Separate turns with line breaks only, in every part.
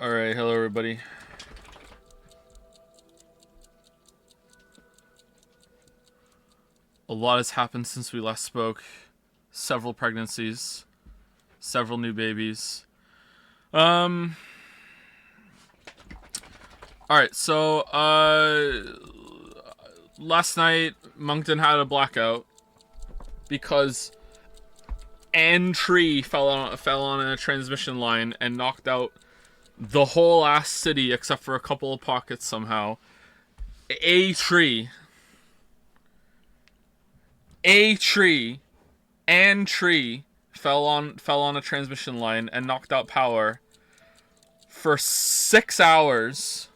Alright, hello everybody. A lot has happened since we last spoke. Several pregnancies. Several new babies. Alright, so, last night, Moncton had a blackout because Ann Tree fell on a transmission line and knocked out the whole ass city except for a couple of pockets somehow. A tree, Ann Tree fell on a transmission line and knocked out power for 6 hours.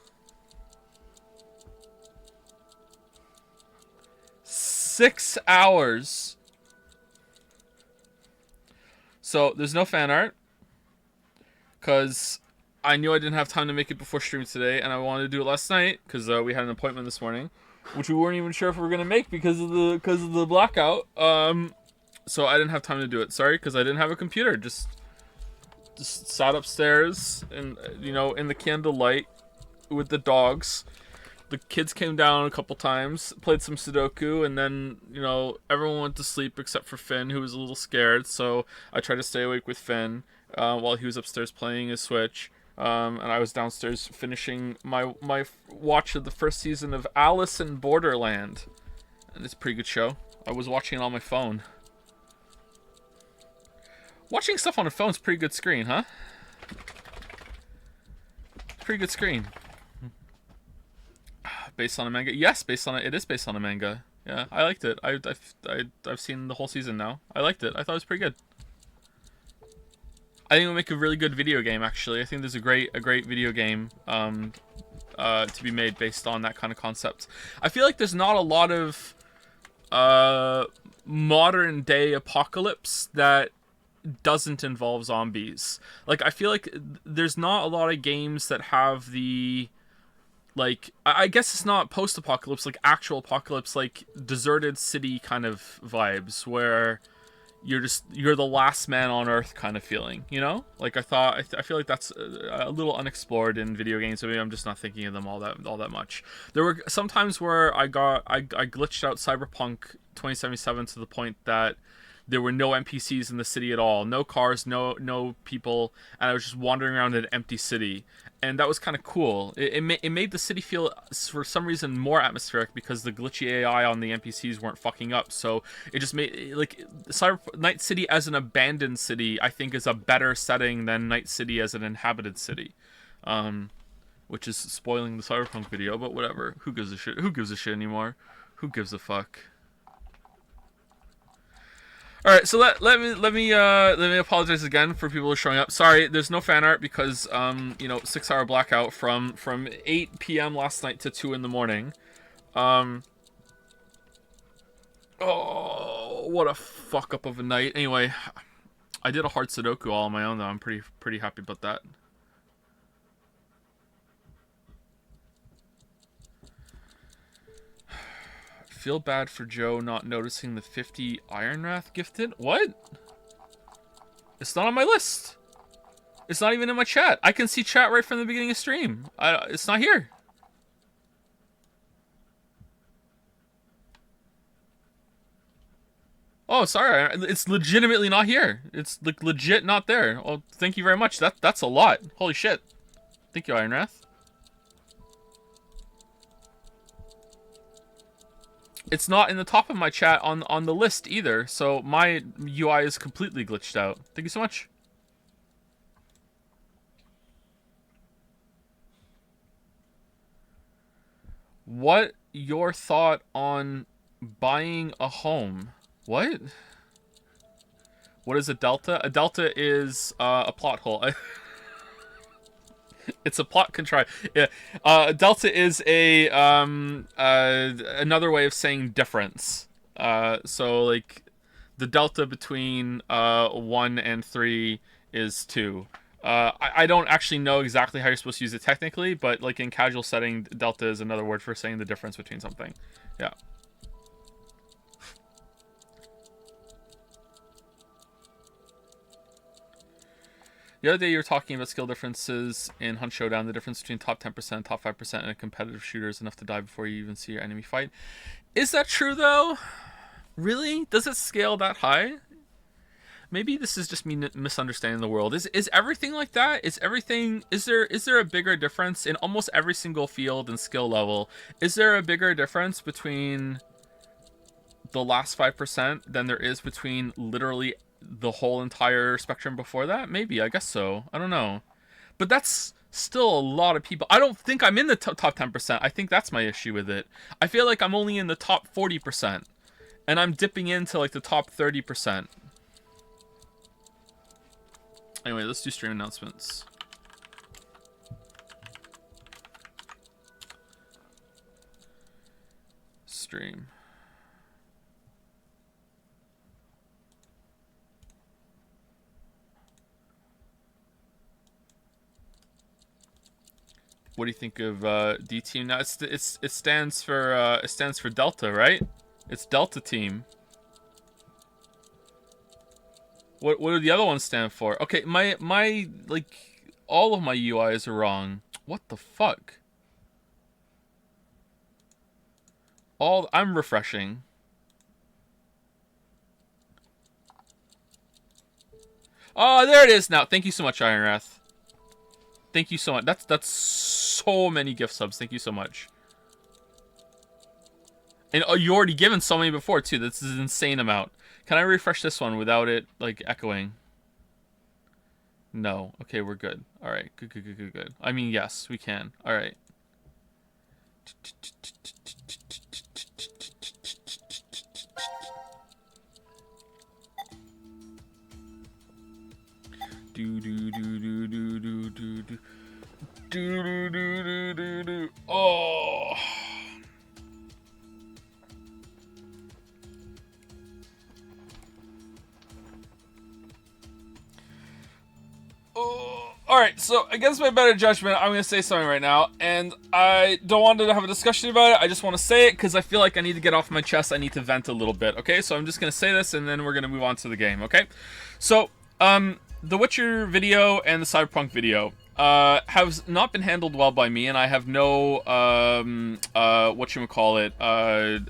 6 hours. So there's no fan art because I knew I didn't have time to make it before stream today, and I wanted to do it last night because we had an appointment this morning, which we weren't even sure if we were gonna make because of the blackout. So I didn't have time to do it. Sorry, because I didn't have a computer. Just sat upstairs and in the candlelight with the dogs. The kids came down a couple times, played some Sudoku, and then, everyone went to sleep except for Finn, who was a little scared, so I tried to stay awake with Finn while he was upstairs playing his Switch, and I was downstairs finishing my watch of the first season of Alice in Borderland, and it's a pretty good show. I was watching it on my phone. Watching stuff on a phone's pretty good screen, huh? Pretty good screen. Based on a manga? Yes, it is based on a manga. Yeah, I liked it. I've seen the whole season now. I liked it. I thought it was pretty good. I think it would make a really good video game, actually. I think there's a great video game to be made based on that kind of concept. I feel like there's not a lot of modern day apocalypse that doesn't involve zombies. Like, I feel like there's not a lot of games that have the... Like, I guess it's not post-apocalypse, like actual apocalypse, like deserted city kind of vibes, where you're the last man on Earth kind of feeling, Like, I feel like that's a little unexplored in video games, so maybe I'm just not thinking of them all that much. There were some times where I glitched out Cyberpunk 2077 to the point that there were no NPCs in the city at all, no cars, no people, and I was just wandering around an empty city. And that was kind of cool. It made the city feel, for some reason, more atmospheric because the glitchy AI on the NPCs weren't fucking up. So it just made, like, Night City as an abandoned city, I think, is a better setting than Night City as an inhabited city. Which is spoiling the Cyberpunk video, but whatever. Who gives a shit? Who gives a shit anymore? Who gives a fuck? All right, so let me apologize again for people who are showing up. Sorry, there's no fan art because 6 hour blackout from 8 p.m. last night to 2 in the morning. Oh, what a fuck up of a night. Anyway, I did a hard Sudoku all on my own though. I'm pretty happy about that. Feel bad for Joe not noticing the 50 Iron Wrath gifted. What? It's not on my list. It's not even in my chat. I can see chat right from the beginning of stream. It's not here. Oh, sorry. It's legitimately not here. It's like legit not there. Well, thank you very much. That's a lot. Holy shit. Thank you, Iron Wrath. It's not in the top of my chat on the list either, so my UI is completely glitched out. Thank you so much. What your thought on buying a home? What? What is a delta? A delta is a plot hole. It's a plot contrive. Yeah. Delta is another way of saying difference. So like the delta between 1 and 3 is 2. I don't actually know exactly how you're supposed to use it technically, but like in casual setting, delta is another word for saying the difference between something. Yeah. The other day you were talking about skill differences in Hunt Showdown. The difference between top 10%, top 5% in a competitive shooter is enough to die before you even see your enemy fight. Is that true though? Really? Does it scale that high? Maybe this is just me misunderstanding the world. Is everything like that? Is there a bigger difference in almost every single field and skill level? Is there a bigger difference between the last 5% than there is between literally the whole entire spectrum before that? Maybe, I guess so. I don't know. But that's still a lot of people. I don't think I'm in the top 10%. I think that's my issue with it. I feel like I'm only in the top 40%. And I'm dipping into like the top 30%. Anyway, let's do stream announcements. Stream. What do you think of D team? Now it stands for Delta, right? It's Delta team. What do the other ones stand for? Okay, my like all of my UIs are wrong. What the fuck? I'm refreshing. Oh, there it is now. Thank you so much, Ironwrath. Thank you so much. That's so many gift subs. Thank you so much. And you already given so many before too. This is an insane amount. Can I refresh this one without it like echoing? No. Okay, we're good. All right. Good. I mean, yes, we can. All right. Oh. Alright, so against my better judgment, I'm going to say something right now, and I don't want to have a discussion about it. I just want to say it because I feel like I need to get off my chest. I need to vent a little bit, okay? So I'm just going to say this, and then we're going to move on to the game, okay? So, the Witcher video and the Cyberpunk video have not been handled well by me, and I have no,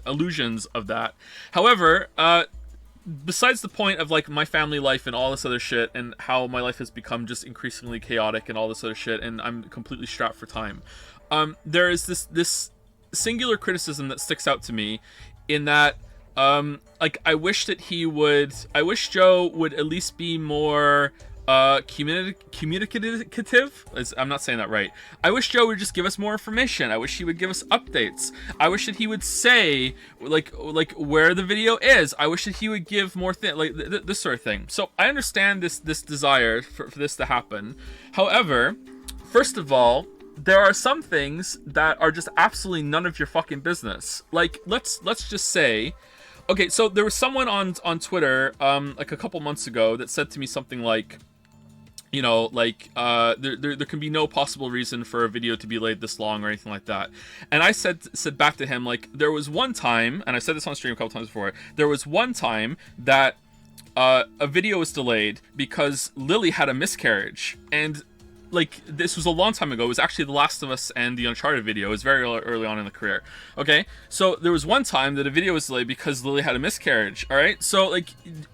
illusions of that. However, besides the point of like my family life and all this other shit and how my life has become just increasingly chaotic and all this other shit and I'm completely strapped for time, there is this singular criticism that sticks out to me in that like I wish Joe would at least be more communicative. I'm not saying that right. I wish Joe would just give us more information. I wish he would give us updates. I wish that he would say like where the video is. I wish that he would give more this sort of thing. So I understand this desire for this to happen. However, first of all, there are some things that are just absolutely none of your fucking business. Like let's just say, okay, so there was someone on Twitter like a couple months ago that said to me something like, you know, like there can be no possible reason for a video to be laid this long or anything like that. And I said back to him, like, there was one time, and I said this on stream a couple times before, there was one time that a video was delayed because Lily had a miscarriage. And like, this was a long time ago. It was actually The Last of Us and the Uncharted video. It was very early on in the career. Okay, so there was one time that a video was delayed because Lily had a miscarriage. All right, so like,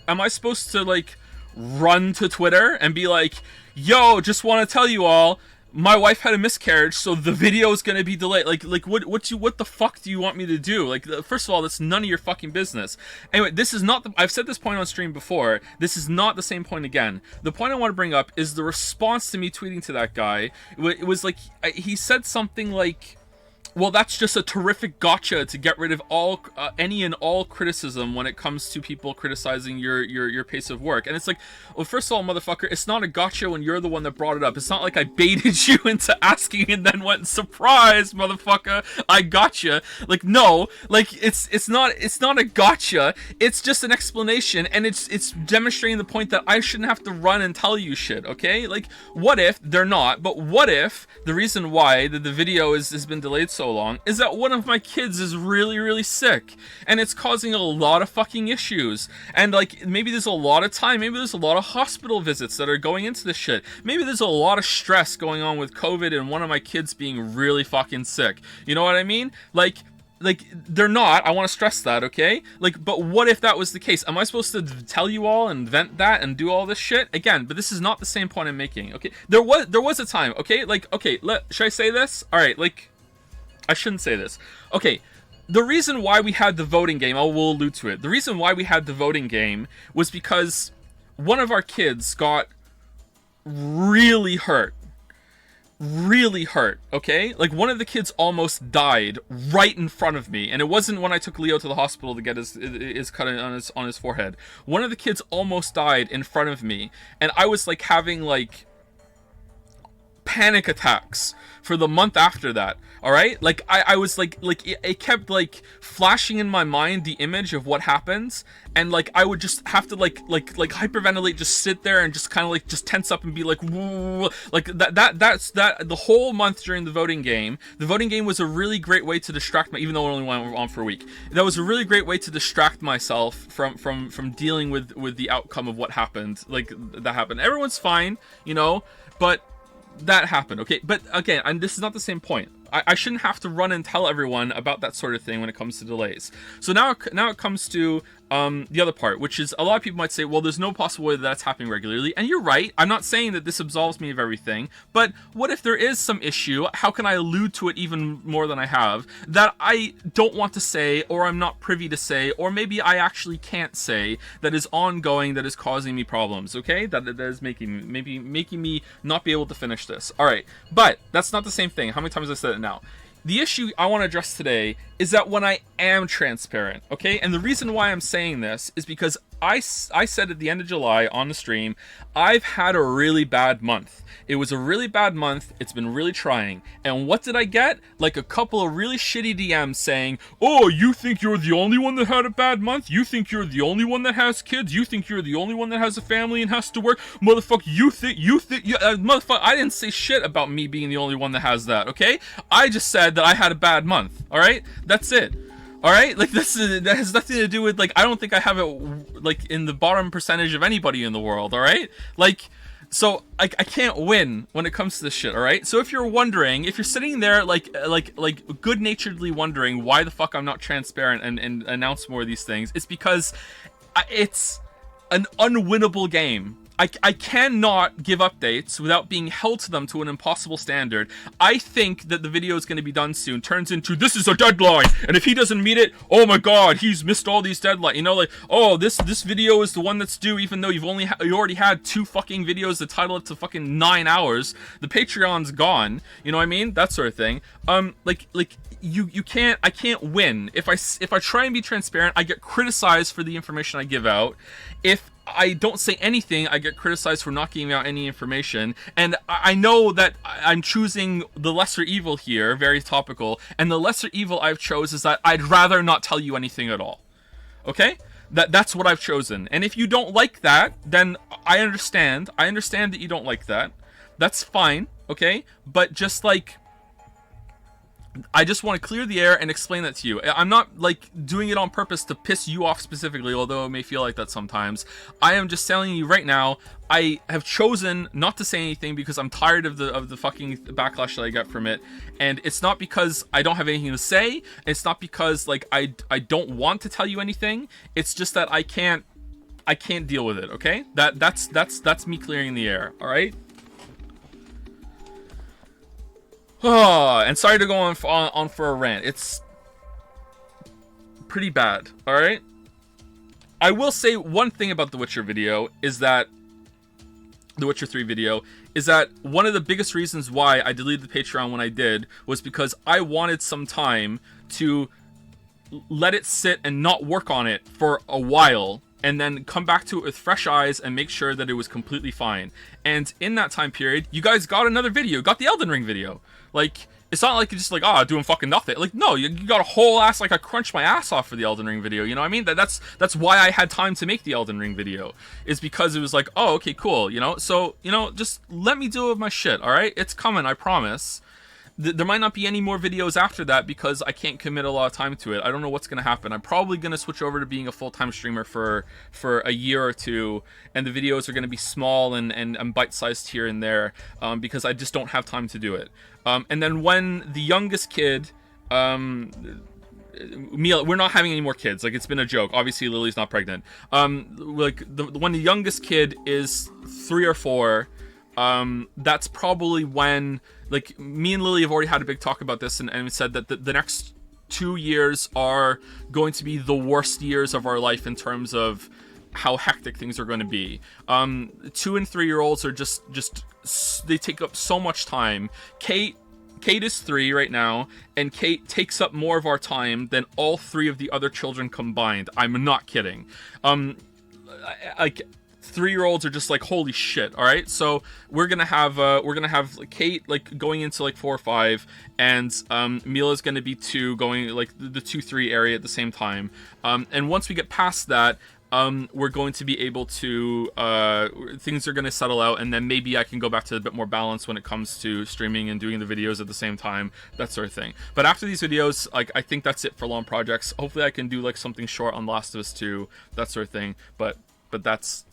am I supposed to like run to Twitter and be like, yo, just want to tell you all, my wife had a miscarriage, so the video is gonna be delayed? Like what the fuck do you want me to do? Like, first of all, that's none of your fucking business. Anyway, this is not I've said this point on stream before. This is not the same point again. The point I want to bring up is the response to me tweeting to that guy. It was like, he said something like, well, that's just a terrific gotcha to get rid of all any and all criticism when it comes to people criticizing your pace of work. And it's like, well, first of all, motherfucker, it's not a gotcha when you're the one that brought it up. It's not like I baited you into asking and then went, surprise, motherfucker, I gotcha. Like, no, like it's not a gotcha. It's just an explanation, and it's demonstrating the point that I shouldn't have to run and tell you shit. Okay, like, what if they're not? But what if the reason why the video has been delayed so so long is that one of my kids is really, really sick, and it's causing a lot of fucking issues. And like, maybe there's a lot of time, maybe there's a lot of hospital visits that are going into this shit. Maybe there's a lot of stress going on with COVID and one of my kids being really fucking sick. You know what I mean? Like they're not. I want to stress that, okay? Like, but what if that was the case? Am I supposed to tell you all and vent that and do all this shit again? But this is not the same point I'm making, okay? There was a time, okay? Like, okay, should I say this? All right, like, I shouldn't say this. Okay, the reason why we had the voting game, I will allude to it. The reason why we had the voting game was because one of our kids got really hurt, okay? Like, one of the kids almost died right in front of me, and it wasn't when I took Leo to the hospital to get his cut on his forehead. One of the kids almost died in front of me, and I was like having like panic attacks for the month after that. All right, like I was like it kept like flashing in my mind the image of what happens, and like I would just have to like hyperventilate, just sit there and just kind of like just tense up and be like, whoa. Like that's the whole month during the voting game. The voting game was a really great way to distract even though it only went on for a week. That was a really great way to distract myself from dealing with the outcome of what happened. Like, that happened. Everyone's fine, you know, but that happened, okay? But again, and this is not the same point. I shouldn't have to run and tell everyone about that sort of thing when it comes to delays. So now it comes to the other part, which is a lot of people might say, well, there's no possible way that that's happening regularly. And you're right. I'm not saying that this absolves me of everything. But what if there is some issue? How can I allude to it even more than I have that I don't want to say, or I'm not privy to say, or maybe I actually can't say, that is ongoing, that is causing me problems, okay? That is making me not be able to finish this. All right. But that's not the same thing. How many times have I said it now? The issue I want to address today is that when I am transparent, okay? And the reason why I'm saying this is because I said at the end of July on the stream, I've had a really bad month. It was a really bad month. It's been really trying. And what did I get? Like a couple of really shitty DMs saying, oh, you think you're the only one that had a bad month? You think you're the only one that has kids? You think you're the only one that has a family and has to work? Motherfucker, motherfucker, I didn't say shit about me being the only one that has that, okay? I just said that I had a bad month, all right? That's it. All right, like that has nothing to do with, like, I don't think I have it like in the bottom percentage of anybody in the world. All right, like, so I can't win when it comes to this shit. All right, so if you're wondering, if you're sitting there like good-naturedly wondering why the fuck I'm not transparent and announce more of these things, it's because it's an unwinnable game. I cannot give updates without being held to them to an impossible standard. I think that the video is going to be done soon turns into, this is a deadline, and if he doesn't meet it, oh my god, he's missed all these deadlines. You know, like, oh, this video is the one that's due, even though you already had 2 fucking videos that title it to fucking 9 hours. The Patreon's gone. You know what I mean? That sort of thing. You can't, I can't win. If I try and be transparent, I get criticized for the information I give out. If I don't say anything, I get criticized for not giving out any information. And I know that I'm choosing the lesser evil here, very topical. And the lesser evil I've chose is that I'd rather not tell you anything at all. Okay? That's what I've chosen. And if you don't like that, then I understand. I understand that you don't like that. That's fine, okay? But just like, I just want to clear the air and explain that to you. I'm not like doing it on purpose to piss you off specifically, although it may feel like that sometimes. I am just telling you right now, I have chosen not to say anything because I'm tired of the fucking backlash that I get from it. And it's not because I don't have anything to say. It's not because like I don't want to tell you anything. It's just that I can't deal with it, okay? That's me clearing the air, all right? Oh, and sorry to go on for a rant. It's pretty bad, alright? I will say one thing about the Witcher video is that the Witcher 3 video is that one of the biggest reasons why I deleted the Patreon when I did was because I wanted some time to let it sit and not work on it for a while and then come back to it with fresh eyes and make sure that it was completely fine. And in that time period, you guys got another video, got the Elden Ring video. Like, it's not like you're just like, oh, doing fucking nothing. Like, no, you got a whole ass, like, I crunched my ass off for the Elden Ring video, you know what I mean? That's why I had time to make the Elden Ring video, is because it was like, oh, okay, cool, you know? So, you know, just let me deal with my shit, alright? It's coming, I promise. there might not be any more videos after that because I can't commit a lot of time to it. I don't know what's going to happen. I'm probably going to switch over to being a full-time streamer for a year or two, and the videos are going to be small and bite-sized here and there, because I just don't have time to do it. And then when the youngest kid, Mila, we're not having any more kids. Like, it's been a joke. Obviously, Lily's not pregnant. Like, when the youngest kid is 3 or 4, that's probably when, like, me and Lily have already had a big talk about this, and we said that the next 2 years are going to be the worst years of our life in terms of how hectic things are going to be. 2 and 3-year-olds are just they take up so much time. Kate is 3 right now, and Kate takes up more of our time than all 3 of the other children combined. I'm not kidding. Like, 3-year-olds are just like, holy shit. All right, so we're gonna have Kate like going into like 4 or 5, and Mila's gonna be 2, going like the 2-3 area at the same time. And once we get past that, we're going to be able to, things are going to settle out, and then maybe I can go back to a bit more balance when it comes to streaming and doing the videos at the same time, that sort of thing. But after these videos, like, I think that's it for long projects. Hopefully I can do like something short on Last of Us 2, that sort of thing. But that's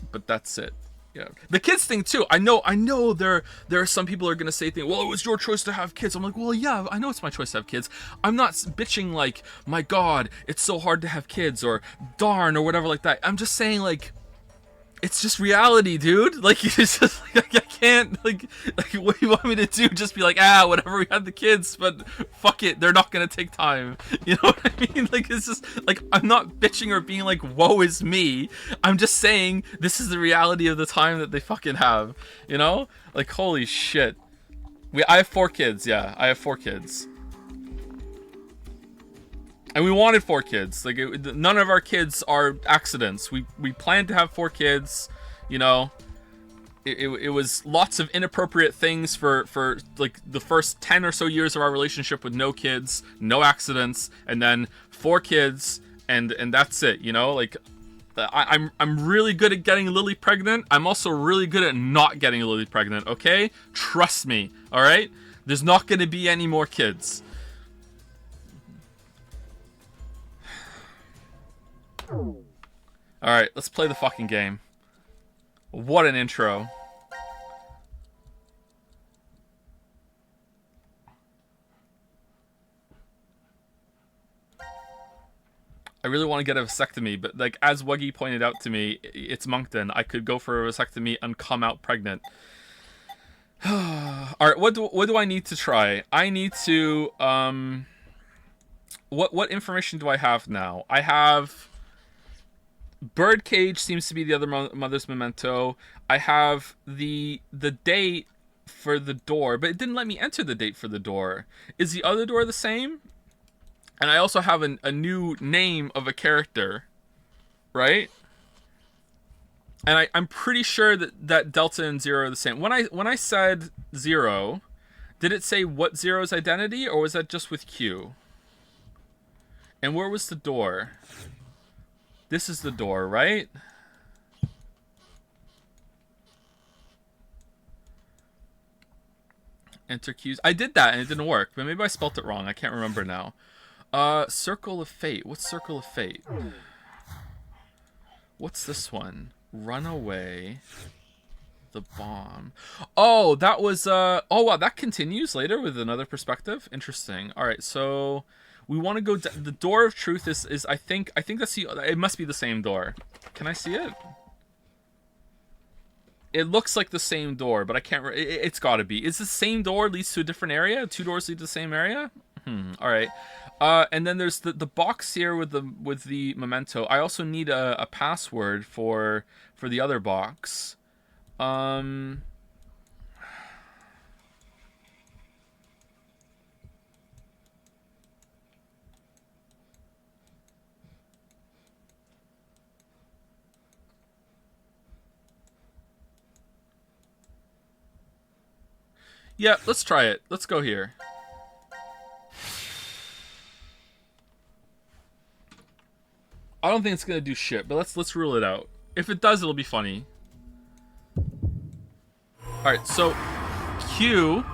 it. Yeah. The kids thing too. I know there are some people who are gonna say things, well, it was your choice to have kids. I'm like, well, yeah, I know it's my choice to have kids. I'm not bitching like, my God, it's so hard to have kids, or darn, or whatever like that. I'm just saying, like, it's just reality, dude. Like, it's just like, I can't, like what do you want me to do? Just be like, whatever, we had the kids, but fuck it, they're not gonna take time. You know what I mean? Like, it's just like, I'm not bitching or being like, woe is me. I'm just saying this is the reality of the time that they fucking have. You know? Like, holy shit. I have 4 kids. Yeah, I have 4 kids. And we wanted 4 kids. Like, none of our kids are accidents. We planned to have 4 kids. You know, it was lots of inappropriate things for like the first 10 or so years of our relationship with no kids, no accidents, and then 4 kids, and that's it. You know, like, I'm really good at getting Lily pregnant. I'm also really good at not getting Lily pregnant. Okay, trust me. All right, there's not going to be any more kids. Alright, let's play the fucking game. What an intro. I really want to get a vasectomy, but like, as Wuggy pointed out to me, it's Moncton. I could go for a vasectomy and come out pregnant. Alright, what do I need to try? I need to, what information do I have now? I have... Birdcage seems to be the other mother's memento. I have the date for the door, but it didn't let me enter the date for the door. Is the other door the same? And I also have a new name of a character, right? And I'm pretty sure that Delta and Zero are the same. When I said Zero, did it say what Zero's identity, or was that just with Q? And where was the door? This is the door, right? Enter Q's. I did that and it didn't work, but maybe I spelt it wrong. I can't remember now. Circle of Fate. What's Circle of Fate? What's this one? Runaway. The bomb. Oh, that was, oh wow, that continues later with another perspective. Interesting. Alright, so... we want to go... the door of truth is I think that's the... it must be the same door. Can I see it? It looks like the same door, but I can't... it's gotta be. Is the same door leads to a different area? 2 doors lead to the same area? Alright. And then there's the box here with the memento. I also need a password for the other box. Yeah, let's try it. Let's go here. I don't think it's gonna do shit, but let's rule it out. If it does, it'll be funny. Alright, so Q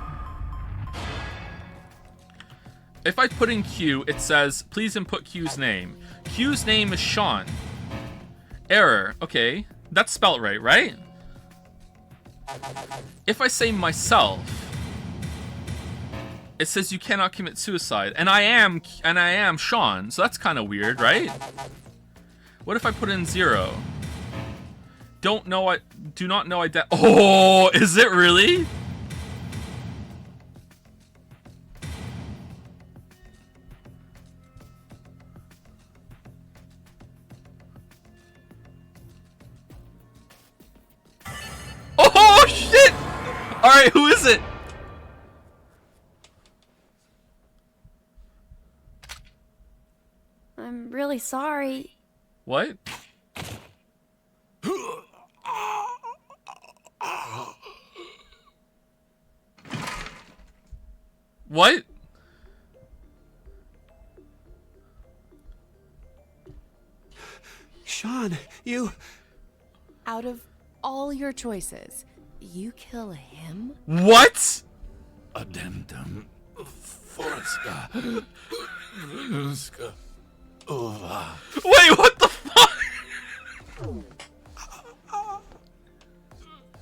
If I put in Q, it says, please input Q's name. Q's name is Sean. Error. Okay. That's spelt right, right? If I say myself, it says you cannot commit suicide. And I am Sean, so that's kind of weird, right? What if I put in 0? Do not know Oh, is it really? Oh shit! All right, who is it?
I'm really sorry.
What? What?
Sean, you...
Out of all your choices, you kill him?
What?
Addendum Forska Venuska Ova.
Wait, what the fuck?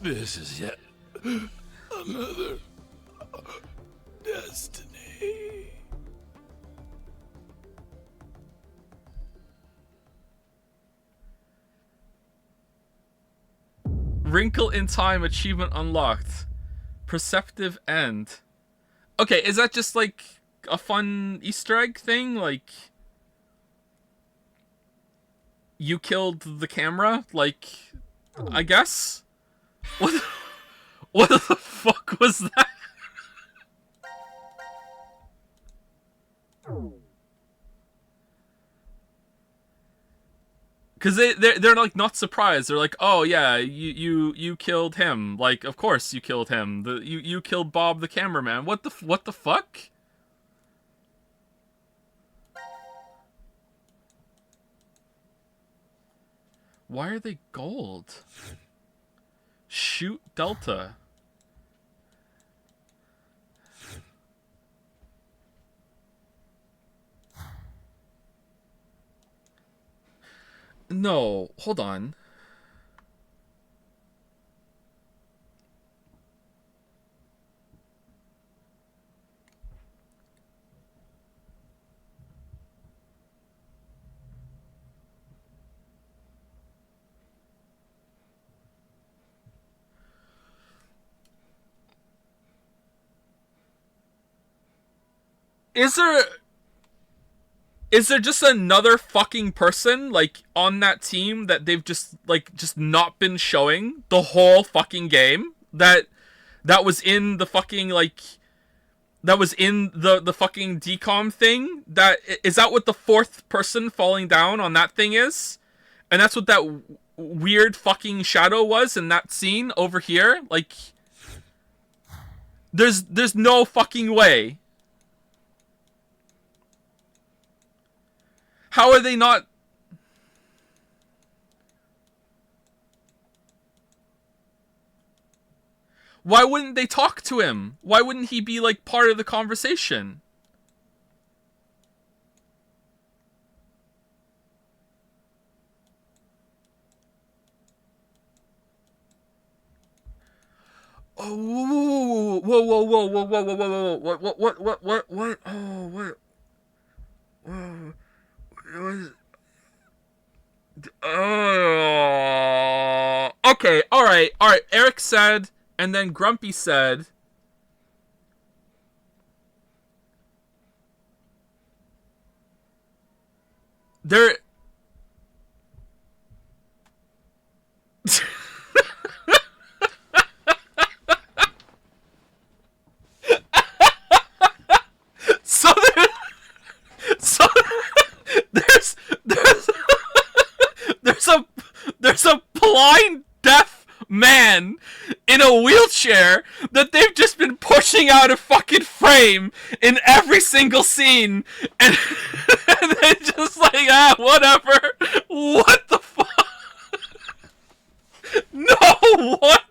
This is yet another destiny.
Wrinkle in Time achievement unlocked. Perceptive end. Okay, is that just like a fun Easter egg thing? Like, you killed the camera? Like, I guess? What the fuck was that? Because they're like not surprised. They're like, oh yeah, you killed him. Like, of course you killed him. You killed Bob the cameraman. What the fuck? Why are they gold? Shoot Delta. No, hold on. Is there just another fucking person, like, on that team that they've just not been showing the whole fucking game? That was in the fucking, like, that was in the fucking decom thing? Is that what the fourth person falling down on that thing is? And that's what that weird fucking shadow was in that scene over here? Like, there's no fucking way. How are they not... Why wouldn't they talk to him? Why wouldn't he be, like, part of the conversation? Oh, whoa, whoa, whoa, whoa, whoa, whoa, whoa, whoa, what, oh, what, whoa. It was... Okay, alright. Eric said, and then Grumpy said... There... So there's a blind deaf man in a wheelchair that they've just been pushing out of fucking frame in every single scene, and they're just like, whatever. What the fuck? No, what?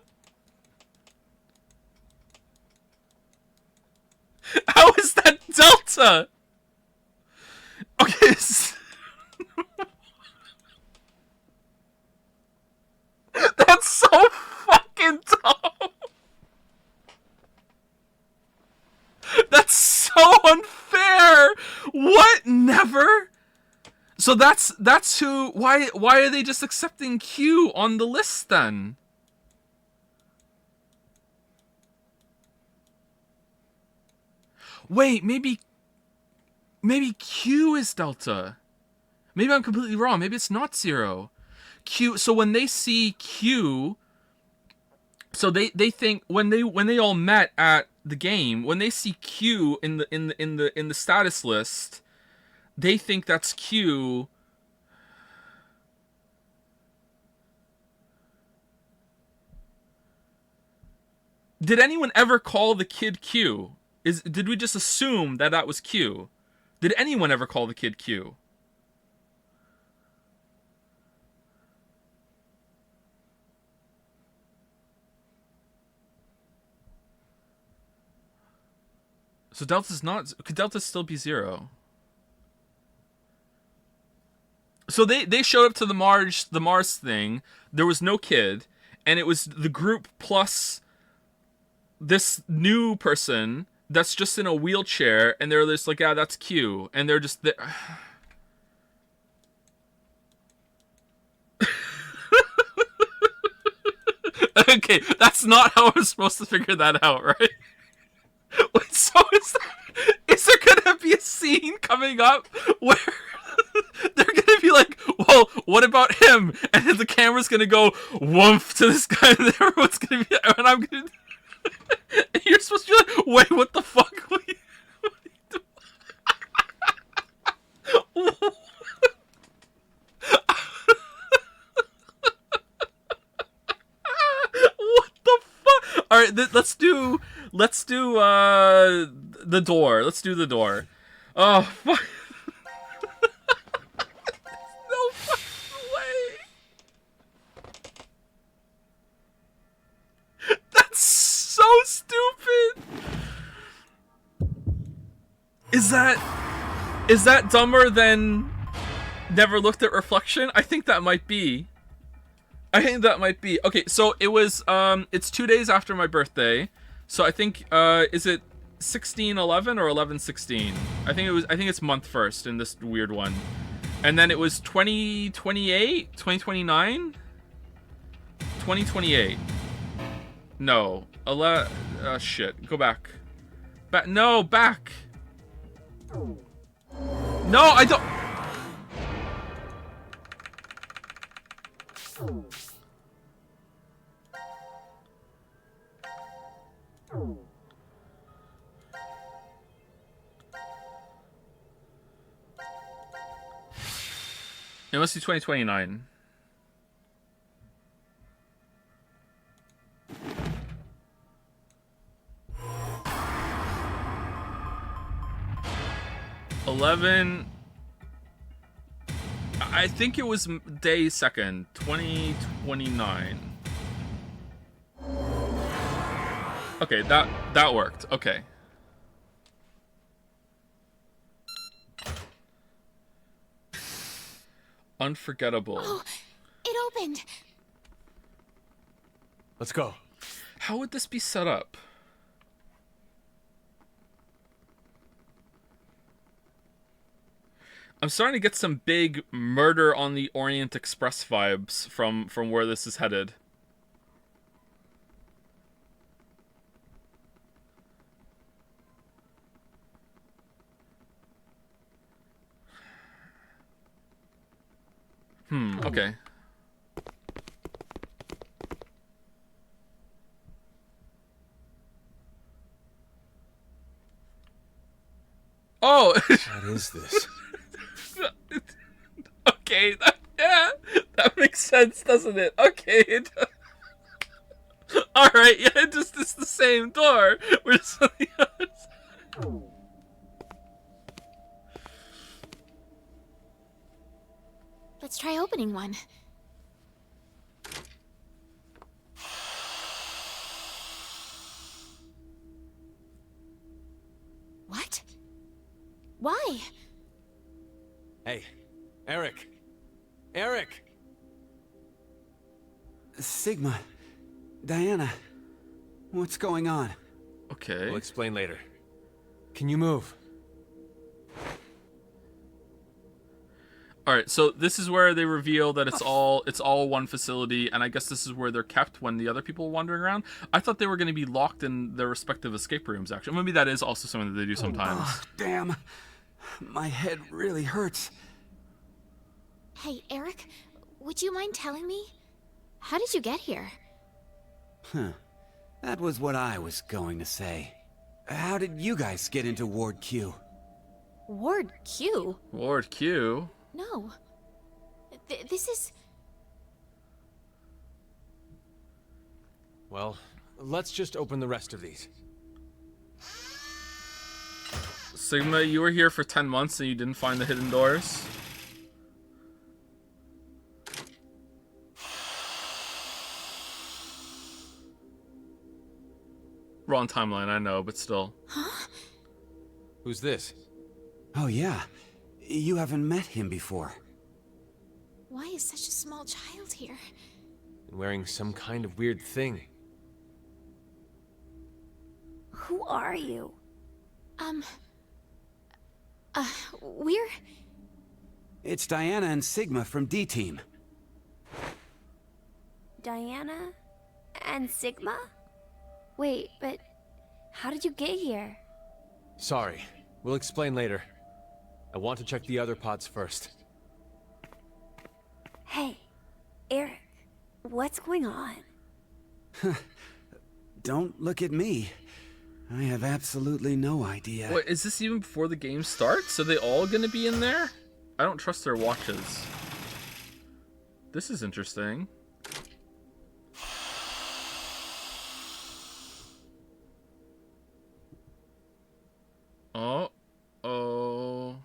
How is that Delta? so unfair. What? Never? So that's who. Why are they just accepting Q on the list then? Wait, maybe Q is Delta. Maybe I'm completely wrong. Maybe it's not Zero. Q. So when they see Q, so they think when they all met at the game, when they see Q in the status list, they think that's Q. Did anyone ever call the kid Q? Did we just assume that was Q? Did anyone ever call the kid Q? So Delta's not. Could Delta still be Zero? So they showed up to the Mars thing. There was no kid, and it was the group plus this new person that's just in a wheelchair, and they're just like, yeah, that's Q, and they're just there. Okay, that's not how I'm supposed to figure that out, right? Wait, so is there gonna be a scene coming up where they're gonna be like, well, what about him? And then the camera's gonna go woof to this guy, and everyone's gonna be, and I'm gonna, and you're supposed to be like, wait, what the fuck? What the fuck? All right, let's do the door. Let's do the door. Oh fuck. No fucking way. That's so stupid. Is that dumber than never looked at reflection? I think that might be. Okay, so it was it's 2 days after my birthday. So I think is it 16/11 or 11/16? I think it's month first in this weird one. And then it was 2028, 2029, 2028. No, shit. Go back. No, back. No, I don't. It must be 2029. I think it was day second, 2029. Okay, that worked. Okay. Unforgettable.
Oh, it opened.
Let's go.
How would this be set up? I'm starting to get some big Murder on the Orient Express vibes from where this is headed. Okay. Oh!
What is this?
Okay, that makes sense, doesn't it? Okay. Alright, yeah, it's the same door. We're just on the other side.
Let's try opening one. What? Why?
Hey, Eric. Eric!
Sigma. Diana. What's going on?
Okay.
We'll explain later. Can you move?
All right, so this is where they reveal that it's all one facility, and I guess this is where they're kept when the other people are wandering around. I thought they were going to be locked in their respective escape rooms. Actually, maybe that is also something that they do sometimes.
Oh, damn. My head really hurts.
Hey, Eric, would you mind telling me? How did you get here?
Huh. That was what I was going to say. How did you guys get into Ward Q?
Ward Q?
Ward Q.
No. This is...
Well, let's just open the rest of these.
Sigma, you were here for 10 months and you didn't find the hidden doors? Wrong timeline, I know, but still.
Huh?
Who's this?
Oh, yeah. You haven't met him before.
Why is such a small child here?
And wearing some kind of weird thing.
Who are you? We're...
It's Diana and Sigma from D-Team.
Diana and Sigma? Wait, but how did you get here?
Sorry. We'll explain later. I want to check the other pods first.
Hey, Eric, what's going on?
Don't look at me. I have absolutely no idea.
Wait, is this even before the game starts? Are they all gonna be in there? I don't trust their watches. This is interesting. Oh.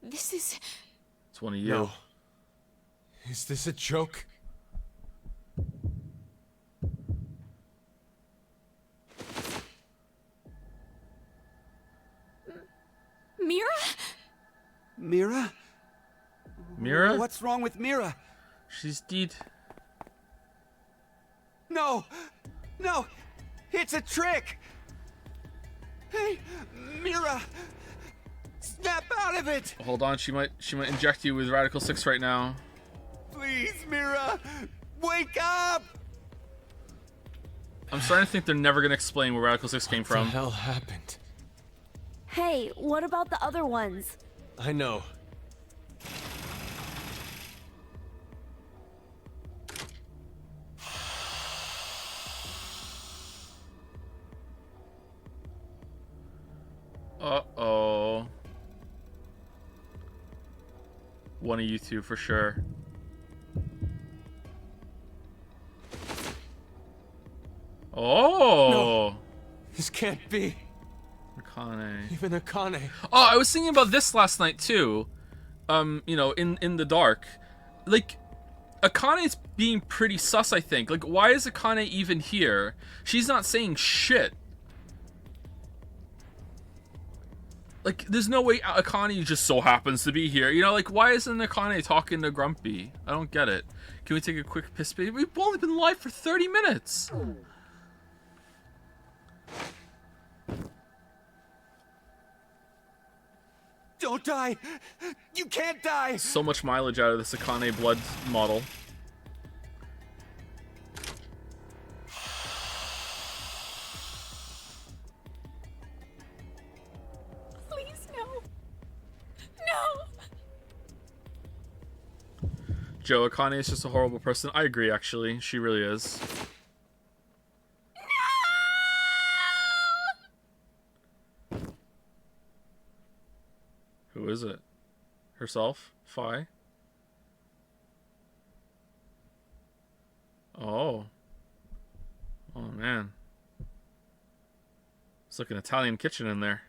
This is...
It's one of you.
No. Is this a joke?
Mira?
Mira?
Mira?
What's wrong with Mira?
She's dead.
No! No! It's a trick! Hey, Mira! Snap out of it!
Hold on, she might inject you with Radical 6 right now.
Please, Mira! Wake up!
I'm starting to think they're never gonna explain where Radical 6 came
What the
from.
hell happened?
Hey, what about the other ones?
I know.
Uh-oh. One of you two for sure. Oh!
This can't be.
Akane.
Even Akane.
Oh, I was thinking about this last night too. You know, in the dark. Like, Akane's being pretty sus, I think. Like, why is Akane even here? She's not saying shit. Like, there's no way Akane just so happens to be here. You know, like, why isn't Akane talking to Grumpy? I don't get it. Can we take a quick piss break? We've only been live for 30 minutes.
Don't die! You can't die!
So much mileage out of this Akane blood model.
Please, no. No!
Joe, Akane is just a horrible person. I agree, actually. She really is. Who is it? Herself? Fi? Oh. Oh, man. It's like an Italian kitchen in there.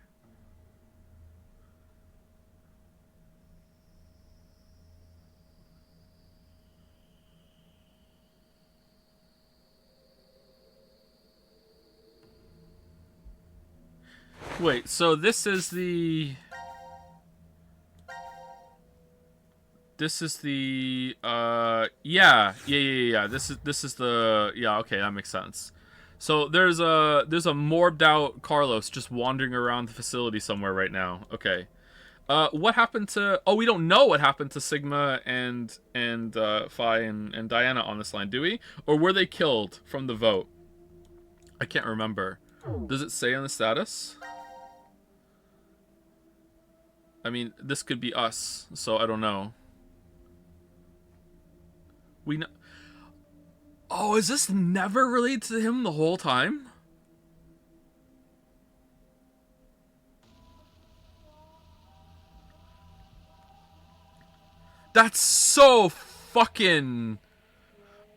Wait, so this is the... This is the yeah. This is the, yeah, okay, that makes sense. So there's a morbed out Carlos just wandering around the facility somewhere right now. Okay. What happened to? Oh, we don't know what happened to Sigma and Phi and Diana on this line, do we? Or were they killed from the vote? I can't remember. Does it say on the status? I mean, this could be us, so I don't know. We know. Oh, is this never related to him the whole time? That's so fucking...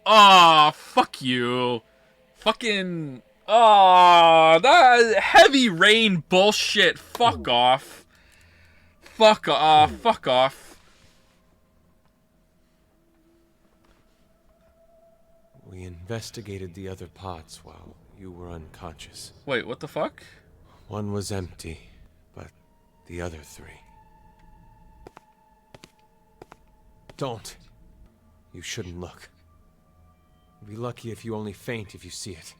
Ah, fuck you. Fucking... Ah, that heavy rain bullshit. Fuck off. Fuck off. Fuck off.
We investigated the other pods while you were unconscious.
Wait, what the fuck?
One was empty, but the other three... Don't. You shouldn't look. You'll be lucky if you only faint if you see it.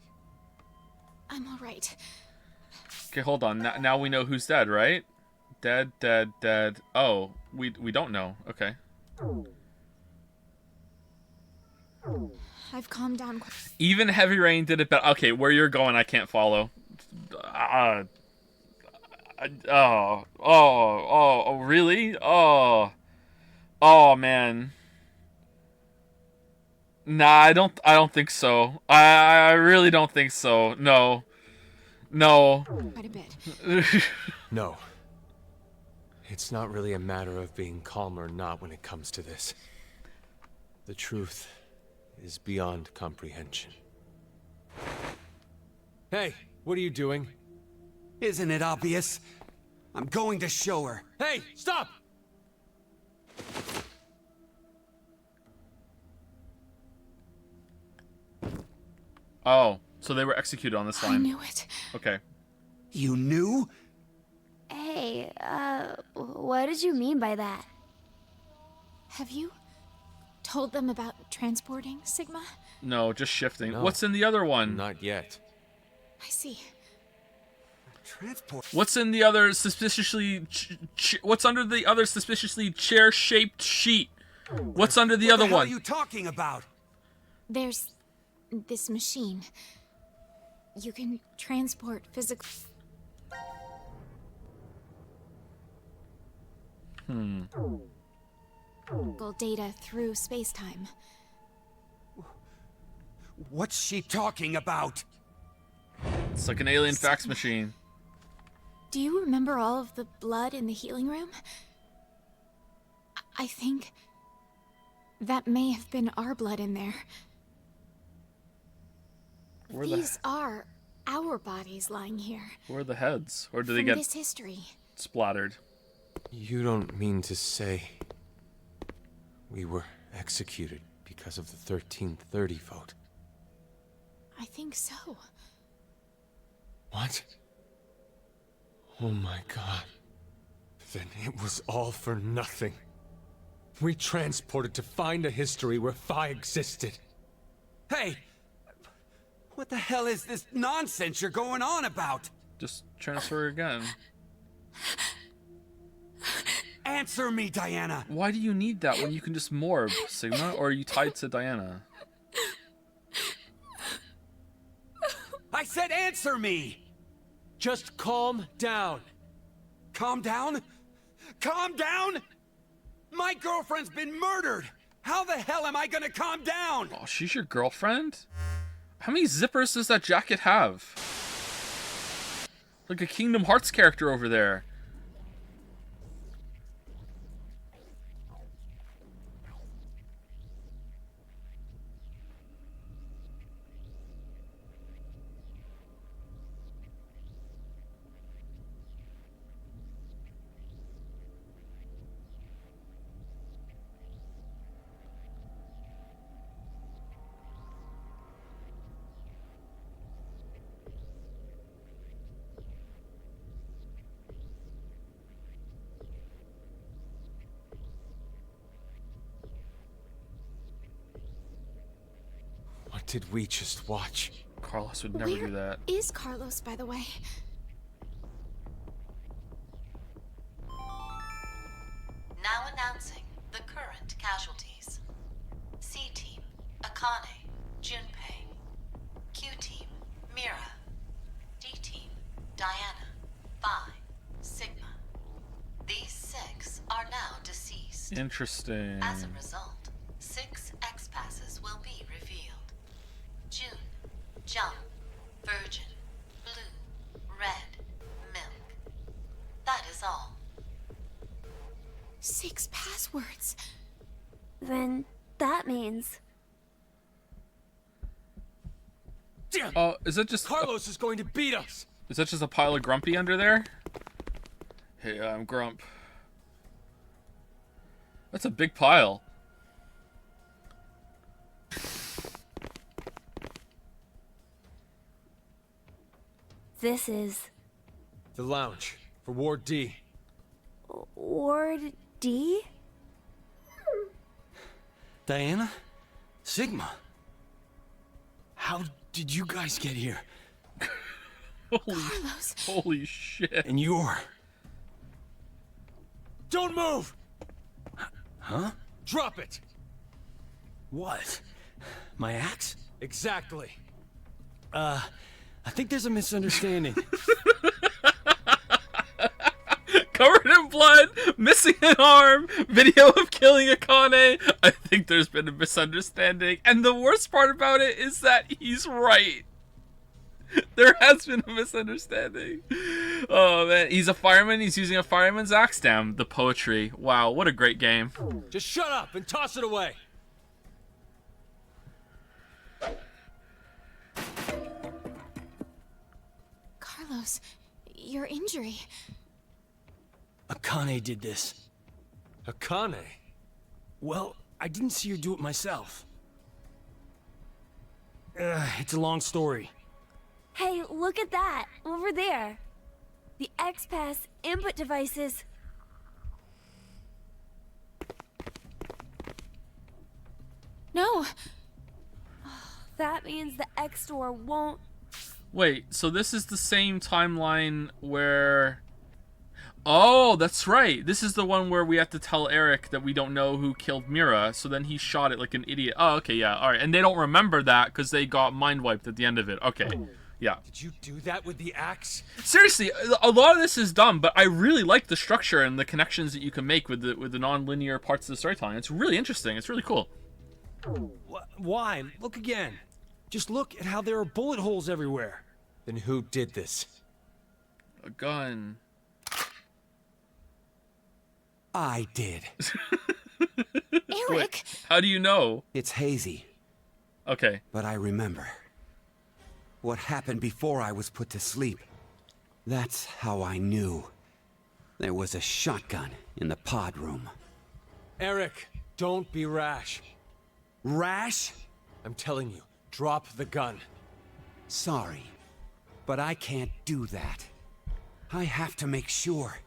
I'm alright.
Okay, hold on. Now we know who's dead, right? Dead, dead, dead. Oh, we don't know. Okay.
I've calmed down.
Even Heavy Rain did it better. Okay, where you're going, I can't follow. Oh, really? Oh, man. Nah, I don't think so. I really don't think so. No.
Quite a bit.
No. It's not really a matter of being calm or not when it comes to this. The truth is beyond comprehension. Hey, what are you doing?
Isn't it obvious? I'm going to show her.
Hey, stop!
Oh, so they were executed on this
I
line.
knew it.
Okay.
You knew?
Hey, what did you mean by that?
Have you told them about transporting Sigma?
No, just shifting.
No.
What's in the other one?
Not yet.
I see.
Transport.
What's in the other suspiciously... what's under the other suspiciously chair-shaped sheet? What's under the other
What the hell
one?
are you talking about?
There's this machine. You can transport physical... data through space-time.
What's she talking about?
It's like an alien fax machine.
Do you remember all of the blood in the healing room? I think that may have been our blood in there.
Where
These are our bodies lying here.
Where are the heads? Or do they
From
get
this history.
splattered?
You don't mean to say we were executed because of the 1330 vote?
I think so.
What? Oh my god. Then it was all for nothing. We transported to find a history where Phi existed.
Hey! What the hell is this nonsense you're going on about?
Just transfer again.
Answer me, Diana!
Why do you need that when you can just morph, Sigma? Or are you tied to Diana?
I said answer me!
Just calm down.
Calm down? Calm down? My girlfriend's been murdered! How the hell am I gonna calm down?
Oh, she's your girlfriend? How many zippers does that jacket have? Like a Kingdom Hearts character over there.
What did we just watch?
Carlos would never
Where
do that.
is Carlos, by the way?
Now announcing the current casualties. C-Team, Akane, Junpei. Q-Team, Mira. D-Team, Diana, Phi, Sigma. These 6 are now deceased.
Interesting.
As a result, 6 X-Passes will be revealed. June, Jump, Virgin, Blue, Red, Milk. That is all.
6 passwords.
Then that means.
Damn!
Oh, is that just
Carlos is going to beat us!
is that just a pile of Grumpy under there? Hey, I'm Grump. That's a big pile.
This is
The lounge for Ward D.
Ward D?
Diana? Sigma? How did you guys get here?
Carlos.
Holy shit.
And you're...
Don't move!
Huh?
Drop it!
What? My axe?
Exactly.
I think there's a misunderstanding.
Covered in blood, missing an arm, video of killing Akane. I think there's been a misunderstanding. And the worst part about it is that he's right. There has been a misunderstanding. Oh man, he's a fireman, he's using a fireman's axe. Damn, the poetry. Wow, what a great game.
Just shut up and toss it away!
Carlos, your injury.
Akane did this.
Akane?
Well, I didn't see her do it myself. It's a long story.
Hey, look at that! Over there! The X-Pass input devices.
No.
That means the X-Store won't.
Wait, so this is the same timeline where... Oh, that's right. This is the one where we have to tell Eric that we don't know who killed Mira, so then he shot it like an idiot. Oh, okay, yeah, alright. And they don't remember that because they got mind-wiped at the end of it. Okay, yeah.
Did you do that with the axe?
Seriously, a lot of this is dumb, but I really like the structure and the connections that you can make with the non-linear parts of the storytelling. It's really interesting. It's really cool.
Why? Look again. Just look at how there are bullet holes everywhere.
Then who did this?
A gun.
I did.
Eric!
How do you know?
It's hazy,
Okay.
but I remember. What happened before I was put to sleep. That's how I knew. There was a shotgun in the pod room.
Eric, don't be rash.
Rash?
I'm telling you, drop the gun.
Sorry, but I can't do that. I have to make sure.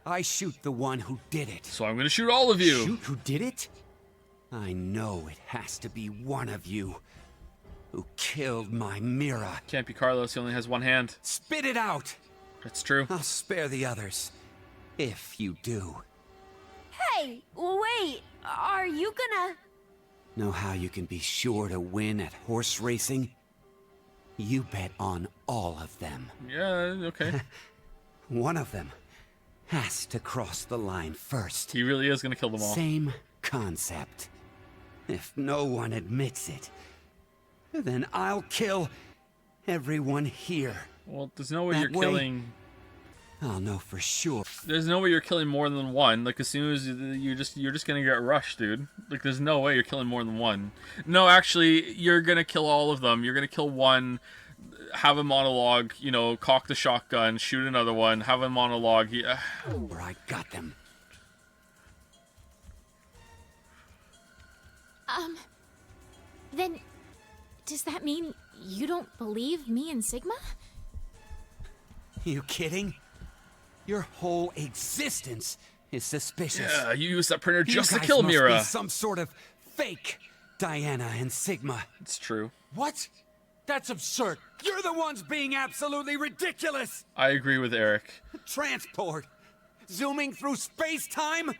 I shoot the one who did it.
So I'm gonna shoot all of you.
Shoot who did it? I know it has to be one of you who killed my Mira.
Can't be Carlos. He only has one hand.
Spit it out!
That's true.
I'll spare the others, if you do.
Hey, wait! Are you gonna...
Know how you can be sure to win at horse racing? You bet on all of them.
Yeah, okay.
One of them has to cross the line first.
He really is gonna kill them all.
Same concept. If no one admits it, then I'll kill everyone here.
Well, there's no way
That
you're
way-
killing...
I'll know for sure.
There's no way you're killing more than one. Like, as soon as you're just gonna get rushed, dude. Like, there's no way you're killing more than one. No, actually, you're gonna kill all of them. You're gonna kill one, have a monologue, you know, cock the shotgun, shoot another one, have a monologue. Yeah.
Where I got them.
Then does that mean you don't believe me and Sigma?
You kidding? Your whole existence is suspicious.
Yeah, you used that printer
You
just to
guys
kill
must
Mira.
be some sort of fake Diana and Sigma.
It's true.
What?
That's absurd.
You're the ones being absolutely ridiculous!
I agree with Eric.
Transport? Zooming through space-time?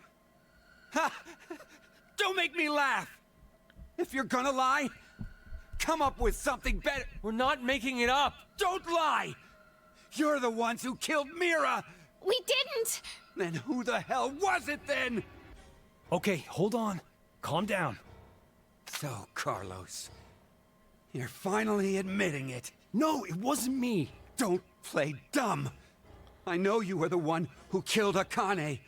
Ha! Don't make me laugh! If you're gonna lie, come up with something better.
We're not making it up.
Don't lie! You're the ones who killed Mira!
We didn't!
Then who the hell was it then?
Okay, hold on. Calm down.
So, Carlos, you're finally admitting it.
No, it wasn't me.
Don't play dumb. I know you were the one who killed Akane.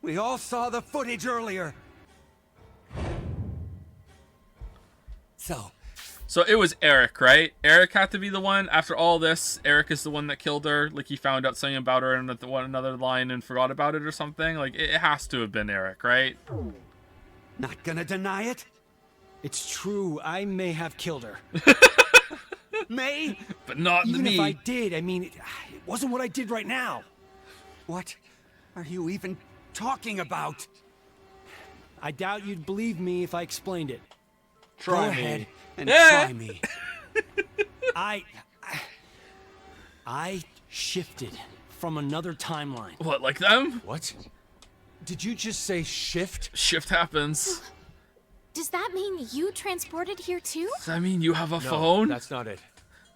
We all saw the footage earlier.
So it was Eric, right? Eric had to be the one. After all this, Eric is the one that killed her. Like, he found out something about her in another line and forgot about it or something. Like, it has to have been Eric, right?
Not gonna deny it?
It's true, I may have killed her.
May?
But not
Even
me.
if I did, I mean, it wasn't what I did right now.
What are you even talking about?
I doubt you'd believe me if I explained it.
Go
Try
ahead
me.
and try me.
I shifted from another timeline.
What, like them?
What? Did you just say shift?
Shift happens.
Does that mean you transported here too?
Does that mean you have a
No,
phone?
that's not it.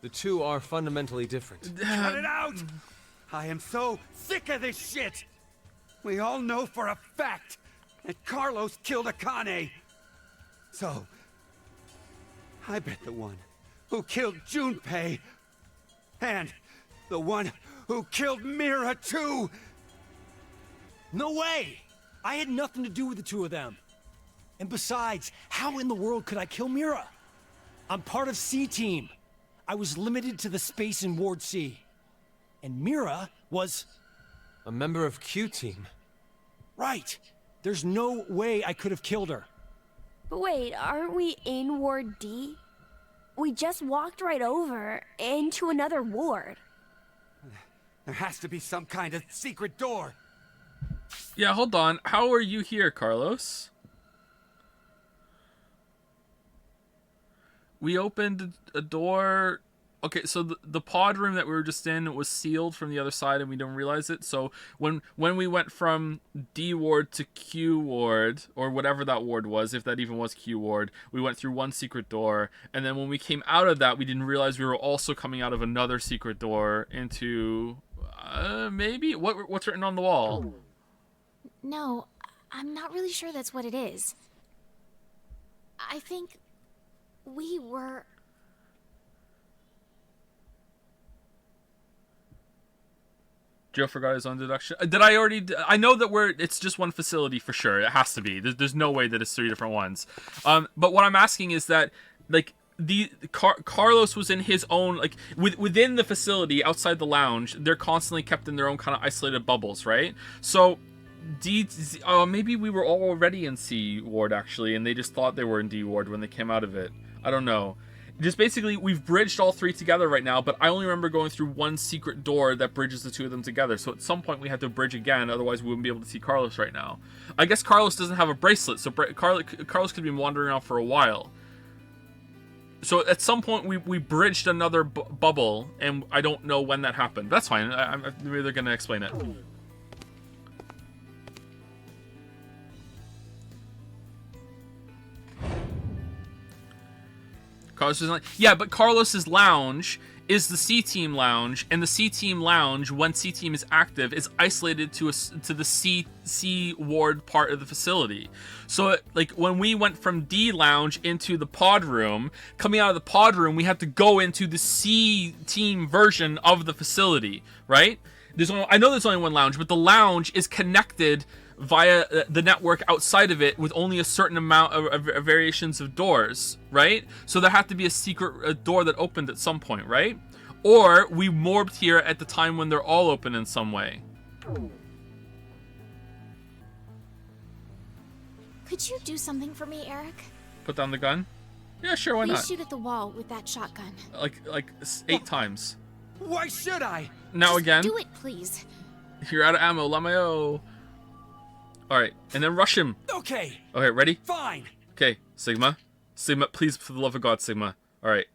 The two are fundamentally different.
Cut it out! I am so sick of this shit! We all know for a fact that Carlos killed Akane. So, I bet the one who killed Junpei and the one who killed Mira too.
No way! I had nothing to do with the two of them. And besides, how in the world could I kill Mira? I'm part of C-Team. I was limited to the space in Ward C. And Mira was...
A member of Q-Team.
Right. There's no way I could have killed her.
But wait, aren't we in Ward D? We just walked right over into another ward.
There has to be some kind of secret door.
Yeah, hold on. How are you here, Carlos? We opened a door. Okay, so the pod room that we were just in was sealed from the other side and we didn't realize it. So when we went from D ward to Q ward, or whatever that ward was, if that even was Q ward, we went through one secret door. And then when we came out of that, we didn't realize we were also coming out of another secret door into... maybe? What's written on the wall?
No, I'm not really sure that's what it is. I think we were...
Joe forgot his own deduction. Did I already... I know that it's just one facility for sure. It has to be. There's no way that it's three different ones. But what I'm asking is that, like, Carlos was in his own, like, within the facility, outside the lounge, they're constantly kept in their own kind of isolated bubbles, right? So... maybe we were already in C ward, actually, and they just thought they were in D ward when they came out of it. I don't know. Just basically, we've bridged all three together right now, but I only remember going through one secret door that bridges the two of them together. So at some point, we had to bridge again, otherwise we wouldn't be able to see Carlos right now. I guess Carlos doesn't have a bracelet, so Carlos could be wandering around for a while. So at some point, we bridged another bubble, and I don't know when that happened. That's fine. Maybe they're going to explain it. Carlos is like, yeah, but Carlos's lounge is the C-Team lounge, and the C-Team lounge, when C-Team is active, is isolated to the C ward part of the facility. So, like, when we went from D lounge into the pod room, coming out of the pod room, we had to go into the C-Team version of the facility, right? I know there's only one lounge, but the lounge is connected via the network outside of it with only a certain amount of variations of doors, right? So there had to be a secret door that opened at some point, right? Or we morbed here at the time when they're all open in some way.
Could you do something for me, Eric?
Put down the gun? Yeah, sure, why
Please
not?
shoot at the wall with that shotgun.
Like 8 times.
Why should I?
Now
Just
again.
do it, please.
You're out of ammo, Lamayo. Alright, and then rush him.
Okay.
Okay, ready?
Fine.
Okay, Sigma. Sigma, please, for the love of God, Sigma. Alright.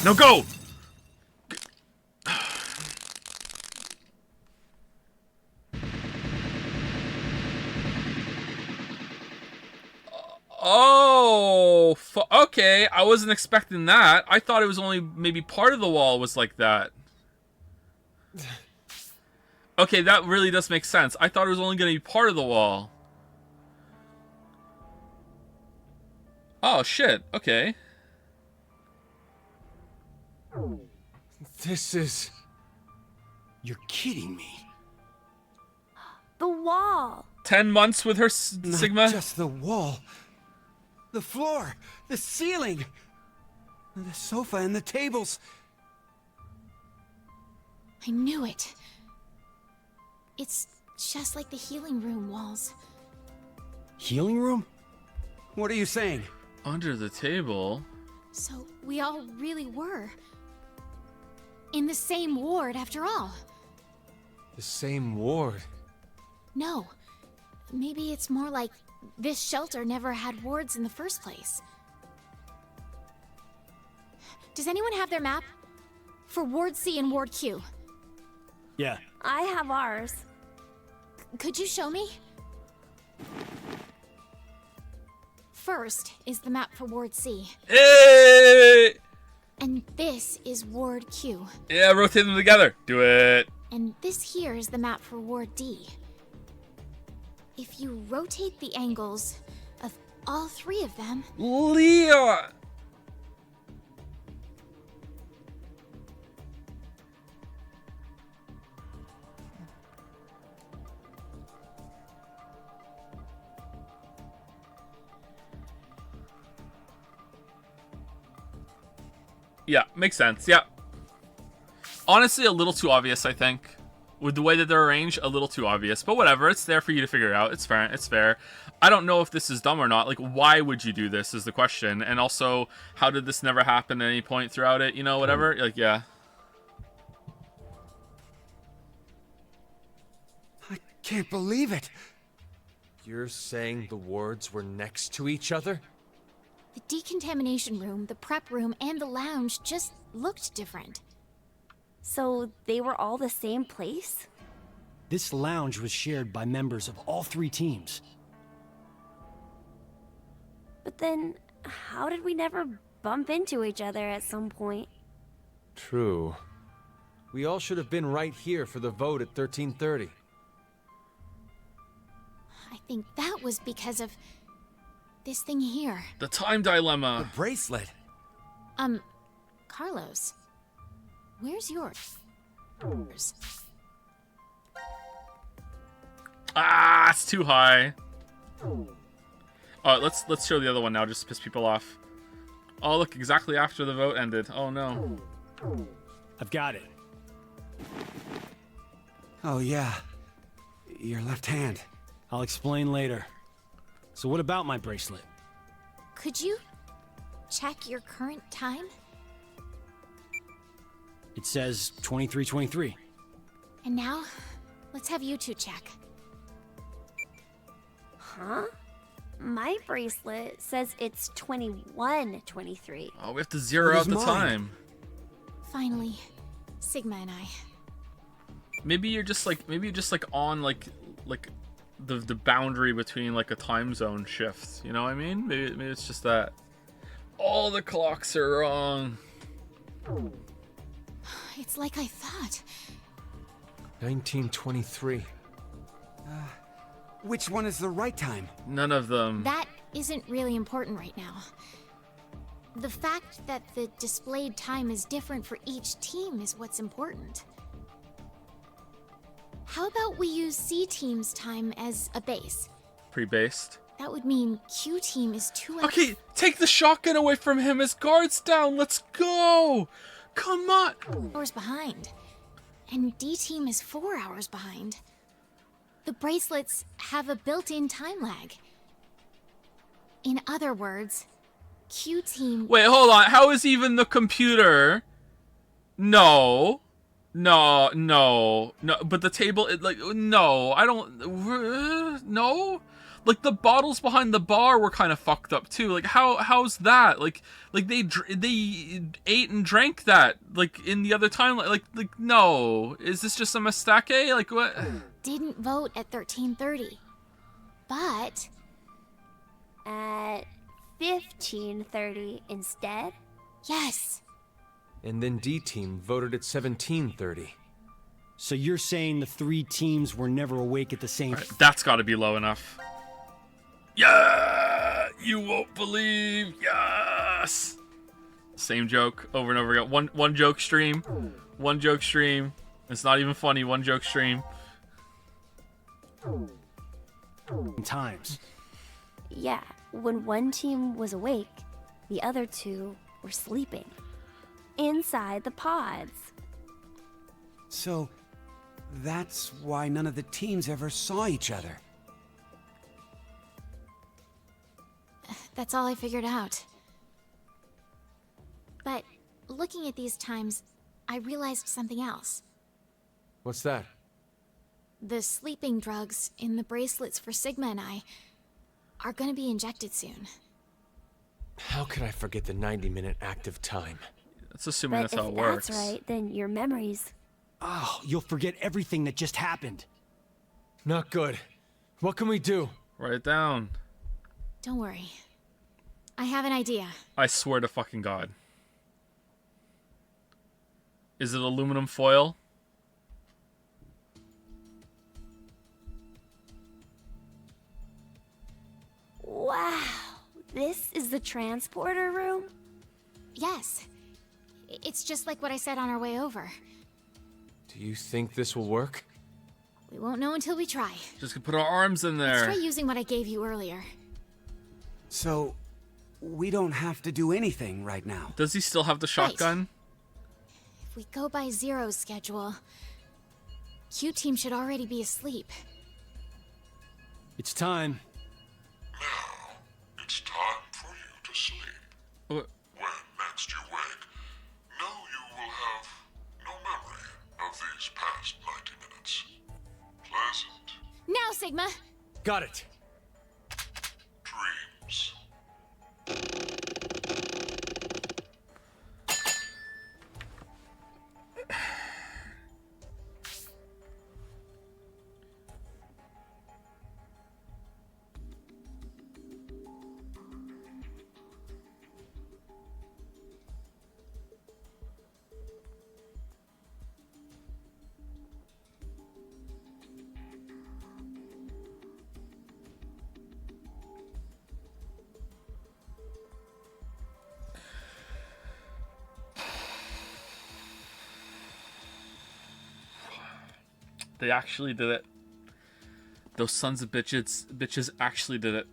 No, go! Oh, okay. I wasn't expecting that. I thought it was only maybe part of the wall was like that. Okay, that really does make sense. I thought it was only going to be part of the wall. Oh, shit. Okay.
This is...
You're kidding me.
The wall.
10 months with her, Sigma?
Not just the wall. The floor. The ceiling. The sofa and the tables.
I knew it. It's just like the healing room walls.
Healing room?
What are you saying?
Under the table?
So we all really were in the same ward after all.
the same ward.
No. Maybe it's more like this shelter never had wards in the first place. Does anyone have their map? For Ward C and Ward Q.
Yeah.
I have ours.
Could you show me? First is the map for Ward C.
Hey!
And this is Ward Q.
Yeah, rotate them together. Do it.
And this here is the map for Ward D. If you rotate the angles of all three of them...
Leon! Yeah, makes sense. Yeah. Honestly, a little too obvious, I think. With the way that they're arranged, a little too obvious. But whatever, it's there for you to figure out. It's fair. It's fair. I don't know if this is dumb or not. Like, why would you do this is the question. And also, how did this never happen at any point throughout it? You know, whatever. Like, yeah.
I can't believe it.
You're saying the wards were next to each other?
The decontamination room, the prep room, and the lounge just looked different.
So they were all the same place?
This lounge was shared by members of all three teams.
But then, how did we never bump into each other at some point?
True. We all should have been right here for the vote at 13:30.
I think that was because of this thing here.
The time dilemma.
The bracelet.
Carlos. Where's yours?
Ah, it's too high. Alright, let's show the other one now, just to piss people off. Oh, look, exactly after the vote ended. Oh, no.
I've got it.
Oh, yeah. Your left hand.
I'll explain later. So what about my bracelet?
Could you check your current time?
It says 23:23.
And now, let's have you two check.
Huh? My bracelet says it's 21:23.
Oh, we have to zero out
Where's
the
mine?
time.
Finally, Sigma and I.
Maybe you're just like on like the boundary between like a time zone shift. You know what I mean? Maybe it's just that all the clocks are wrong.
It's like I thought.
1923.
Which one is the right time?
None of them.
That isn't really important right now. The fact that the displayed time is different for each team is what's important. How about we use C team's time as a base?
Pre-based.
That would mean Q team is 2 hours.
Okay, take the shotgun away from him. His guard's down. Let's go. Come on.
Hours behind. And D team is 4 hours behind. The bracelets have a built-in time lag. In other words, Q team...
Wait, hold on. How is even the computer? No. But the table, no. I don't. No. Like the bottles behind the bar were kind of fucked up too. Like how's that? Like they ate and drank that like in the other time. Like no, is this just a mistake? Like what?
Didn't vote at 13:30, but
At 15:30 instead?
yes,
And then D team voted at 17:30.
So you're saying the 3 teams were never awake at the same
Right, that's got to be low enough. Yeah, you won't believe. Yes. Same joke over and over again. One joke stream. One joke stream. It's not even funny. One joke stream.
times?
Yeah, when one team was awake, the other 2 were sleeping. Inside the pods.
So, that's why none of the teams ever saw each other.
that's all I figured out. But looking at these times, I realized something else.
What's that?
The sleeping drugs in the bracelets for Sigma and I are gonna be injected soon.
How could I forget the 90-minute active time?
That's assuming
But
that's how
if
it works.
that's right, then your memories...
Oh, you'll forget everything that just happened.
Not good. What can we do?
Write it down.
Don't worry. I have an idea.
I swear to fucking God. Is it aluminum foil?
Wow, this is the transporter room?
Yes. It's just like what I said on our way over.
Do you think this will work?
We won't know until we try.
Just gonna put our arms in
Let's
there.
try using what I gave you earlier.
So, we don't have to do anything right now.
Does he still have the shotgun?
If we go by Zero's schedule, Q Team should already be asleep.
It's time.
Now, it's time for you to sleep.
What?
When next you wake, know you will have no memory of these past 90 minutes. Pleasant
Now, Sigma!
Got it.
dreams.
They actually did it. Those sons of bitches actually did it.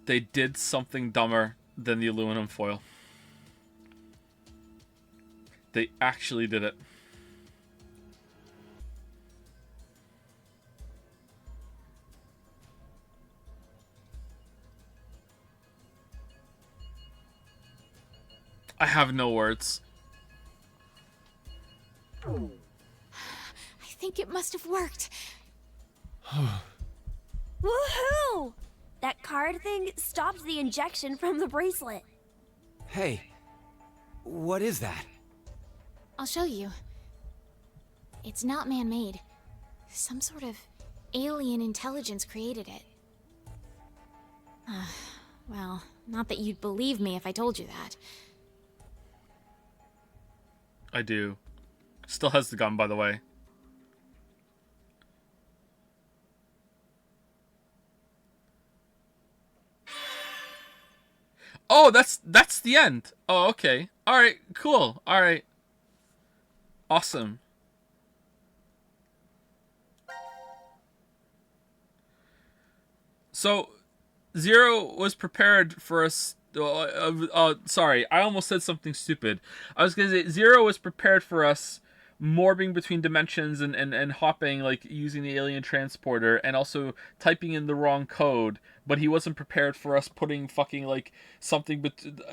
They did something dumber than the aluminum foil. They actually did it. I have no words.
I think it must have worked.
Woohoo! That card thing stopped the injection from the bracelet.
Hey, what is that?
I'll show you. It's not man-made. Some sort of alien intelligence created it. Well, not that you'd believe me if I told you that.
I do. Still has the gun, by the way. Oh, that's the end. Oh, okay. All right, cool. All right. Awesome. So, Zero was prepared for us. Sorry, I almost said something stupid. I was gonna say Zero was prepared for us morbing between dimensions and hopping, like using the alien transporter, and also typing in the wrong code, but he wasn't prepared for us putting fucking like something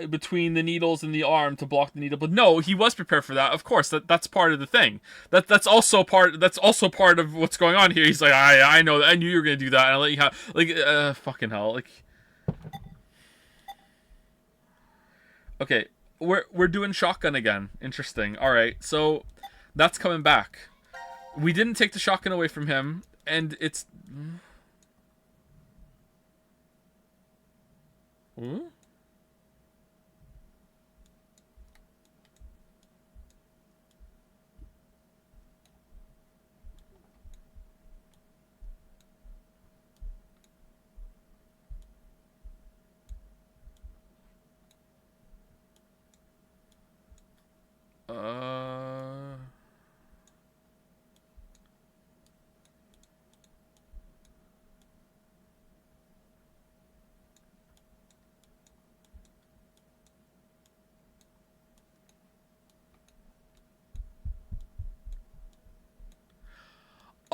between the needles and the arm to block the needle. But no, he was prepared for that. Of course, that's part of the thing. That's also part of what's going on here. He's like, I know that. I knew you were gonna do that, and I let you have, like, fucking hell, like. Okay, we're doing shotgun again. Interesting. All right, so that's coming back. We didn't take the shotgun away from him, and it's. Hmm?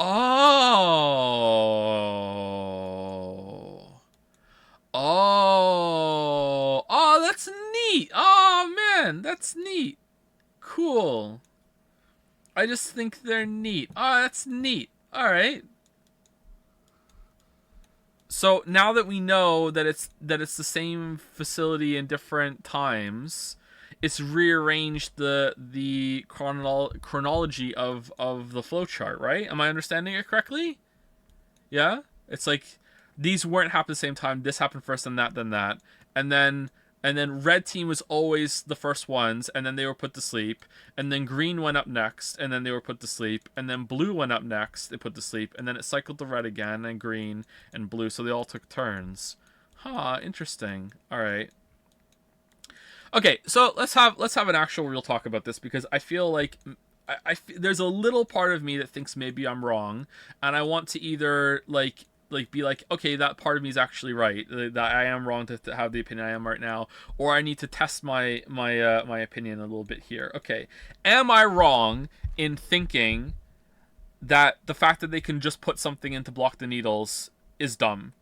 Oh. Oh. Oh, that's neat. Oh, man, that's neat. Cool. I just think they're neat. Oh, that's neat. All right. So now that we know that it's the same facility in different times, it's rearranged the chronology of the flowchart, right? Am I understanding it correctly? Yeah? It's like these weren't happening at the same time. This happened first, then that, and then red team was always the first ones, and then they were put to sleep, and then green went up next, and then they were put to sleep, and then blue went up next, they put to sleep, and then it cycled to red again, and green and blue, so they all took turns. Huh, interesting. All right. Okay, so let's have an actual real talk about this, because I feel like there's a little part of me that thinks maybe I'm wrong, and I want to either like be like, okay, that part of me is actually right, that I am wrong to have the opinion I am right now, or I need to test my opinion a little bit here. Okay, am I wrong in thinking that the fact that they can just put something in to block the needles is dumb?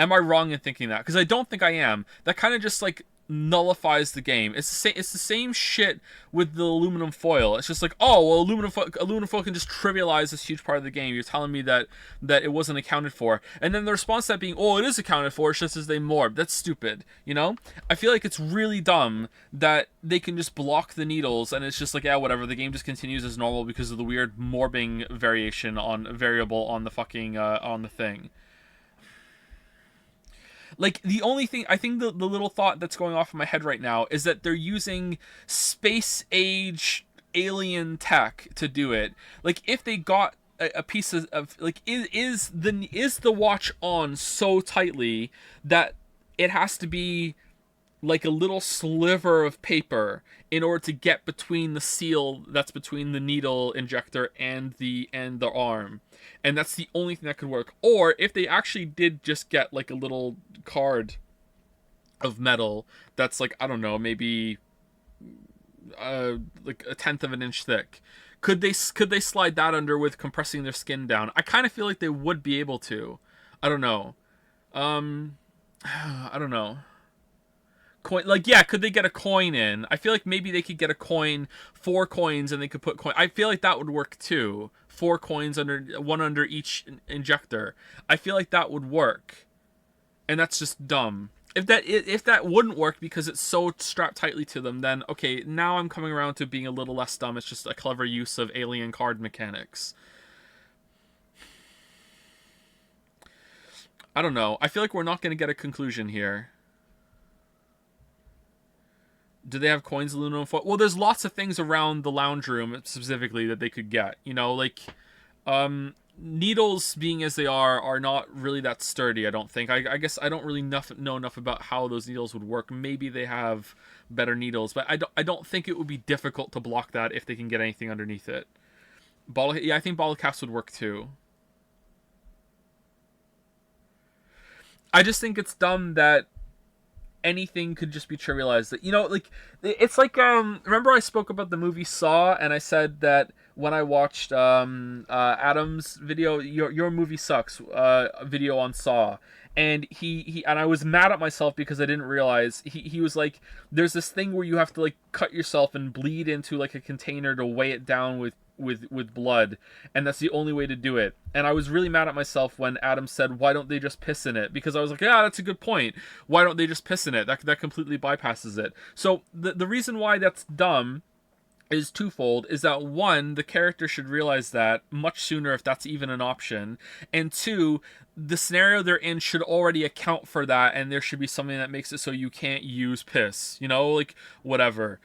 Am I wrong in thinking that? Because I don't think I am. That kind of just like nullifies the game. It's the same shit with the aluminum foil. It's just like, oh well, aluminum foil can just trivialize this huge part of the game. You're telling me that it wasn't accounted for, and then the response to that being, oh, it is accounted for, it's just as they morb. That's stupid, you know? I feel like it's really dumb that they can just block the needles, and it's just like, yeah, whatever, the game just continues as normal because of the weird morbing variable on the fucking on the thing. Like, the only thing, I think the little thought that's going off in my head right now is that they're using space age alien tech to do it. Like, if they got a piece of like, is the watch on so tightly that it has to be like a little sliver of paper in order to get between the seal that's between the needle injector and the arm, and that's the only thing that could work. Or if they actually did just get like a little card of metal that's like, I don't know, maybe like 1/10 of an inch thick, could they slide that under with compressing their skin down? I kind of feel like they would be able to. I don't know. I don't know. Coin, like, yeah, could they get a coin in? I feel like maybe they could get a coin, 4 coins, and they could put coin. I feel like that would work too. 4 coins one under each injector. I feel like that would work, and that's just dumb. If that wouldn't work because it's so strapped tightly to them, then okay, now I'm coming around to being a little less dumb. It's just a clever use of alien card mechanics. I don't know. I feel like we're not going to get a conclusion here. Do they have coins, aluminum foil? Well, there's lots of things around the lounge room specifically that they could get. You know, like, needles being as they are not really that sturdy, I don't think. I guess I don't really know enough about how those needles would work. Maybe they have better needles, but I don't think it would be difficult to block that if they can get anything underneath it. I think bottle caps would work too. I just think it's dumb that anything could just be trivialized. That, you know, like, it's like, remember I spoke about the movie Saw, and I said that when I watched Adam's video, your movie sucks video on Saw, and he and I was mad at myself because I didn't realize he was like, there's this thing where you have to like cut yourself and bleed into like a container to weigh it down with blood, and that's the only way to do it. And I was really mad at myself when Adam said, why don't they just piss in it? Because I was like, yeah, that's a good point. Why don't they just piss in it? That completely bypasses it. So the reason why that's dumb is twofold. Is that one, the character should realize that much sooner if that's even an option, and two, the scenario they're in should already account for that, and there should be something that makes it so you can't use piss, you know, like whatever.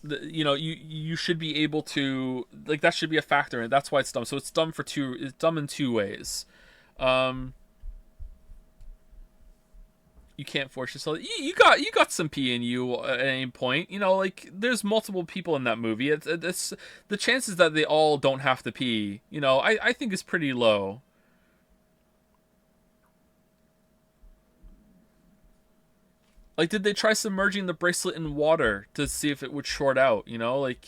You know, you should be able to, like, that should be a factor, and that's why it's dumb. So it's dumb in two ways. You can't force yourself. You got some pee in you at any point. You know, like, there's multiple people in that movie. It's the chances that they all don't have to pee, you know, I think is pretty low. Like, did they try submerging the bracelet in water to see if it would short out, you know, like,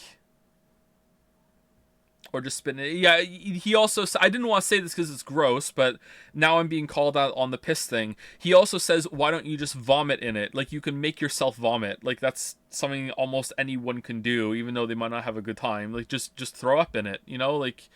or just spin it? Yeah, he also, I didn't want to say this because it's gross, but now I'm being called out on the piss thing. He also says, why don't you just vomit in it? Like, you can make yourself vomit. Like, that's something almost anyone can do, even though they might not have a good time. Like, just throw up in it, you know, like,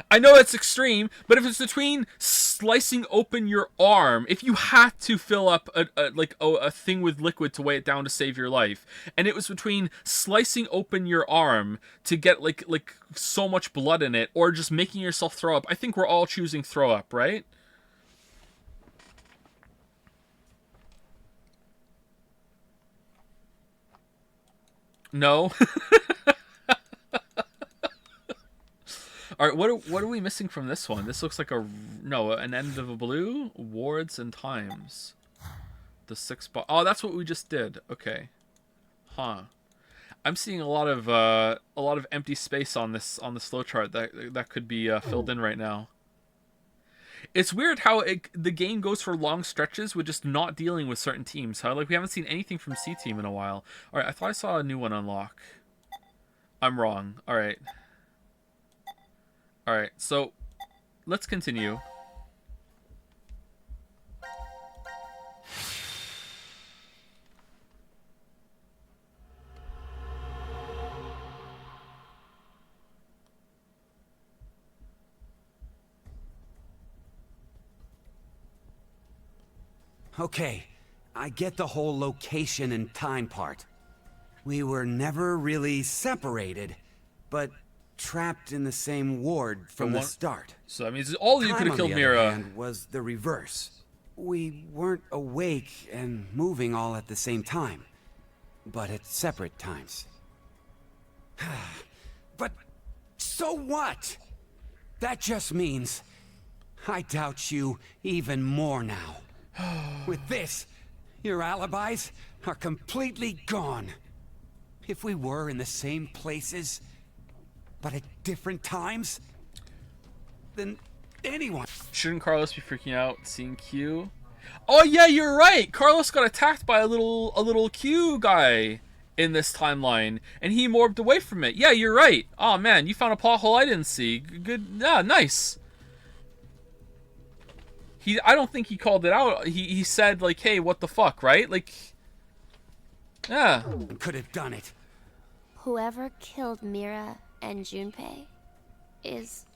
I know that's extreme, but if it's between slicing open your arm, if you had to fill up a thing with liquid to weigh it down to save your life, and it was between slicing open your arm to get like so much blood in it, or just making yourself throw up, I think we're all choosing throw up, right? No. All right, what are we missing from this one? This looks like an end of a blue, wards and times. The 6 spot. Oh, that's what we just did. Okay. Huh. I'm seeing a lot of empty space on this flowchart that could be filled in right now. It's weird how the game goes for long stretches with just not dealing with certain teams. Huh? Like, we haven't seen anything from C Team in a while. All right, I thought I saw a new one unlock. I'm wrong. All right. Alright, so let's continue.
Okay, I get the whole location and time part. We were never really separated, but trapped in the same ward from the start.
So that means all of you could have killed Mira.
And was the reverse. We weren't awake and moving all at the same time, but at separate times. But so what? That just means I doubt you even more now. With this, your alibis are completely gone. If we were in the same places, but at different times, then anyone...
Shouldn't Carlos be freaking out seeing Q? Oh yeah, you're right! Carlos got attacked by a little Q guy in this timeline, and he morbed away from it. Yeah, you're right. Oh man, you found a plot hole I didn't see. Good, yeah, nice. I don't think he called it out. He said, like, hey, what the fuck, right? Like, yeah.
Could have done it.
Whoever killed Mira and Junpei is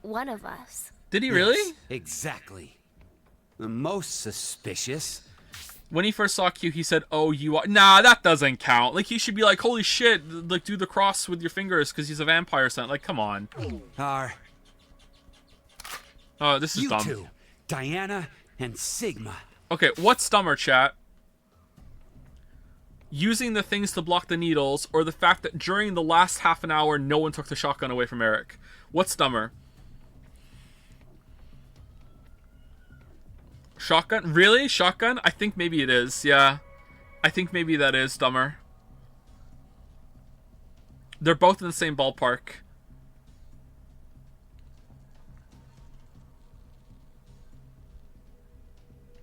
one of us.
Did he really?
Yes, exactly. The most suspicious.
When he first saw Q, he said, oh, you are... Nah, that doesn't count. Like, he should be like, holy shit, like, do the cross with your fingers because he's a vampire or something. Like, come on. Oh, this is
you
dumb.
Two, Diana and Sigma.
Okay, what's dumber, chat? Using the things to block the needles, or the fact that during the last half an hour, no one took the shotgun away from Eric? What's dumber? Shotgun? Really? Shotgun? I think maybe it is, yeah. I think maybe that is dumber. They're both in the same ballpark.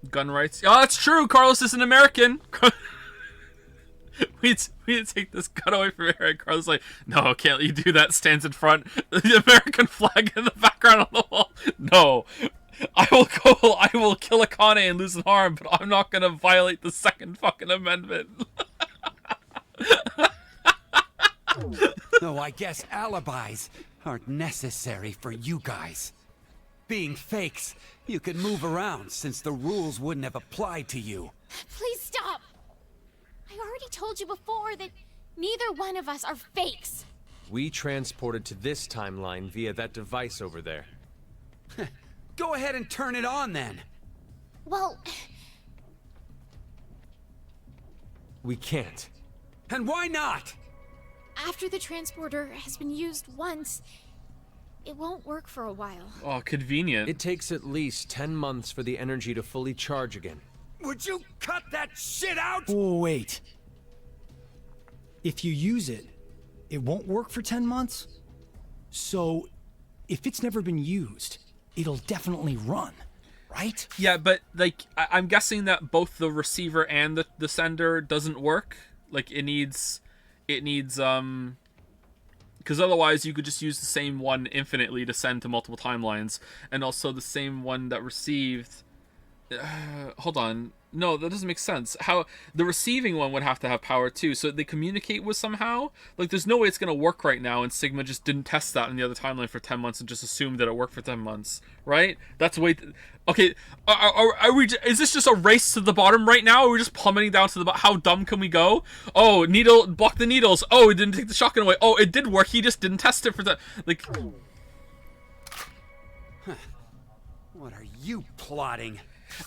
Gun rights. Oh, that's true! Carlos is an American! We need to take this gun away from Eric. Carlos like, no, can't let you do that. Stands in front, the American flag in the background on the wall. No, I will kill Akane and lose harm, but I'm not gonna violate the Second fucking Amendment.
No, I guess alibis aren't necessary for you guys. Being fakes, you could move around since the rules wouldn't have applied to you.
Please stop! I already told you before that neither one of us are fakes.
We transported to this timeline via that device over there.
Go ahead and turn it on then.
Well,
We can't.
And why not?
after the transporter has been used once, it won't work for a while.
Oh, convenient.
It takes at least 10 months for the energy to fully charge again.
Would you cut that shit out?
Oh, wait. If you use it, it won't work for 10 months? So, if it's never been used, it'll definitely run, right?
Yeah, but like I'm guessing that both the receiver and the sender doesn't work. Like it needs because otherwise you could just use the same one infinitely to send to multiple timelines, and also the same one that received. Hold on. No, that doesn't make sense. How the receiving one would have to have power too, so they communicate with somehow. Like, there's no way it's gonna work right now, and Sigma just didn't test that in the other timeline for 10 months and just assumed that it worked for 10 months, right? That's way. Okay, are we? Is this just a race to the bottom right now? Or are we just plummeting down to the bottom? How dumb can we go? Oh, needle, block the needles. Oh, it didn't take the shotgun away. Oh, it did work. He just didn't test it for the like.
What are you plotting?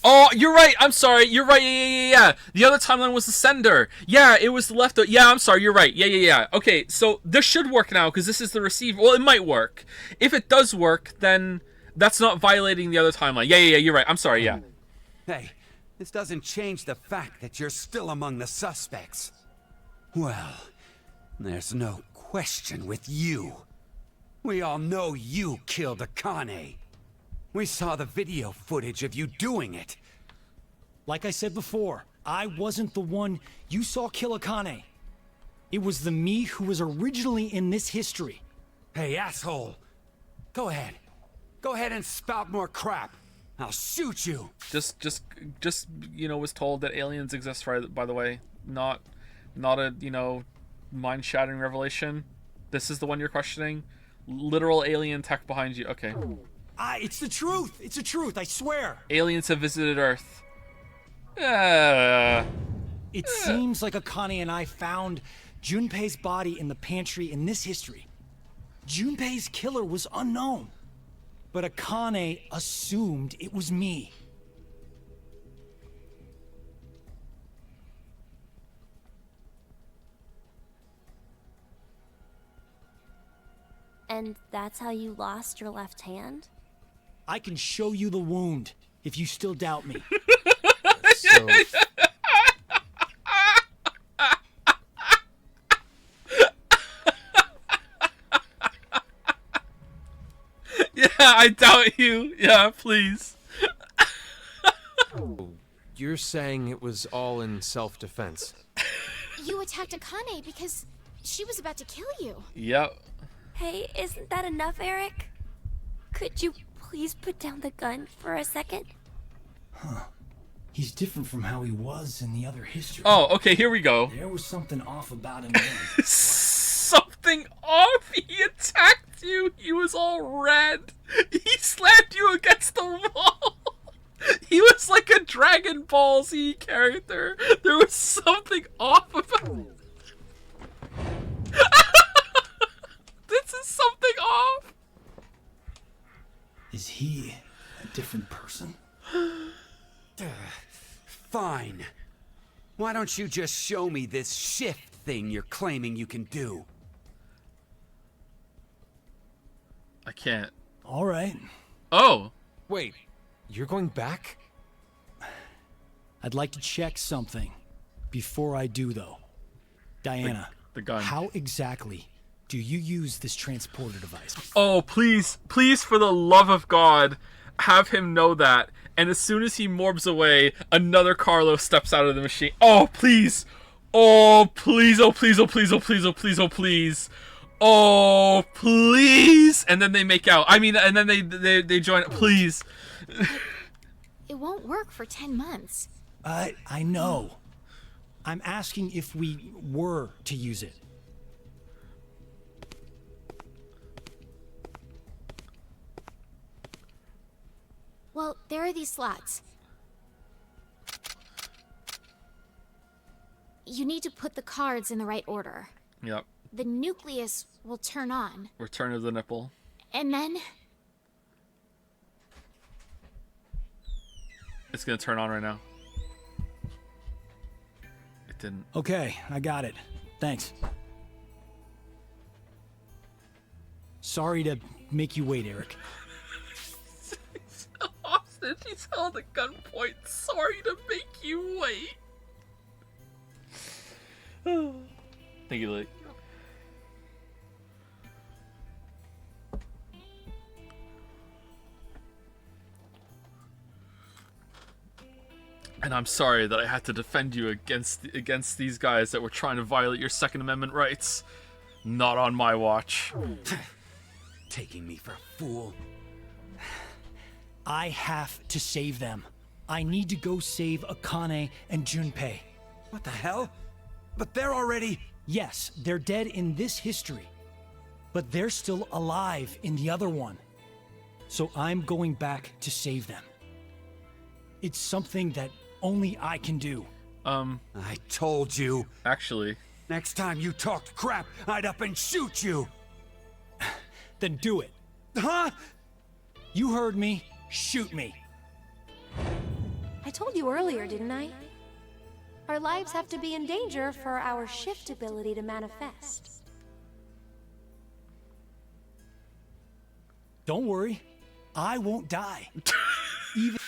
Oh, you're right. I'm sorry. You're right. Yeah. The other timeline was the sender. Yeah, it was the left. Yeah, I'm sorry. You're right. Yeah. Okay, so this should work now because this is the receiver. Well, it might work. If it does work, then that's not violating the other timeline. Yeah. You're right. I'm sorry. Yeah.
Hey, this doesn't change the fact that you're still among the suspects. Well, there's no question with you. We all know you killed Akane. We saw the video footage of you doing it.
Like I said before, I wasn't the one you saw kill Akane. It was the me who was originally in this history.
Hey, asshole. Go ahead. Go ahead and spout more crap. I'll shoot you.
Just was told that aliens exist. By the way, not a mind-shattering revelation. This is the one you're questioning. Literal alien tech behind you. Okay.
It's the truth. It's the truth. I swear.
Aliens have visited Earth.
It seems like Akane and I found Junpei's body in the pantry in this history. Junpei's killer was unknown, but Akane assumed it was me.
And that's how you lost your left hand?
I can show you the wound if you still doubt me.
So,
Yeah, I doubt you. Yeah, please.
you're saying it was all in self-defense?
You attacked Akane because she was about to kill you.
Yep.
Hey, isn't that enough, Eric? Could you please put down the gun for a second?
He's different from how he was in the other history.
Oh, okay, here we go.
There was something off about him then.
Something off? He attacked you. He was all red. He slammed you against the wall. He was like a Dragon Ball Z character. There was something off about it. This is something off.
Is he a different person?
Fine. Why don't you just show me this shift thing you're claiming you can do?
I can't.
All right.
Oh.
Wait, you're going back?
I'd like to check something before I do, though. Diana,
The gun.
how exactly do you use this transporter device?
Oh, please, for the love of God, have him know that. And as soon as he morbs away, another Carlos steps out of the machine. Oh, please. Oh, please, oh, please, oh, please, oh, please, oh, please, oh, please. Oh, please. And then they make out. I mean, and then they join. Please.
It won't work for 10 months.
I know. I'm asking if we were to use it.
Well, there are these slots. You need to put the cards in the right order.
Yep.
The nucleus will turn on.
Return of the nipple.
And then...
It's gonna turn on right now. It didn't.
Okay, I got it. Thanks. Sorry to make you wait, Eric.
Austin, she's held at gunpoint. Sorry to make you wait. Thank you, Lily. And I'm sorry that I had to defend you against these guys that were trying to violate your Second Amendment rights. Not on my watch.
Taking me for a fool.
I have to save them. I need to go save Akane and Junpei.
What the hell? But they're already...
Yes, they're dead in this history. But they're still alive in the other one. So I'm going back to save them. It's something that only I can do.
I told you.
Actually.
Next time you talked crap, I'd up and shoot you.
Then do it.
Huh?
You heard me. Shoot me.
I told you earlier, didn't I? Our lives have to be in danger for our shift ability to manifest.
Don't worry. I won't die. Even...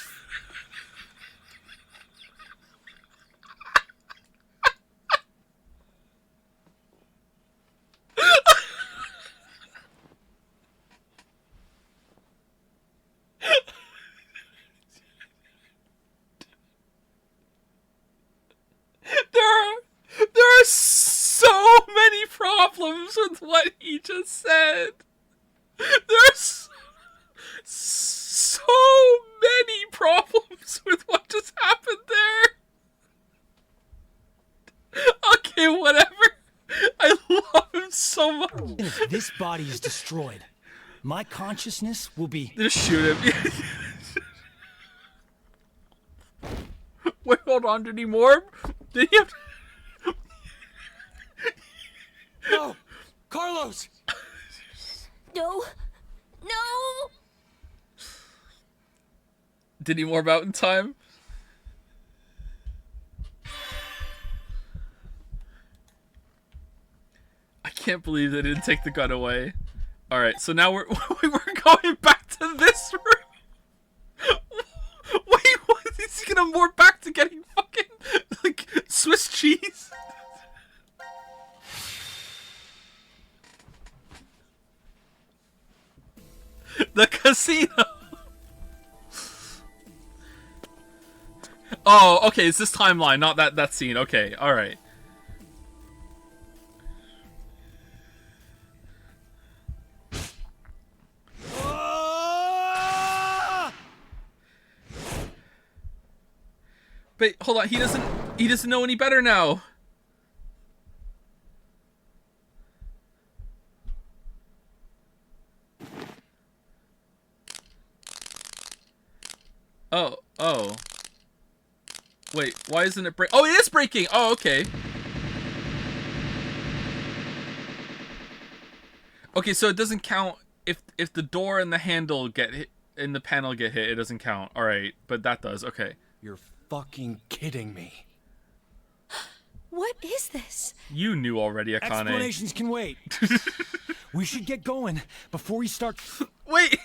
There are so many problems with what he just said. There's so many problems with what just happened there. Okay, whatever. I love him so much.
And if this body is destroyed, my consciousness will be...
Just shoot him. Wait, hold on. Did he more? Did he have...
No! Carlos!
No! No!
Did he morph out in time? I can't believe they didn't take the gun away. Alright, so now we're going back to this room. Wait, what? Is he gonna morph back to getting fucking, like, Swiss cheese? The casino! Oh, okay, it's this timeline, not that scene. Okay, alright. But hold on, he doesn't know any better now. Oh. Wait, why isn't it break? Oh, it is breaking! Oh, okay. Okay, so it doesn't count if the door and the handle get hit, and the panel get hit, it doesn't count. Alright, but that does, okay.
You're fucking kidding me.
What is this?
You knew already, Akane.
Explanations can wait. We should get going before we start...
Wait!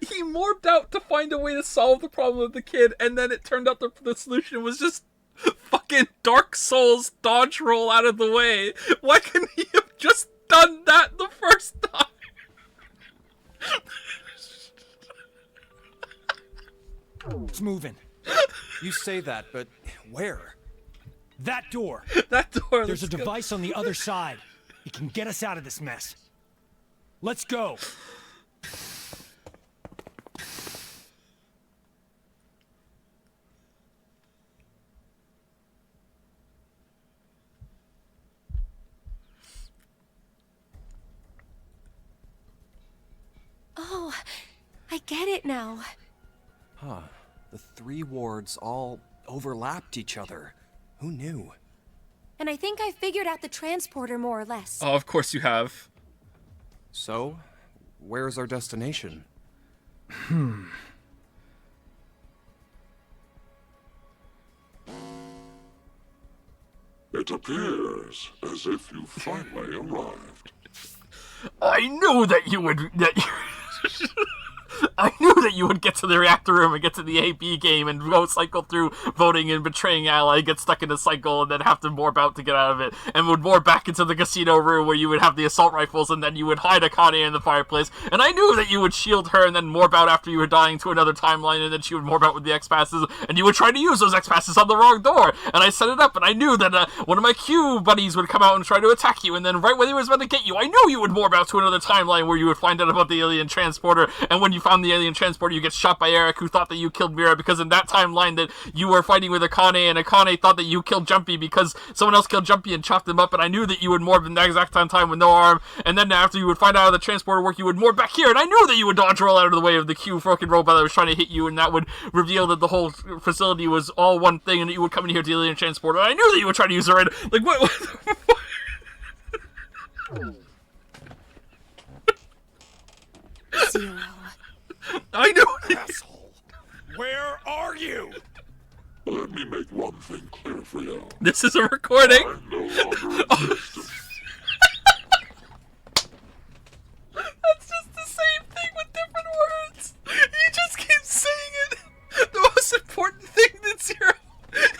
He morphed out to find a way to solve the problem of the kid, and then it turned out the solution was just fucking Dark Souls dodge roll out of the way. Why couldn't he have just done that the first time?
It's moving.
You say that, but where?
That door.
That door.
There's a
let's go.
device on the other side. It can get us out of this mess. Let's go.
Oh, I get it now.
Huh. The 3 wards all overlapped each other. Who knew?
And I think I figured out the transporter more or less.
Oh, of course you have.
So, where's our destination?
It appears as if you finally arrived.
I knew that you would. I knew that you would get to the reactor room and get to the AB game and go cycle through voting and betraying ally, get stuck in a cycle, and then have to morph out to get out of it, and would morph back into the casino room where you would have the assault rifles, and then you would hide Akane in the fireplace. And I knew that you would shield her and then morph out after you were dying to another timeline, and then she would morph out with the X-Passes, and you would try to use those X-Passes on the wrong door. And I set it up, and I knew that one of my Q buddies would come out and try to attack you, and then right when he was about to get you, I knew you would morph out to another timeline where you would find out about the alien transporter, and when you found the alien transporter, you get shot by Eric, who thought that you killed Mira, because in that timeline that you were fighting with Akane, and Akane thought that you killed Jumpy because someone else killed Jumpy and chopped him up, and I knew that you would morph in that exact time with no arm, and then after you would find out how the transporter worked, you would morph back here, and I knew that you would dodge roll out of the way of the Q fucking robot that was trying to hit you, and that would reveal that the whole facility was all one thing, and that you would come in here to the alien transporter, and I knew that you would try to use it right. Like, what
Zero.
I know.
Asshole. Where are you?
Let me make one thing clear for you.
This is a recording.
I no longer exist.
That's just the same thing with different words. You just keep saying it. The most important thing that Zero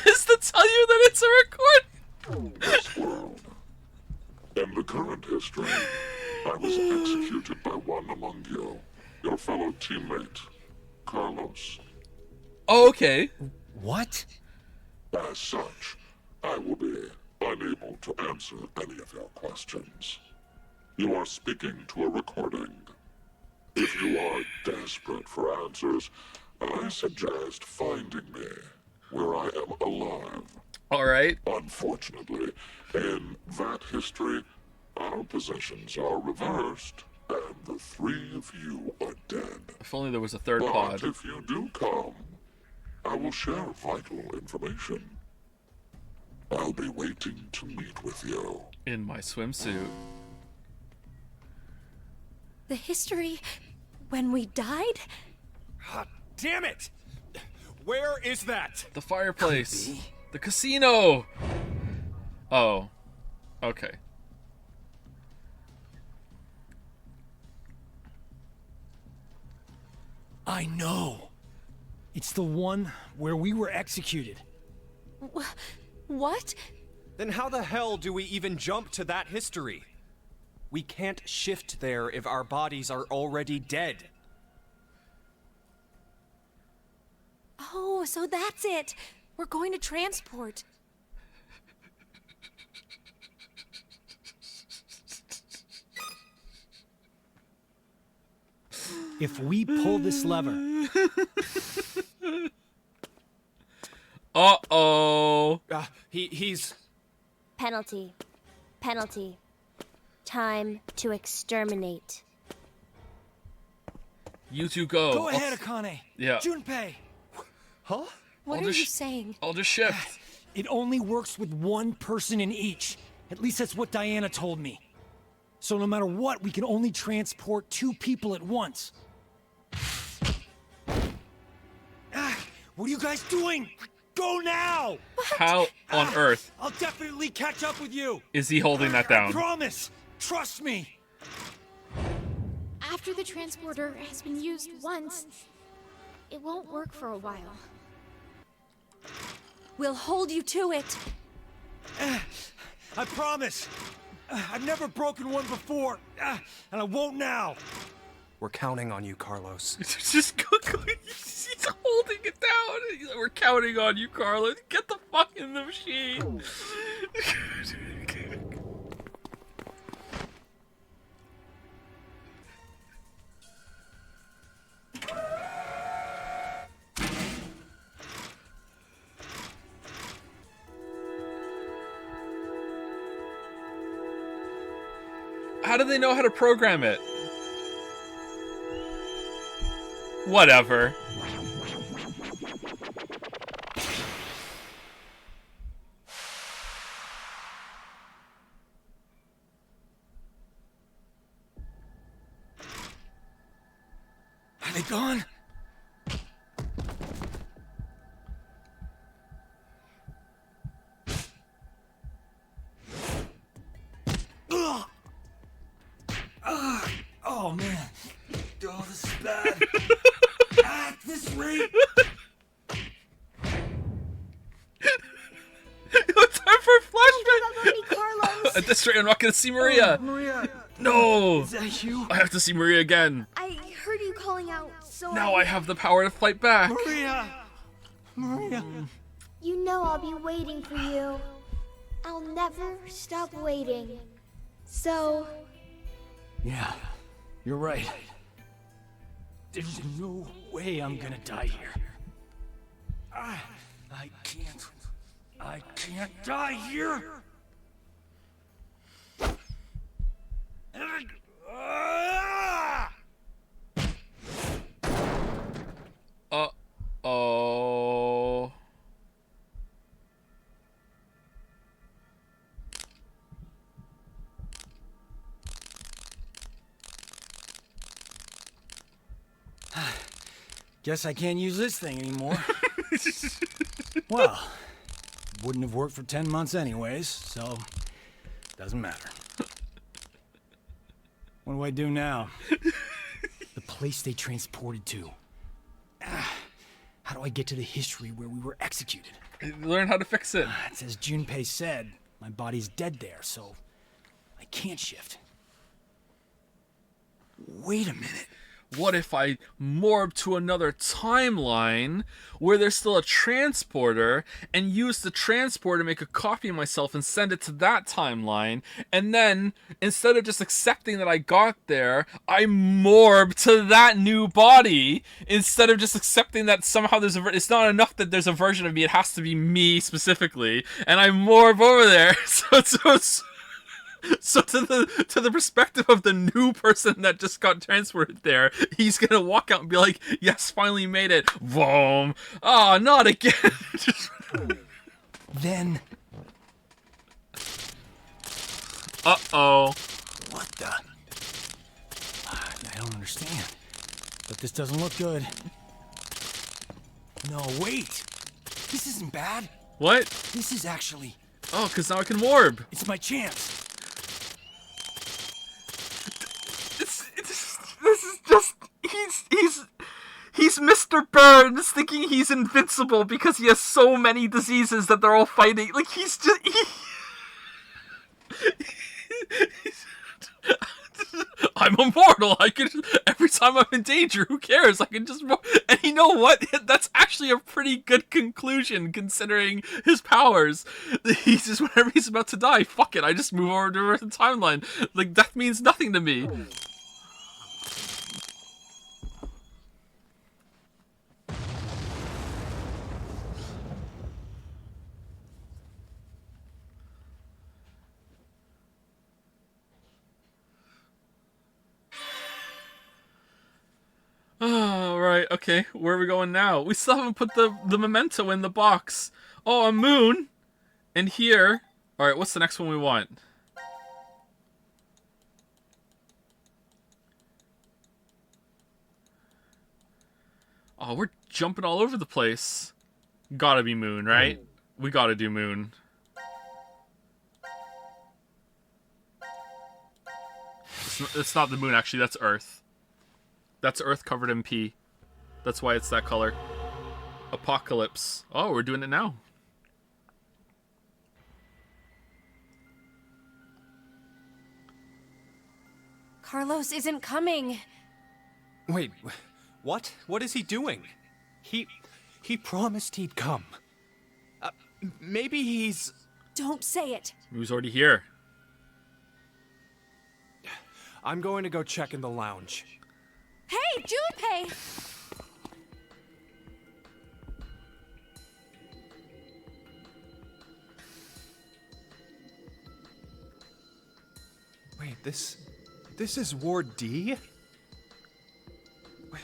is to tell you that it's a recording.
This world. In the current history, I was executed by one among you, your fellow teammate, Carlos.
Oh, okay.
What?
As such, I will be unable to answer any of your questions. You are speaking to a recording. If you are desperate for answers, I suggest finding me where I am alive.
All right.
Unfortunately, in that history, our positions are reversed, and the 3 of you are dead.
If only there was a third
But
pod.
if you do come, I will share vital information. I'll be waiting to meet with you.
In my swimsuit.
The history when we died?
Ah, damn it! Where is that?
The fireplace. The casino. Oh. Okay.
I know. It's the one where we were executed.
What?
Then how the hell do we even jump to that history? We can't shift there if our bodies are already dead.
Oh, so that's it. We're going to transport.
If we pull this lever...
Uh-oh.
He's...
Penalty. Penalty. Time to exterminate.
You two go.
Go ahead, Akane.
Yeah.
Junpei.
Huh?
What
I'll
are
just
you saying?
I'll just shift.
It only works with one person in each. At least that's what Diana told me. So no matter what, we can only transport 2 people at once. What are you guys doing? Go now!
How on earth
I'll definitely catch up with you.
is he holding that down?
I promise. Trust me.
After the transporter has been used once, it won't work for a while.
We'll hold you to it.
I promise. I've never broken one before, and I won't now.
We're counting on you, Carlos.
Just go. He's holding it down. He's like, we're counting on you, Carlos. Get the fuck in the machine. How do they know how to program it? Whatever.
Are they gone? Oh man. Oh, this is bad. At this rate.
It's time for a flashback. At this rate, I'm not gonna see Maria.
Oh, Maria.
No.
Is that you?
I have to see Maria again.
I heard you calling out, so
Now I have the power to fight back.
Maria. Maria.
You know I'll be waiting for you. I'll never stop waiting. So...
Yeah, you're right. There's no way I'm gonna die here. I can't die here!
Uh-oh.
Guess I can't use this thing anymore. Well, wouldn't have worked for 10 months anyways, so doesn't matter. What do I do now? The place they transported to. How do I get to the history where we were executed?
Learn how to fix it.
It's as Junpei said, my body's dead there, so I can't shift. Wait a minute.
What if I morph to another timeline where there's still a transporter and use the transporter to make a copy of myself and send it to that timeline, and then instead of just accepting that I got there, I morph to that new body instead of just accepting that somehow there's it's not enough that there's a version of me, it has to be me specifically, and I morph over there. So to the perspective of the new person that just got transported there, he's gonna walk out and be like, "Yes, finally made it." Boom! Ah, not again.
Then.
Uh-oh.
What the? I don't understand. But this doesn't look good. No, wait. This isn't bad.
What?
This is actually.
Oh, because now I can warp.
It's my chance.
This is just he's Mr. Burns thinking he's invincible because he has so many diseases that they're all fighting. Like he's just I'm immortal. I can every time I'm in danger. Who cares? I can just and you know what? That's actually a pretty good conclusion considering his powers. He's just whenever he's about to die, fuck it. I just move over to the timeline. Like death means nothing to me. Oh, right, okay, where are we going now? We still haven't put the memento in the box. Oh, a moon! And here... Alright, what's the next one we want? Oh, we're jumping all over the place. Gotta be moon, right? We gotta do moon. It's not the moon, actually, that's Earth. That's Earth covered in pee. That's why it's that color. Apocalypse. Oh, we're doing it now.
Carlos isn't coming.
Wait, what? What is he doing? He promised he'd come. Maybe he's...
Don't say it.
He was already here.
I'm going to go check in the lounge.
Hey, Junpei!
Wait, this is Ward D? Wait,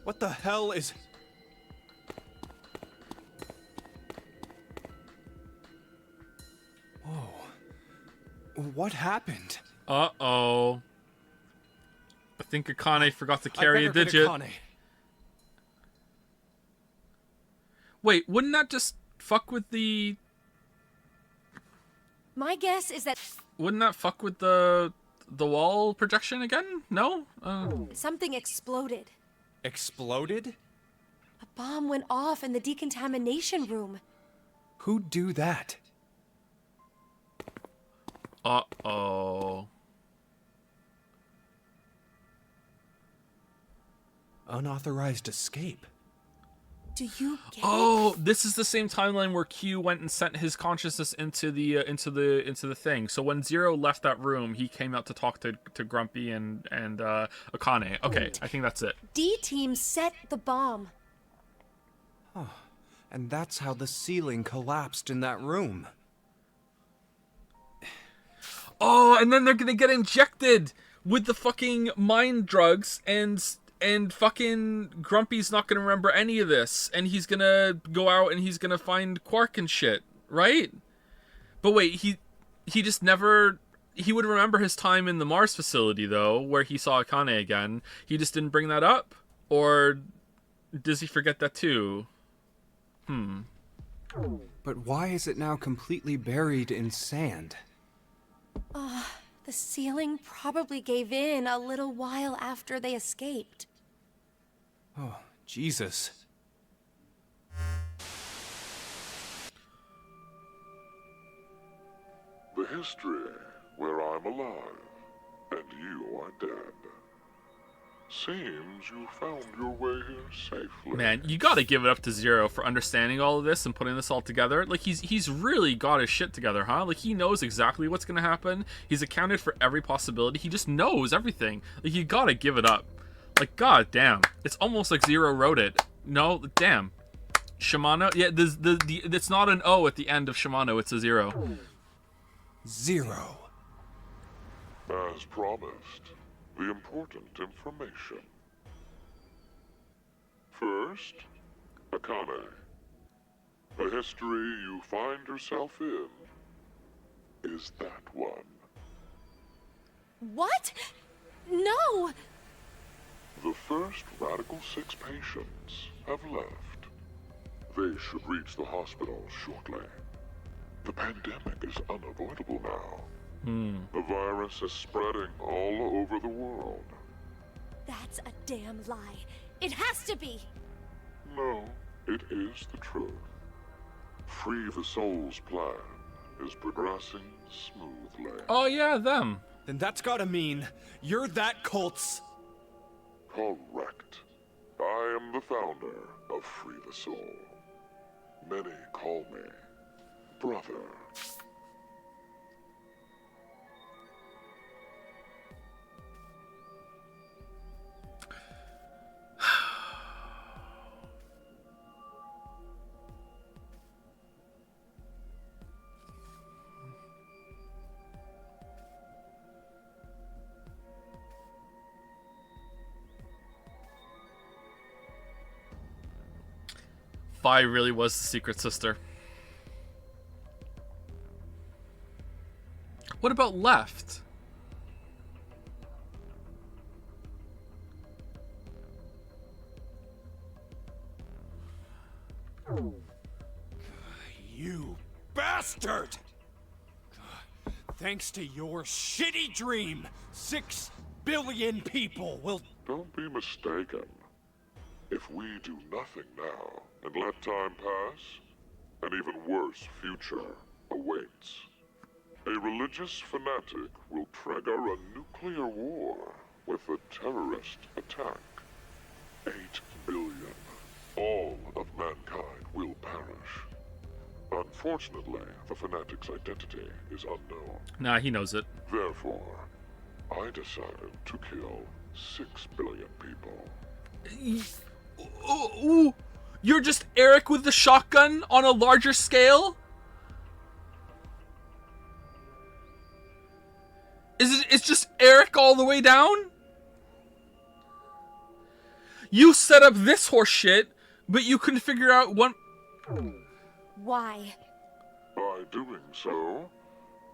what the hell is... Whoa. What happened?
Uh-oh. I think Akane forgot to carry a digit. Wait, wouldn't that just fuck with the...
My guess is that...
Wouldn't that fuck with the wall projection again? No?
Something exploded.
Exploded?
A bomb went off in the decontamination room.
Who'd do that?
Uh-oh.
Unauthorized escape.
Do you get
Oh, this is the same timeline where Q went and sent his consciousness into the thing. So when Zero left that room, he came out to talk to Grumpy and Akane. Okay, I think that's it.
D-Team set the bomb.
Huh. And that's how the ceiling collapsed in that room.
Oh, and then they're gonna get injected with the fucking mind drugs, and fucking Grumpy's not gonna remember any of this, and he's gonna go out and he's gonna find Quark and shit, right? But wait, he just never... He would remember his time in the Mars facility, though, where he saw Akane again. He just didn't bring that up? Or does he forget that too?
But why is it now completely buried in sand?
The ceiling probably gave in a little while after they escaped.
Oh, Jesus.
The history where I'm alive and you are dead. Seems you found your way here safely.
Man, you gotta give it up to Zero for understanding all of this and putting this all together. Like, he's really got his shit together, huh? Like, he knows exactly what's gonna happen. He's accounted for every possibility. He just knows everything. Like, you gotta give it up. Like, god damn. It's almost like Zero wrote it. No, damn. Shimano? Yeah, it's not an O at the end of Shimano, it's a 0.
Zero.
As promised, the important information. First, Akane. The history you find yourself in is that one.
What? No!
The first Radical 6 patients have left. They should reach the hospital shortly. The pandemic is unavoidable now. The virus is spreading all over the world.
That's a damn lie. It has to be!
No, it is the truth. Free the Soul's plan is progressing smoothly.
Oh yeah, them.
Then that's gotta mean you're that cult's...
Correct. I am the founder of Free the Soul. Many call me brother.
Vi really was the secret sister. What about left?
You bastard! Thanks to your shitty dream, 6 billion people will...
Don't be mistaken. If we do nothing now and let time pass, an even worse future awaits. A religious fanatic will trigger a nuclear war with a terrorist attack. 8 billion. All of mankind will perish. Unfortunately, the fanatic's identity is unknown.
Nah, he knows it.
Therefore, I decided to kill 6 billion people.
Ooh, you're just Eric with the shotgun on a larger scale? It's just Eric all the way down? You set up this horse shit, but you couldn't figure out one...
Why?
By doing so,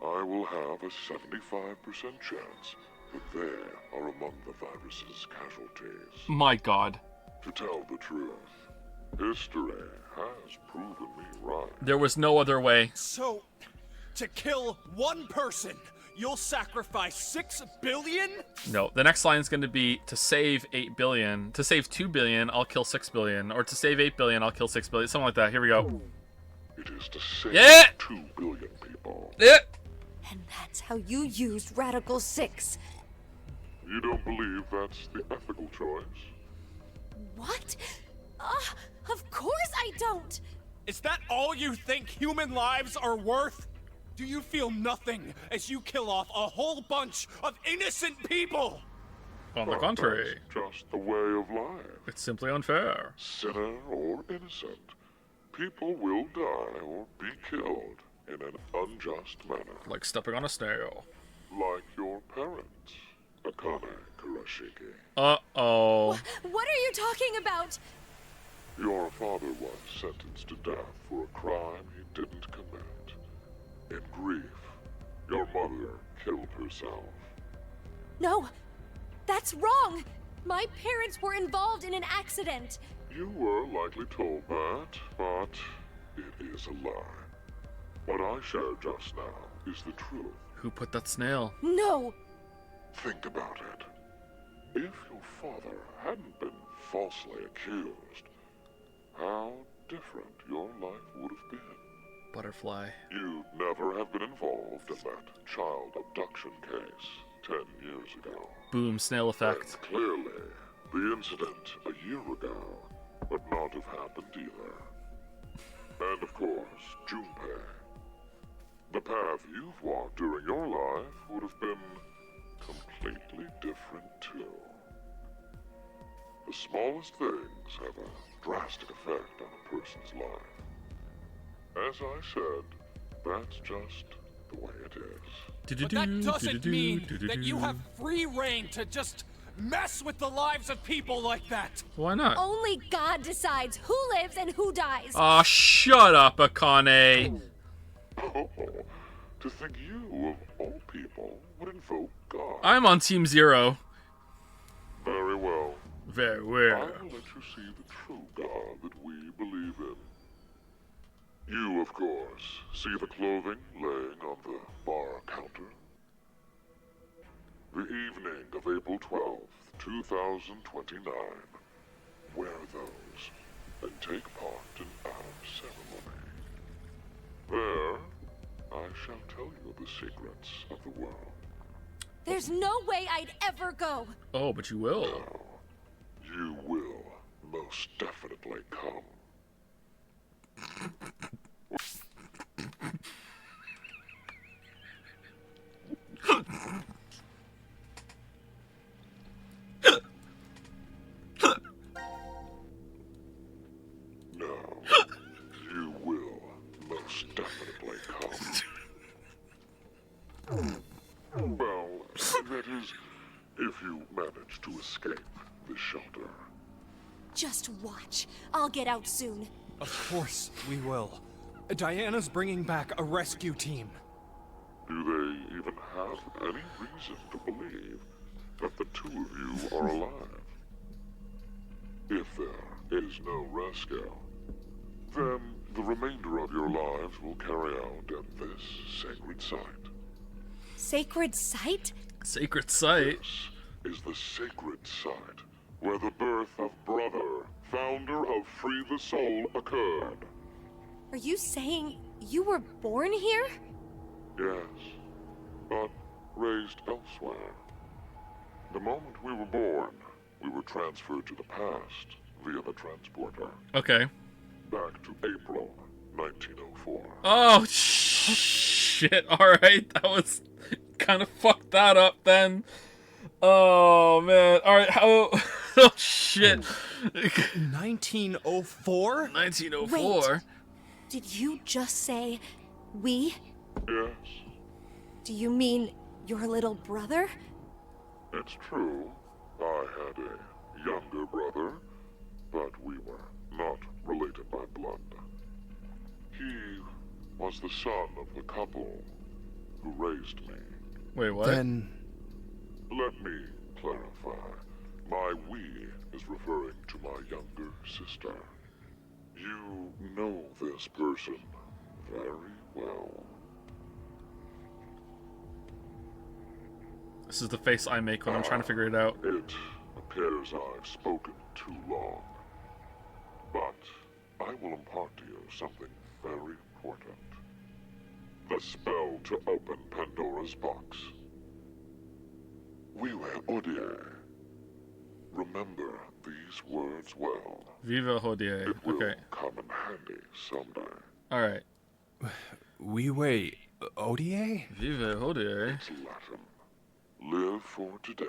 I will have a 75% chance that they are among the virus's casualties.
My god.
To tell the truth, history has proven me right.
There was no other way.
So, to kill one person, you'll sacrifice 6 billion?
No, the next line is going to be to save 8 billion. To save 2 billion, I'll kill 6 billion. Or to save 8 billion, I'll kill 6 billion. Something like that. Here we go.
It is to save 2 billion people.
Yeah.
And that's how you used Radical 6.
You don't believe that's the ethical choice?
What? Of course I don't!
Is that all you think human lives are worth? Do you feel nothing as you kill off a whole bunch of innocent people?
On the contrary.
That's just the way of life.
It's simply unfair.
Sinner or innocent, people will die or be killed in an unjust manner.
Like stepping on a snail.
Like your parents, Akane Kurashiki.
Uh-oh.
What are you talking about?
Your father was sentenced to death for a crime he didn't commit. In grief, your mother killed herself.
No, that's wrong. My parents were involved in an accident.
You were likely told that, but it is a lie. What I shared just now is the truth.
Who put that snail?
No.
Think about it. If your father hadn't been falsely accused, how different your life would have been.
Butterfly.
You'd never have been involved in that child abduction case 10 years ago.
Boom, snail effect.
And clearly, the incident a year ago would not have happened either. And of course, Junpei. The path you've walked during your life would have been completely different too. The smallest things have a drastic effect on a person's life. As I said, that's just the way it is.
But that doesn't mean that you have free reign to just mess with the lives of people like that.
Why not?
Only God decides who lives and who dies.
Aw, shut up, Akane.
Oh, to think you, of all people, would invoke God.
I'm on Team Zero.
Very well.
Very well.
I will let you see the true God that we believe in. You, of course, see the clothing laying on the bar counter. The evening of April 12th, 2029. Wear those and take part in our ceremony. There, I shall tell you the secrets of the world.
There's no way I'd ever go.
Oh, but you will.
No, you will most definitely come. No, you will most definitely come. Well, that is, if you manage to escape the shelter.
Just watch. I'll get out soon.
Of course we will. Diana's bringing back a rescue team.
Do they even have any reason to believe that the two of you are alive? If there is no rescue, then the remainder of your lives will carry out at this sacred site.
Sacred site?
Sacred site?
This is the sacred site where the birth of Brother, founder of Free the Soul, occurred.
Are you saying you were born here?
Yes, but raised elsewhere. The moment we were born, we were transferred to the past via the transporter.
Okay.
Back to April 1904.
Oh, shit. Alright, that was... kind of fucked that up then. Oh, man. Alright, how... oh, shit.
1904?
1904?
Wait. Did you just say we?
Yes,
Do you mean your little brother?
it's true. I had a younger brother, but we were not related by blood. He was the son of the couple who raised me.
Wait, what?
Then...
Let me clarify. My we is referring to my younger sister. You know this person very well.
This is the face I make when I'm trying to figure it out.
It appears I've spoken too long. But I will impart to you something very important. The spell to open Pandora's box. Vive Hodie. Remember these words well.
Vive Hodie.
It will
Okay.
come in handy someday.
Alright.
Vive Hodie?
Vive Hodie.
It's Latin. Live for today.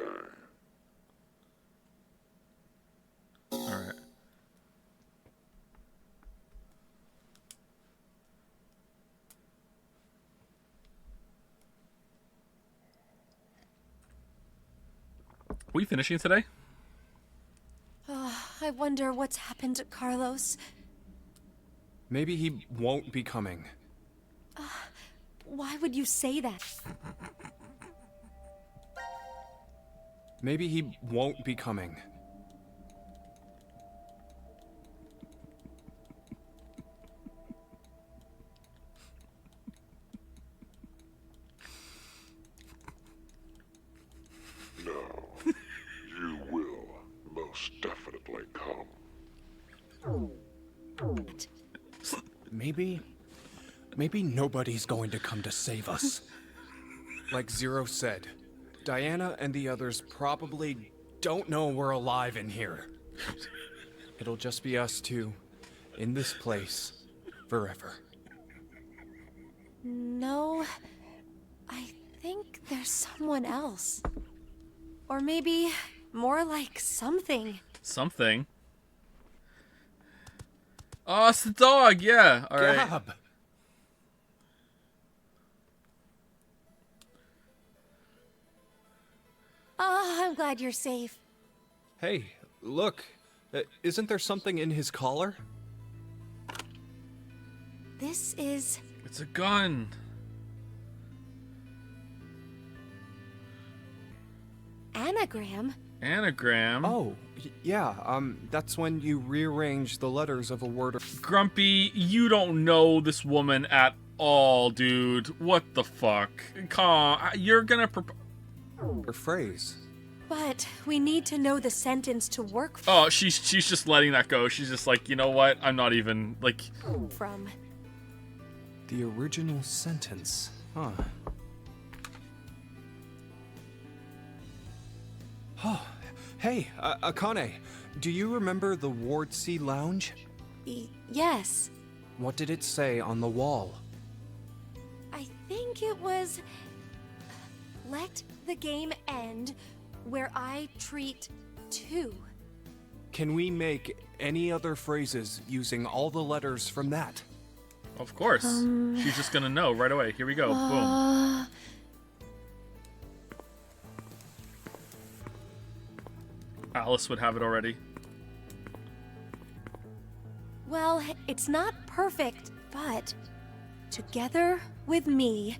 Alright. We finishing today?
Oh, I wonder what's happened to Carlos.
Maybe he won't be coming.
Why would you say that?
Maybe he won't be coming.
No, you will most definitely come.
Maybe nobody's going to come to save us. Like Zero said, Diana and the others probably don't know we're alive in here. It'll just be us two, in this place, forever.
No, I think there's someone else. Or maybe more like something.
Something. Oh, it's the dog, yeah. Alright.
Gab!
Oh, I'm glad you're safe.
Hey, look. Isn't there something in his collar?
This is...
It's a gun.
Anagram?
Anagram.
Oh, yeah, that's when you rearrange the letters of a word or...
Grumpy, you don't know this woman at all, dude. What the fuck? Come on, you're gonna
or phrase.
But we need to know the sentence to work
Oh, she's just letting that go. She's just like, you know what? I'm not even, like...
from.
The original sentence. Huh. Oh, hey, Akane, do you remember the Ward C Lounge?
Yes.
What did it say on the wall?
I think it was... Let the game end where I treat two.
Can we make any other phrases using all the letters from that?
Of course. She's just gonna know right away. Here we go. Boom. Alice would have it already.
Well, it's not perfect, but together with me,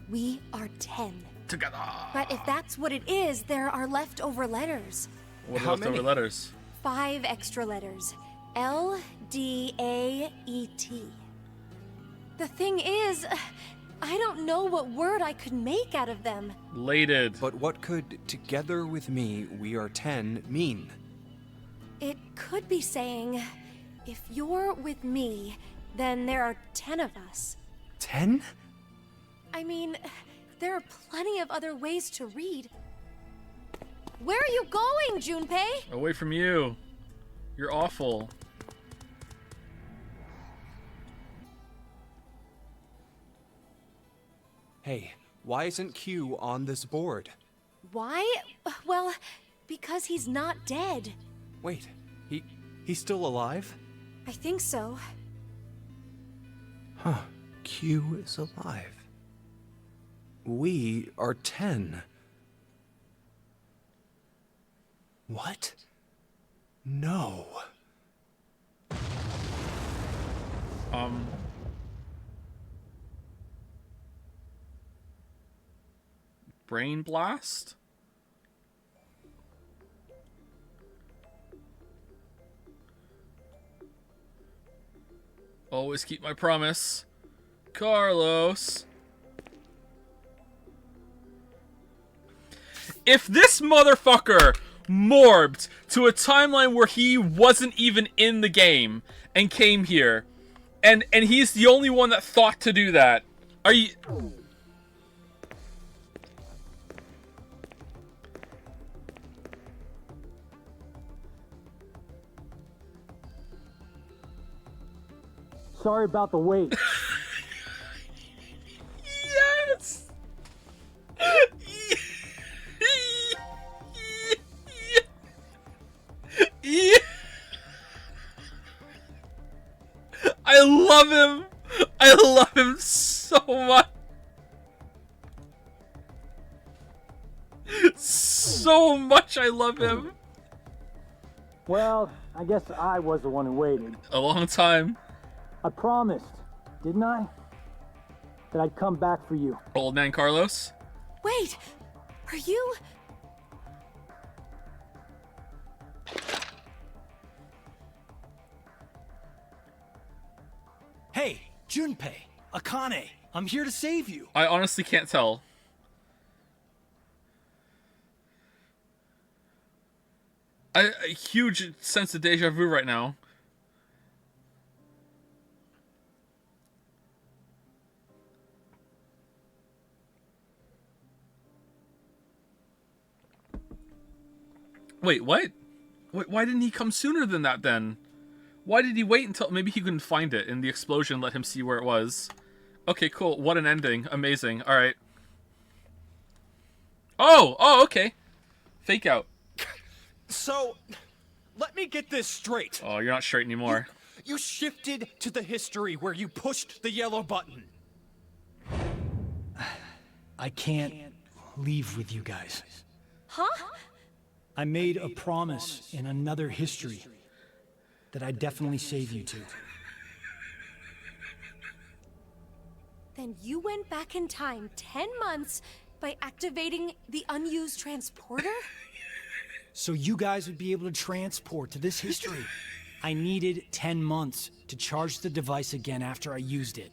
we are 10.
Together.
But if that's what it is, there are leftover letters.
What are leftover letters?
5 extra letters. L, D, A, E, T. The thing is, I don't know what word I could make out of them.
Lated.
But what could together with me, we are 10 mean?
It could be saying, if you're with me, then there are 10 of us.
10?
I mean, there are plenty of other ways to read. Where are you going, Junpei?
Away from you. You're awful.
Hey, why isn't Q on this board?
Why? Well, because he's not dead.
Wait, he's still alive?
I think so.
Huh, Q is alive. We are 10. What? No.
Brain blast? Always keep my promise. Carlos. If this motherfucker morbed to a timeline where he wasn't even in the game and came here, and he's the only one that thought to do that, are you...
Sorry about the wait.
Yes! I love him! I love him so much! So much I love him!
Well, I guess I was the one who waited.
A long time.
I promised, didn't I? That I'd come back for you.
Old man Carlos?
Wait, are you...
Hey, Junpei, Akane, I'm here to save you.
I honestly can't tell. A huge sense of deja vu right now. Wait, what? Wait, why didn't he come sooner than that then? Why did he wait until... Maybe he couldn't find it and the explosion let him see where it was. Okay, cool. What an ending. Amazing. Alright. Oh, okay. Fake out.
So, let me get this straight.
Oh, you're not straight anymore.
You shifted to the history where you pushed the yellow button.
I can't leave with you guys.
Huh?
I made a promise in another history that I'd definitely save you two.
Then you went back in time 10 months by activating the unused transporter?
So you guys would be able to transport to this history. I needed 10 months to charge the device again after I used it.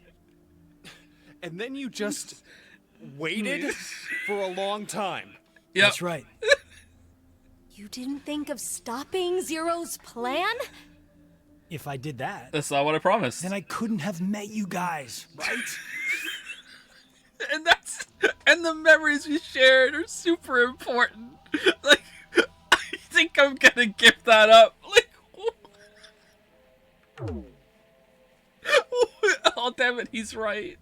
And then you just waited for a long time.
Yep.
That's right.
You didn't think of stopping Zero's plan?
If I did that...
That's not what I promised.
Then I couldn't have met you guys, right?
And the memories we shared are super important. Like, I think I'm gonna give that up. Like, oh damn it, he's right.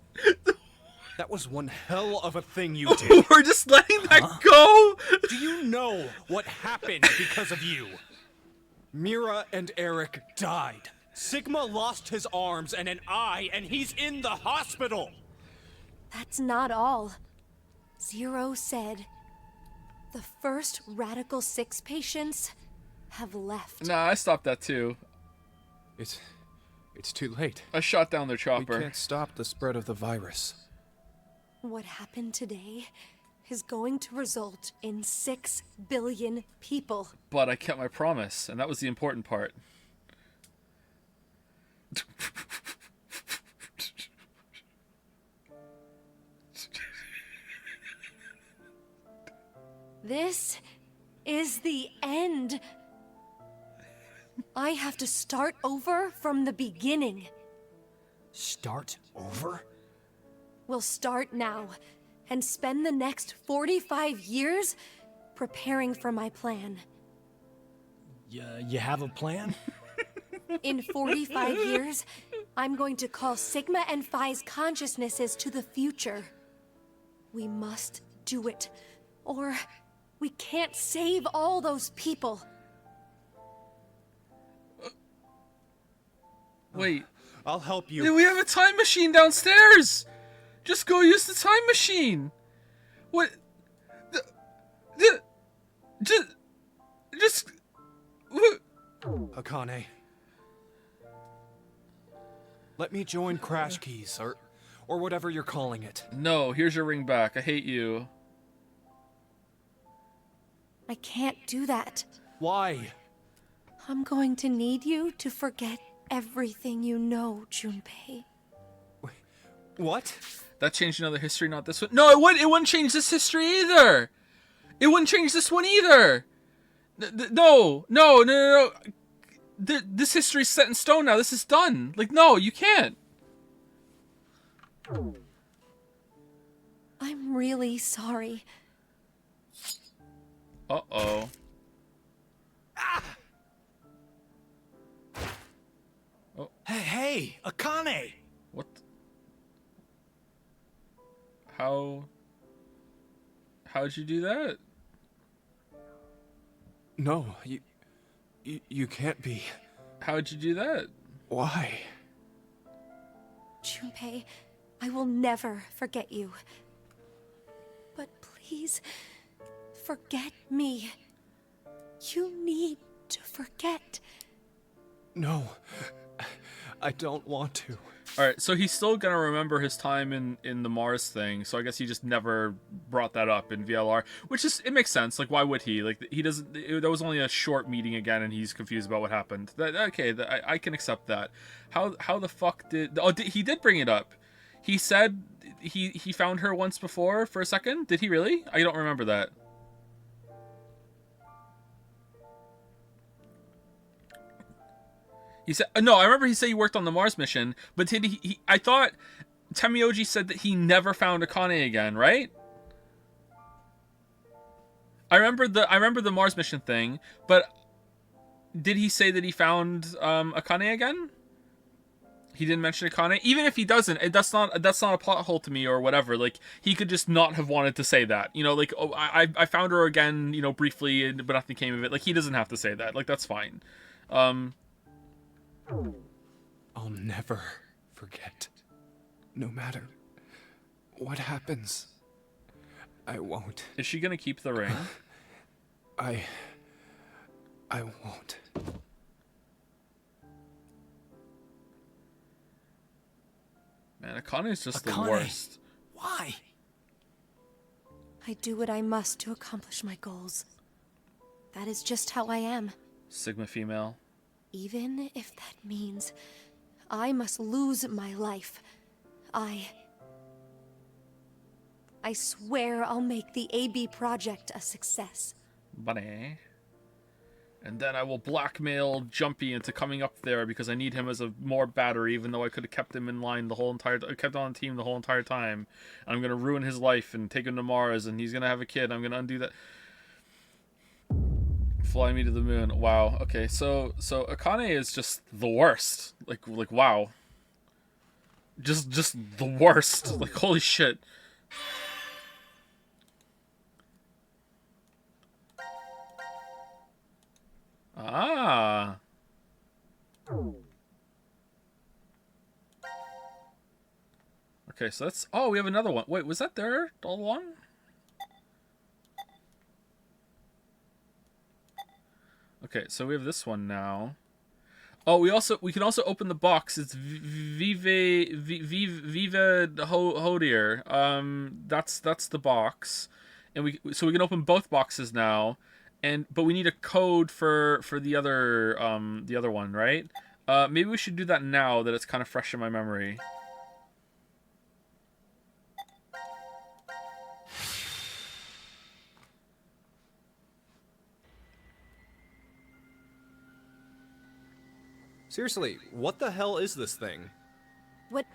That was one hell of a thing you did.
We're just letting that go.
Do you know what happened because of you? Mira and Eric died. Sigma lost his arms and an eye, and he's in the hospital.
That's not all. Zero said the first Radical 6 patients have left.
Nah, I stopped that too.
It's too late.
I shot down their chopper.
We can't stop the spread of the virus.
What happened today is going to result in 6 billion people.
But I kept my promise, and that was the important part.
This is the end. I have to start over from the beginning.
Start over?
We'll start now and spend the next 45 years preparing for my plan.
You have a plan?
In 45 years, I'm going to call Sigma and Phi's consciousnesses to the future. We must do it, or we can't save all those people.
Wait.
I'll help you.
We have a time machine downstairs! Just go use the time machine! What? Just...
Akane. Let me join Crash Keys, or whatever you're calling it.
No, here's your ring back. I hate you.
I can't do that.
Why?
I'm going to need you to forget everything you know, Junpei.
What?
That changed another history, not this one. No, it wouldn't change this history either. It wouldn't change this one either. No. This history's set in stone now. This is done. Like, no, you can't.
I'm really sorry.
Uh-oh.
Oh. Hey, Akane!
What? How'd you do that?
No, you can't be.
How'd you do that?
Why?
Junpei, I will never forget you. But please, forget me. You need to forget.
No, I don't want to.
Alright, so he's still gonna remember his time in the Mars thing, so I guess he just never brought that up in VLR, which is, it makes sense. Like, why would he? Like, he doesn't, that was only a short meeting again, and he's confused about what happened. I can accept that. How the fuck did, he did bring it up. He said he found her once before for a second? Did he really? I don't remember that. He said, no, I remember he said he worked on the Mars mission, but did he I thought Temioji said that he never found Akane again, right? I remember the Mars mission thing, but did he say that he found Akane again? He didn't mention Akane? Even if he doesn't, that's not a plot hole to me or whatever. Like, he could just not have wanted to say that. You know, like, oh, I found her again, you know, briefly, but nothing came of it. Like, he doesn't have to say that. Like, that's fine.
I'll never forget. No matter what happens, I won't.
Is she gonna keep the ring?
I won't.
Man, Akane's just
Akane.
the worst.
Why?
I do what I must to accomplish my goals. That is just how I am.
Sigma female.
Even if that means I must lose my life, I swear I'll make the AB project a success.
Bunny. And then I will blackmail Jumpy into coming up there because I need him as a more battery, even though I could have kept him in line kept on the team the whole entire time. I'm gonna ruin his life and take him to Mars, and he's gonna have a kid. I'm gonna undo that. Fly me to the moon. Wow. Okay, so Akane is just the worst. Like wow. Just the worst. Like, holy shit. Ah. Okay, so that's... Oh, we have another one. Wait, was that there all along? Okay, so we have this one now. Oh, we can also open the box. It's Viva Hodier. That's the box, and we can open both boxes now. But we need a code for the other one, right? Maybe we should do that now that it's kind of fresh in my memory.
Seriously, what the hell is this thing?
What?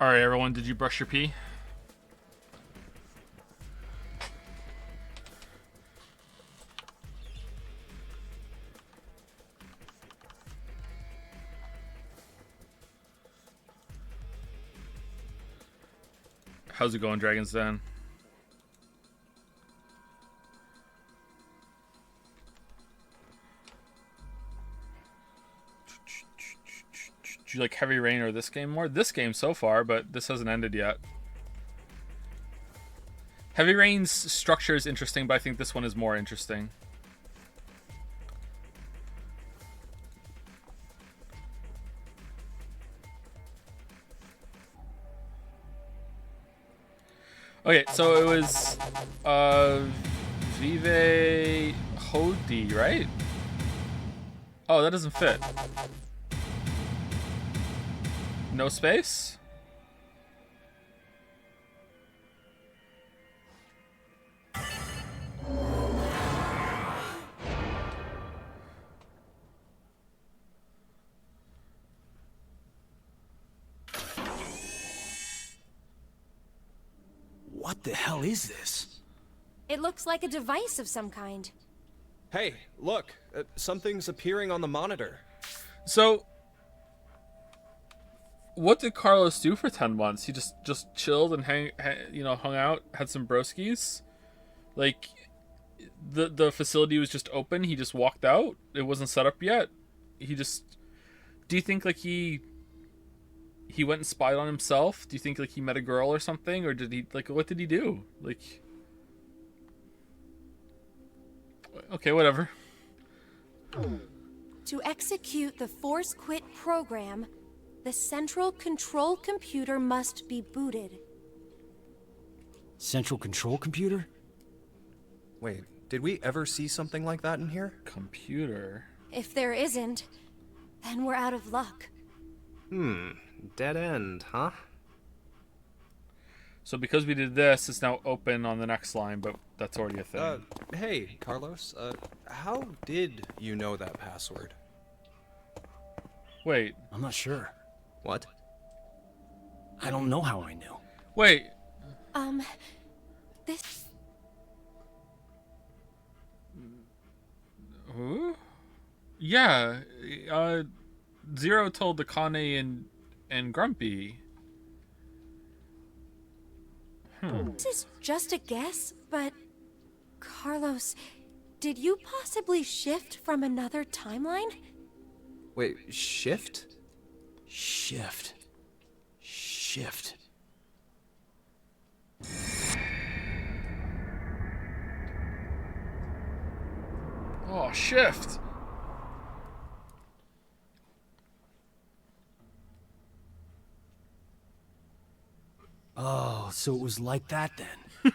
All right, everyone, did you brush your pee? How's it going, Dragon's Den? Do you like Heavy Rain or this game more? This game so far, but this hasn't ended yet. Heavy Rain's structure is interesting, but I think this one is more interesting. Okay, so it was Vive Hodi, right? Oh, that doesn't fit. No space?
What the hell is this?
It looks like a device of some kind.
Hey, look, something's appearing on the monitor.
So, what did Carlos do for 10 months? He just chilled and hung out, had some broskies. Like, the facility was just open. He just walked out. It wasn't set up yet. He just. Do you think like he went and spied on himself? Do you think like he met a girl or something, or did he like what did he do? Like, okay, whatever.
To execute the Force Quit program, the central control computer must be booted.
Central control computer?
Wait, did we ever see something like that in here?
Computer?
If there isn't, then we're out of luck.
Dead end, huh?
So because we did this, it's now open on the next line, but that's already a thing.
Hey, Carlos, how did you know that password?
Wait.
I'm not sure.
What?
I don't know how I knew.
Wait.
This...
Who? Yeah, Zero told Akane and Grumpy.
This is just a guess, but... Carlos, did you possibly shift from another timeline?
Wait, shift?
Shift.
Oh, shift.
Oh, so it was like that then.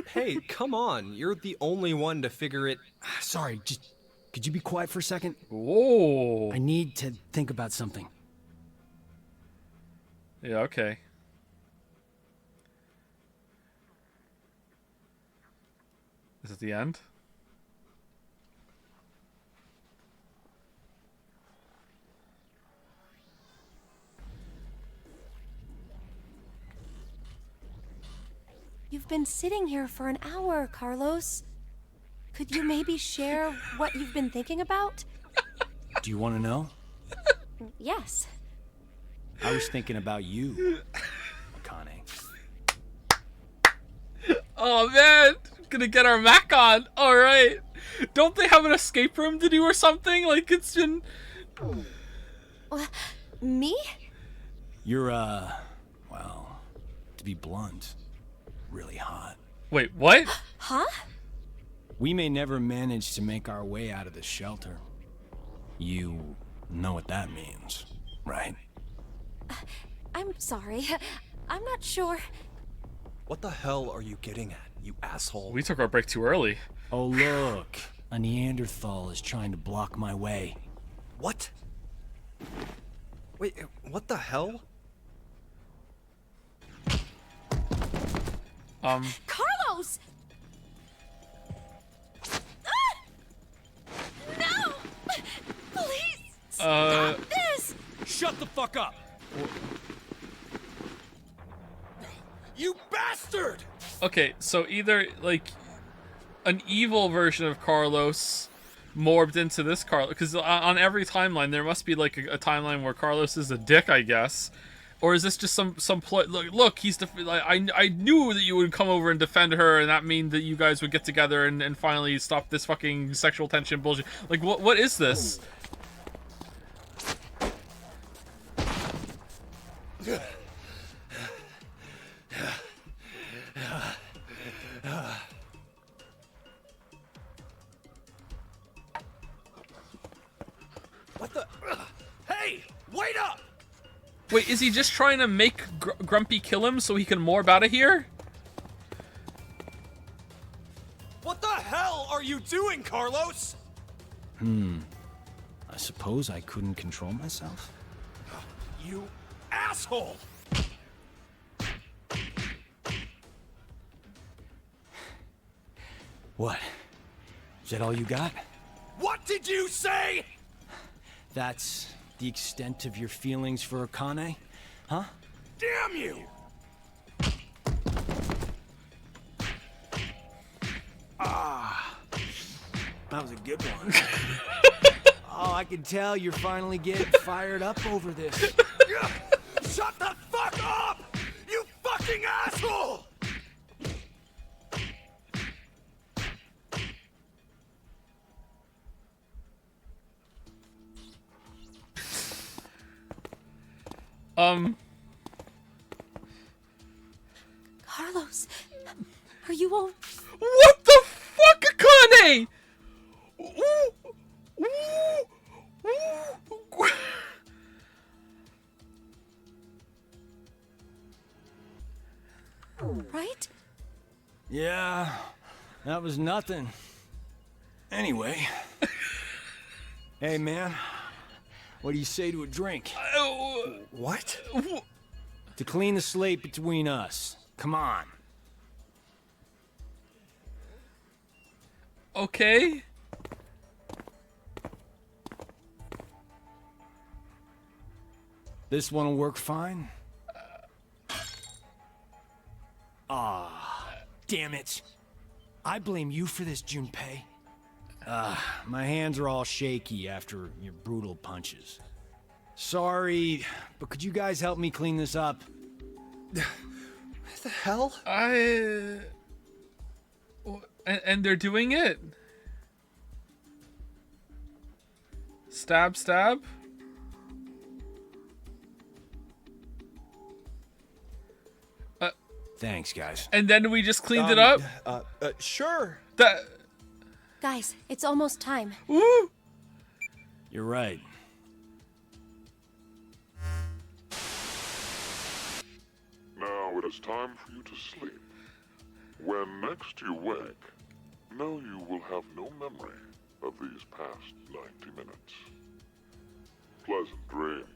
Hey, come on. You're the only one to figure it...
Sorry, just... Could you be quiet for a second?
Whoa.
I need to think about something.
Yeah, okay. Is it the end?
You've been sitting here for an hour, Carlos. Could you maybe share what you've been thinking about?
Do you want to know?
Yes.
I was thinking about you, Akane.
Oh man, gonna get our Mac on. All right. Don't they have an escape room to do or something? Like it's been.
Me?
You're well, to be blunt, really hot.
Wait, what?
Huh?
We may never manage to make our way out of the shelter. You know what that means, right?
I'm sorry. I'm not sure.
What the hell are you getting at, you asshole?
We took our break too early.
Oh look, a Neanderthal is trying to block my way.
What? Wait, what the hell?
Carlos! No! Please! Stop this!
Shut the fuck up! bastard!
Okay, so either like an evil version of Carlos morbed into this Carlos, because on every timeline there must be like a timeline where Carlos is a dick, I guess. Or is this just some look, he's like, I knew that you would come over and defend her, and that mean that you guys would get together and finally stop this fucking sexual tension bullshit. Like, what is this?
What the? Hey, wait up!
Wait, is he just trying to make Grumpy kill him so he can morb out of here?
What the hell are you doing, Carlos?
I suppose I couldn't control myself.
You asshole!
What? Is that all you got?
What did you say?
That's the extent of your feelings for Akane? Huh?
Damn you!
That was a good one. Oh, I can tell you're finally getting fired up over this.
Shut the fuck up! You fucking asshole!
Carlos, are you all...
What the fuck, Akane?
Right?
Yeah, that was nothing. Anyway. Hey, man. What do you say to a drink?
What?
To clean the slate between us. Come on.
Okay.
This one'll work fine.
Damn it. I blame you for this, Junpei.
My hands are all shaky after your brutal punches. Sorry, but could you guys help me clean this up?
What the hell?
And they're doing it. Stab, stab.
Thanks, guys.
And then we just cleaned it up?
Sure.
That...
Guys, it's almost time.
Ooh!
You're right.
Now it is time for you to sleep. When next you wake, know you will have no memory of these past 90 minutes. Pleasant dreams.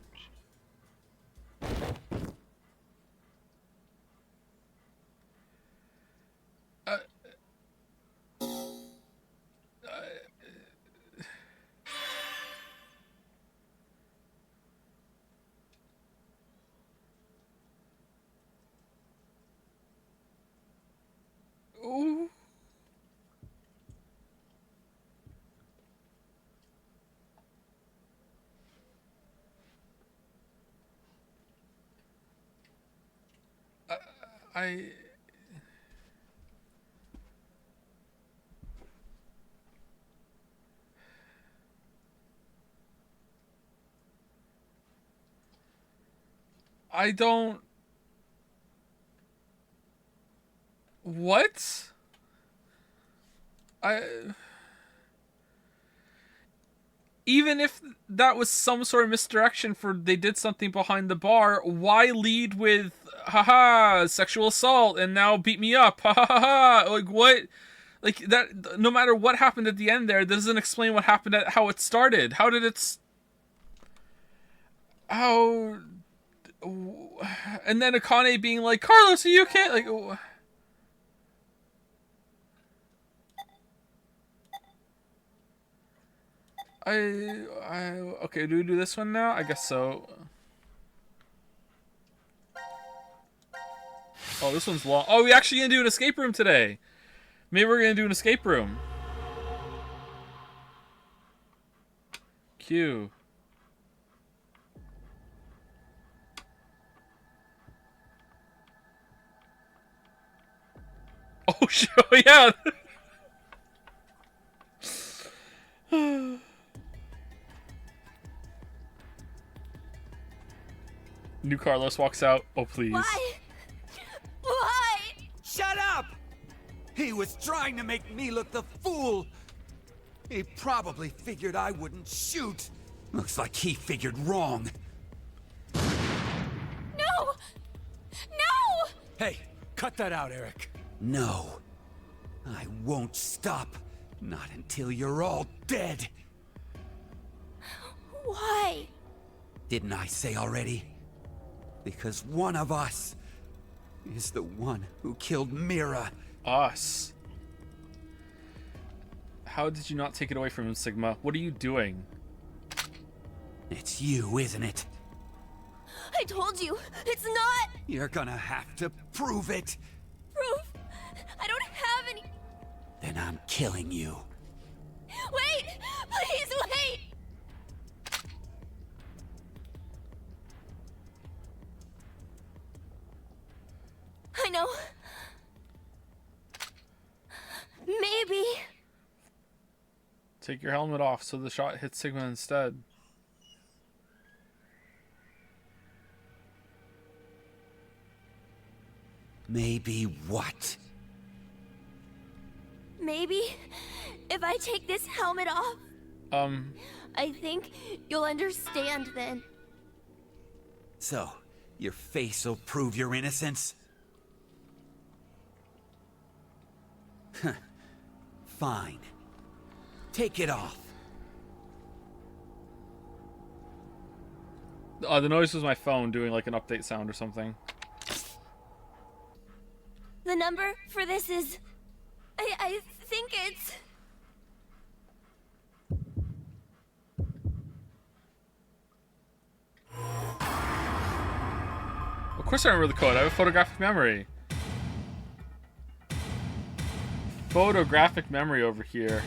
Ooh. I don't... What? Even if that was some sort of misdirection for they did something behind the bar, why lead with haha sexual assault and now beat me up, ha ha ha? Like what? Like that? No matter what happened at the end there, that doesn't explain what happened at how it started. How did it? How? And then Akane being like, Carlos, are you okay? Like. Okay, do we do this one now? I guess so. Oh, this one's long. Oh, we actually gonna do an escape room today. Maybe we're gonna do an escape room. Q. Oh, sure, yeah. New Carlos walks out. Oh, please.
Why? Why?
Shut up! He was trying to make me look the fool. He probably figured I wouldn't shoot. Looks like he figured wrong.
No! No!
Hey, cut that out, Eric.
No. I won't stop. Not until you're all dead.
Why?
Didn't I say already? Because one of us is the one who killed Mira.
Us. How did you not take it away from him, Sigma? What are you doing?
It's you, isn't it?
I told you, it's not
You're gonna have to prove it.
proof. I don't have any.
Then I'm killing you.
Wait! Please wait! I know. Maybe.
Take your helmet off so the shot hits Sigma instead.
Maybe what?
Maybe if I take this helmet off, I think you'll understand then.
So, your face will prove your innocence? Huh. Fine. Take it off.
The noise was my phone doing like an update sound or something.
The number for this is... I think it's...
Of course I remember the code. I have a photographic memory. Photographic memory over here.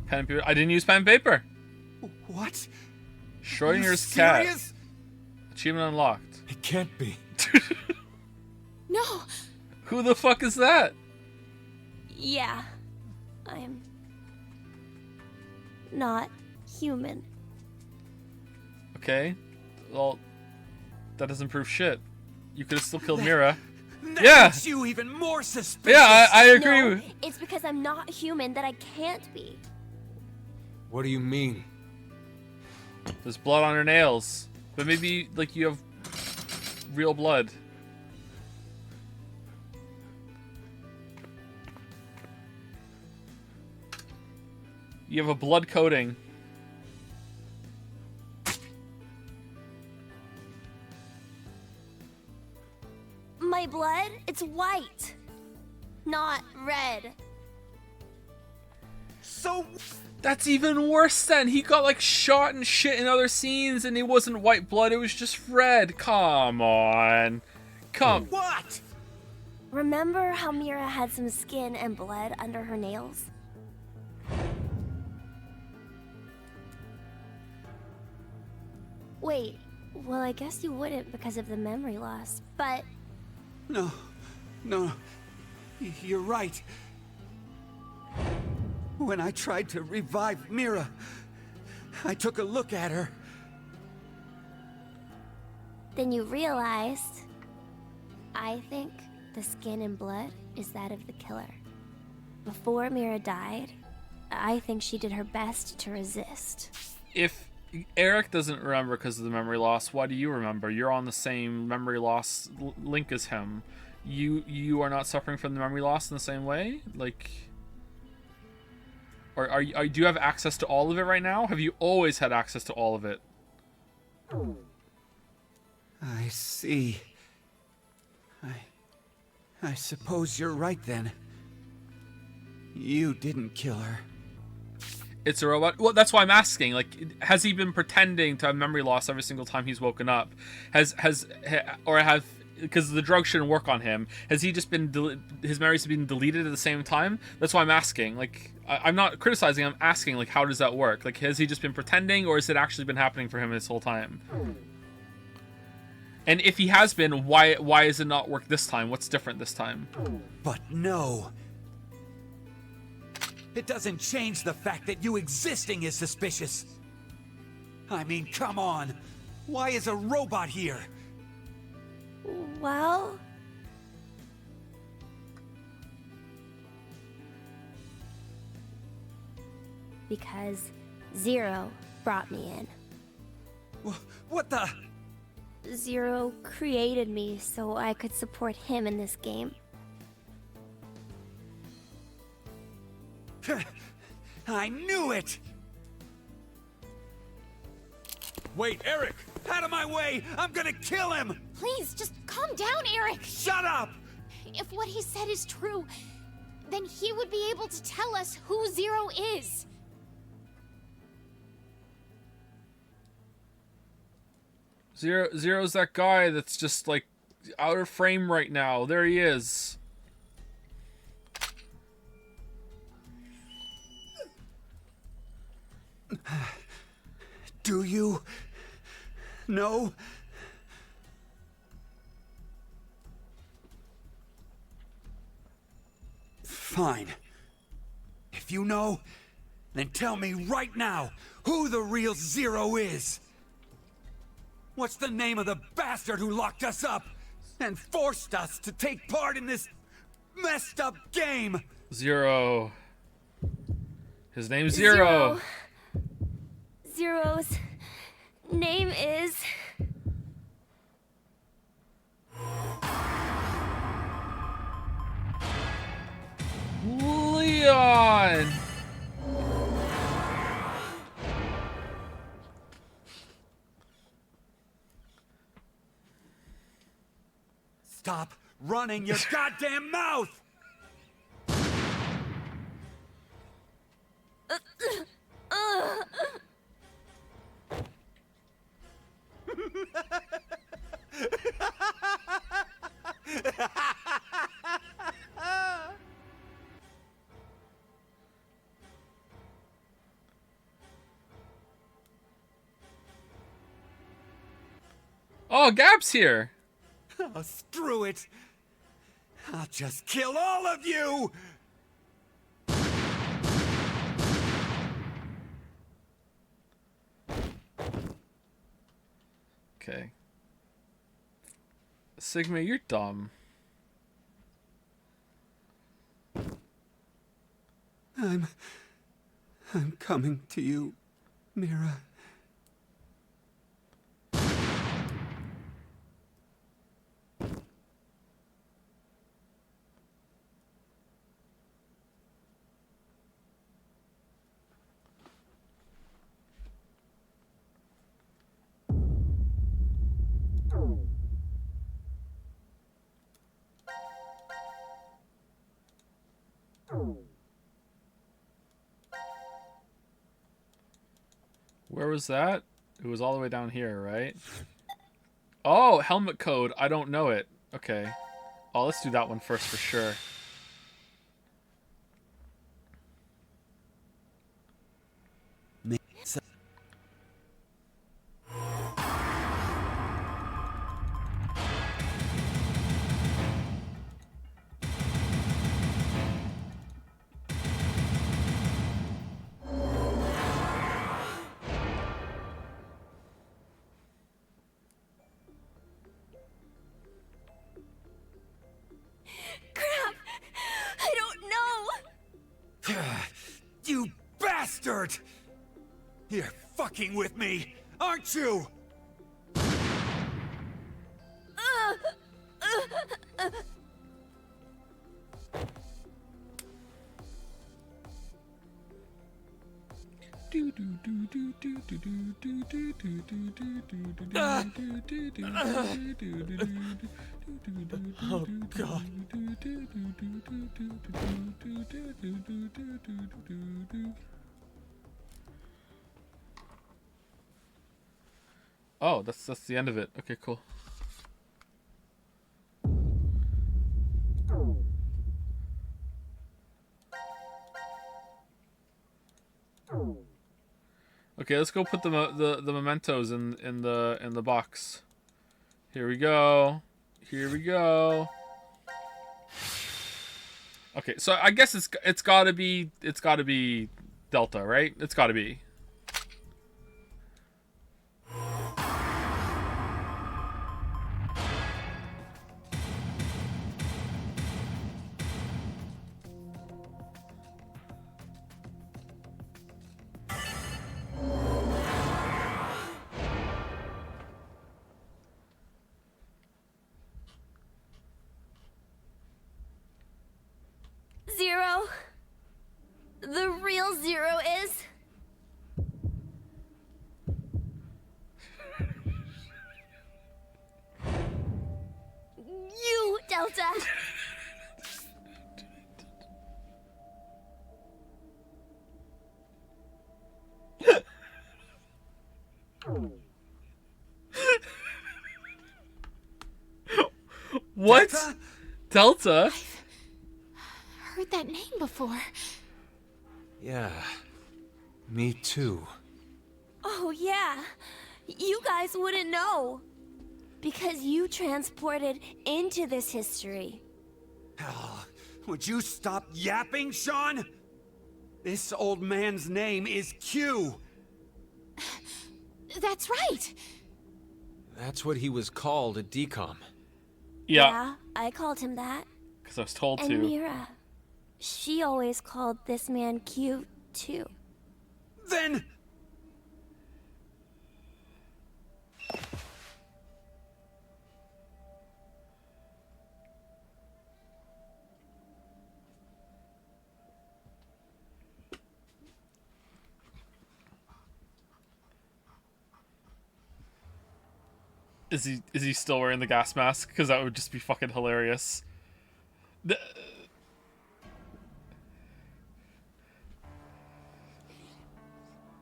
Pen and paper. I didn't use pen and paper.
What?
Schrodinger's
You
cat.
serious?
Achievement unlocked.
It can't be.
No!
Who the fuck is that?
Yeah. I'm... not human.
Okay. Well, that doesn't prove shit. You could have still killed Mira.
That
Yeah!
makes you even more suspicious.
Yeah, I agree.
No, it's because I'm not human that I can't be.
What do you mean?
There's blood on her nails. But maybe, like, you have real blood. You have a blood coating.
My blood, it's white. Not red.
So...
That's even worse then. He got, like, shot and shit in other scenes and it wasn't white blood, it was just red. Come on.
What?
Remember how Mira had some skin and blood under her nails? Wait, well, I guess you wouldn't because of the memory loss, but...
No. No. You're right. When I tried to revive Mira, I took a look at her.
Then you realized... I think the skin and blood is that of the killer. Before Mira died, I think she did her best to resist.
If Eric doesn't remember because of the memory loss, why do you remember? You're on the same memory loss link as him. You are not suffering from the memory loss in the same way? Like... Or do you have access to all of it right now? Have you always had access to all of it?
I see. I suppose you're right then. You didn't kill her.
It's a robot. Well, that's why I'm asking. Like, has he been pretending to have memory loss every single time he's woken up? Because the drug shouldn't work on him. Has he just been his memories have been deleted at the same time? That's why I'm asking. Like, I'm not criticizing. I'm asking. Like, how does that work? Like, has he just been pretending, or has it actually been happening for him this whole time? And if he has been, why has it not worked this time? What's different this time?
But no. It doesn't change the fact that you existing is suspicious. I mean, come on. Why is a robot here?
Well... because Zero brought me in.
What the...
Zero created me so I could support him in this game.
I knew it!
Wait, Eric!
Out of my way! I'm gonna kill him!
Please, just calm down, Eric!
Shut up!
If what he said is true, then he would be able to tell us who Zero is.
Zero's that guy that's just, like, out of frame right now. There he is.
Do you know? Fine. If you know, then tell me right now who the real Zero is. What's the name of the bastard who locked us up and forced us to take part in this messed up game?
Zero. His name's Zero.
Zero's name is...
Leon!
Stop running your goddamn mouth!
Oh, Gap's here!
Oh, screw it! I'll just kill all of you!
Okay. Sigma, you're dumb.
I'm coming to you, Mira.
Where was that? It was all the way down here, right? Oh, helmet code. I don't know it. Okay. Oh, let's do that one first for sure.
Crap! I don't know!
You bastard! You're fucking with me, aren't you?
Oh, God.
Oh, that's the end of it. Okay, cool. Okay, let's go put the mementos in the box. Here we go. Here we go. Okay, so I guess it's got to be Delta, right? It's got to be.
Zero. The real Zero is... you, Delta.
What? Delta?
Heard that name before.
Yeah, me too.
Oh, yeah. You guys wouldn't know. Because you transported into this history.
Would you stop yapping, Sean? This old man's name is Q.
That's right.
That's what he was called at DCOM.
Yeah, I called him that.
Because I was told
and
to.
Mira, she always called this man Q, too.
Then...
Is he still wearing the gas mask? Because that would just be fucking hilarious.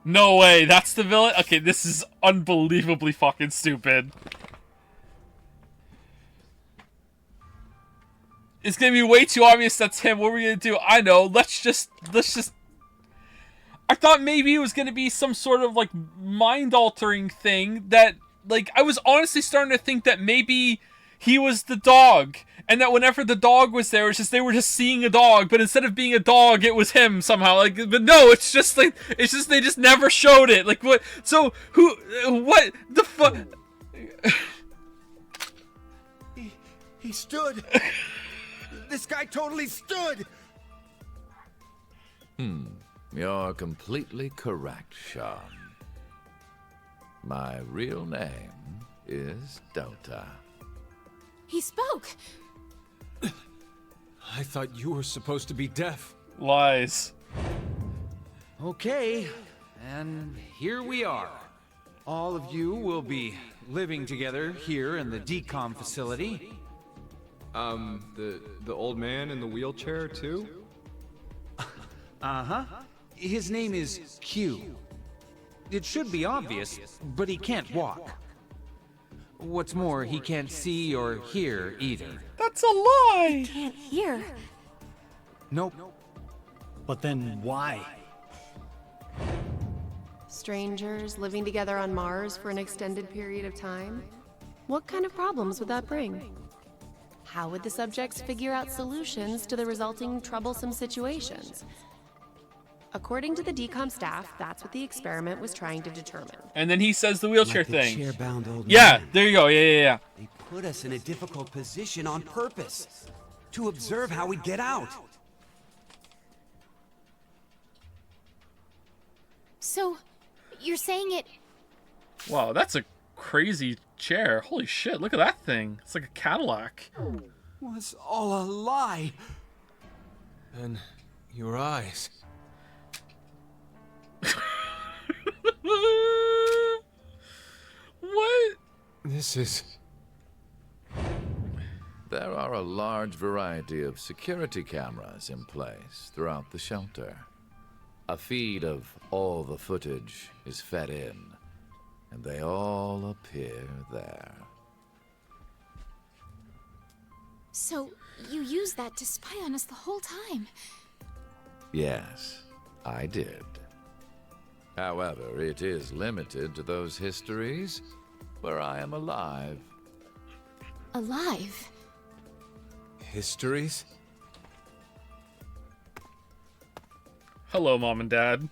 No way, that's the villain? Okay, this is unbelievably fucking stupid. It's gonna be way too obvious that's him. What are we gonna do? I know, let's just... I thought maybe it was gonna be some sort of, like, mind-altering thing that... Like, I was honestly starting to think that maybe he was the dog. And that whenever the dog was there, it's just they were just seeing a dog. But instead of being a dog, it was him somehow. Like, but no, it's just like... It's just they just never showed it. Like, what? So, who... What the fuck?
He stood. This guy totally stood.
You're completely correct, Sean. My real name is Delta.
He spoke.
I thought you were supposed to be deaf.
Lies.
Okay, and here we are. All of you will be living together here in the DCOM facility.
The old man in the wheelchair too?
Uh-huh. His name is Q. It should be obvious, but he can't walk. What's more, he can't see or hear either.
That's a lie!
Can't hear.
Nope.
But then why?
Strangers living together on Mars for an extended period of time? What kind of problems would that bring? How would the subjects figure out solutions to the resulting troublesome situations? According to the DCOM staff, that's what the experiment was trying to determine.
And then he says the wheelchair
Like the
thing.
chair-bound old
Yeah,
man.
there you go. Yeah.
They put us in a difficult position on purpose. To observe how we get out.
So, you're saying it...
Wow, that's a crazy chair. Holy shit, look at that thing. It's like a Cadillac.
Was all a lie.
And your eyes. This is...
There are a large variety of security cameras in place throughout the shelter. A feed of all the footage is fed in, and they all appear there.
So, you used that to spy on us the whole time?
Yes, I did. However, it is limited to those histories where I am alive.
Alive?
Histories?
Hello, Mom and Dad.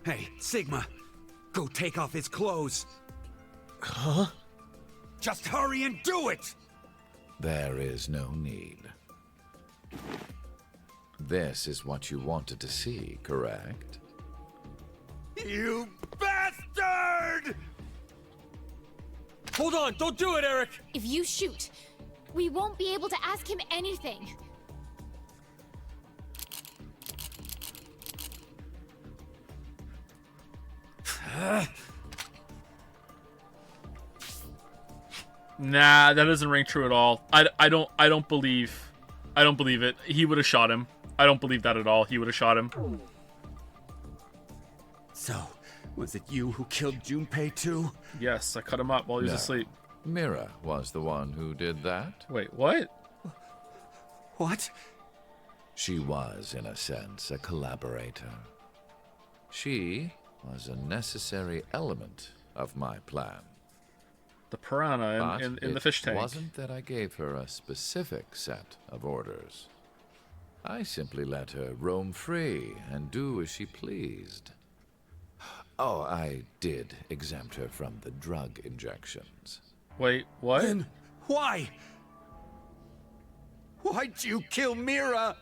Hey, Sigma, go take off his clothes.
Huh?
Just hurry and do it!
There is no need. This is what you wanted to see, correct?
You bastard!
Hold on, don't do it, Eric!
If you shoot, we won't be able to ask him anything.
Nah, that doesn't ring true at all. I don't believe it. He would have shot him. I don't believe that at all. He would have shot him.
So, was it you who killed Junpei too?
Yes, I cut him up while he was
No.
asleep.
Mira was the one who did that.
Wait, what?
What?
She was, in a sense, a collaborator. She was a necessary element of my plan.
The piranha
But
in the fish tank.
It wasn't that I gave her a specific set of orders. I simply let her roam free and do as she pleased. Oh, I did exempt her from the drug injections.
Wait, what?
Then why? Why'd you kill Mira?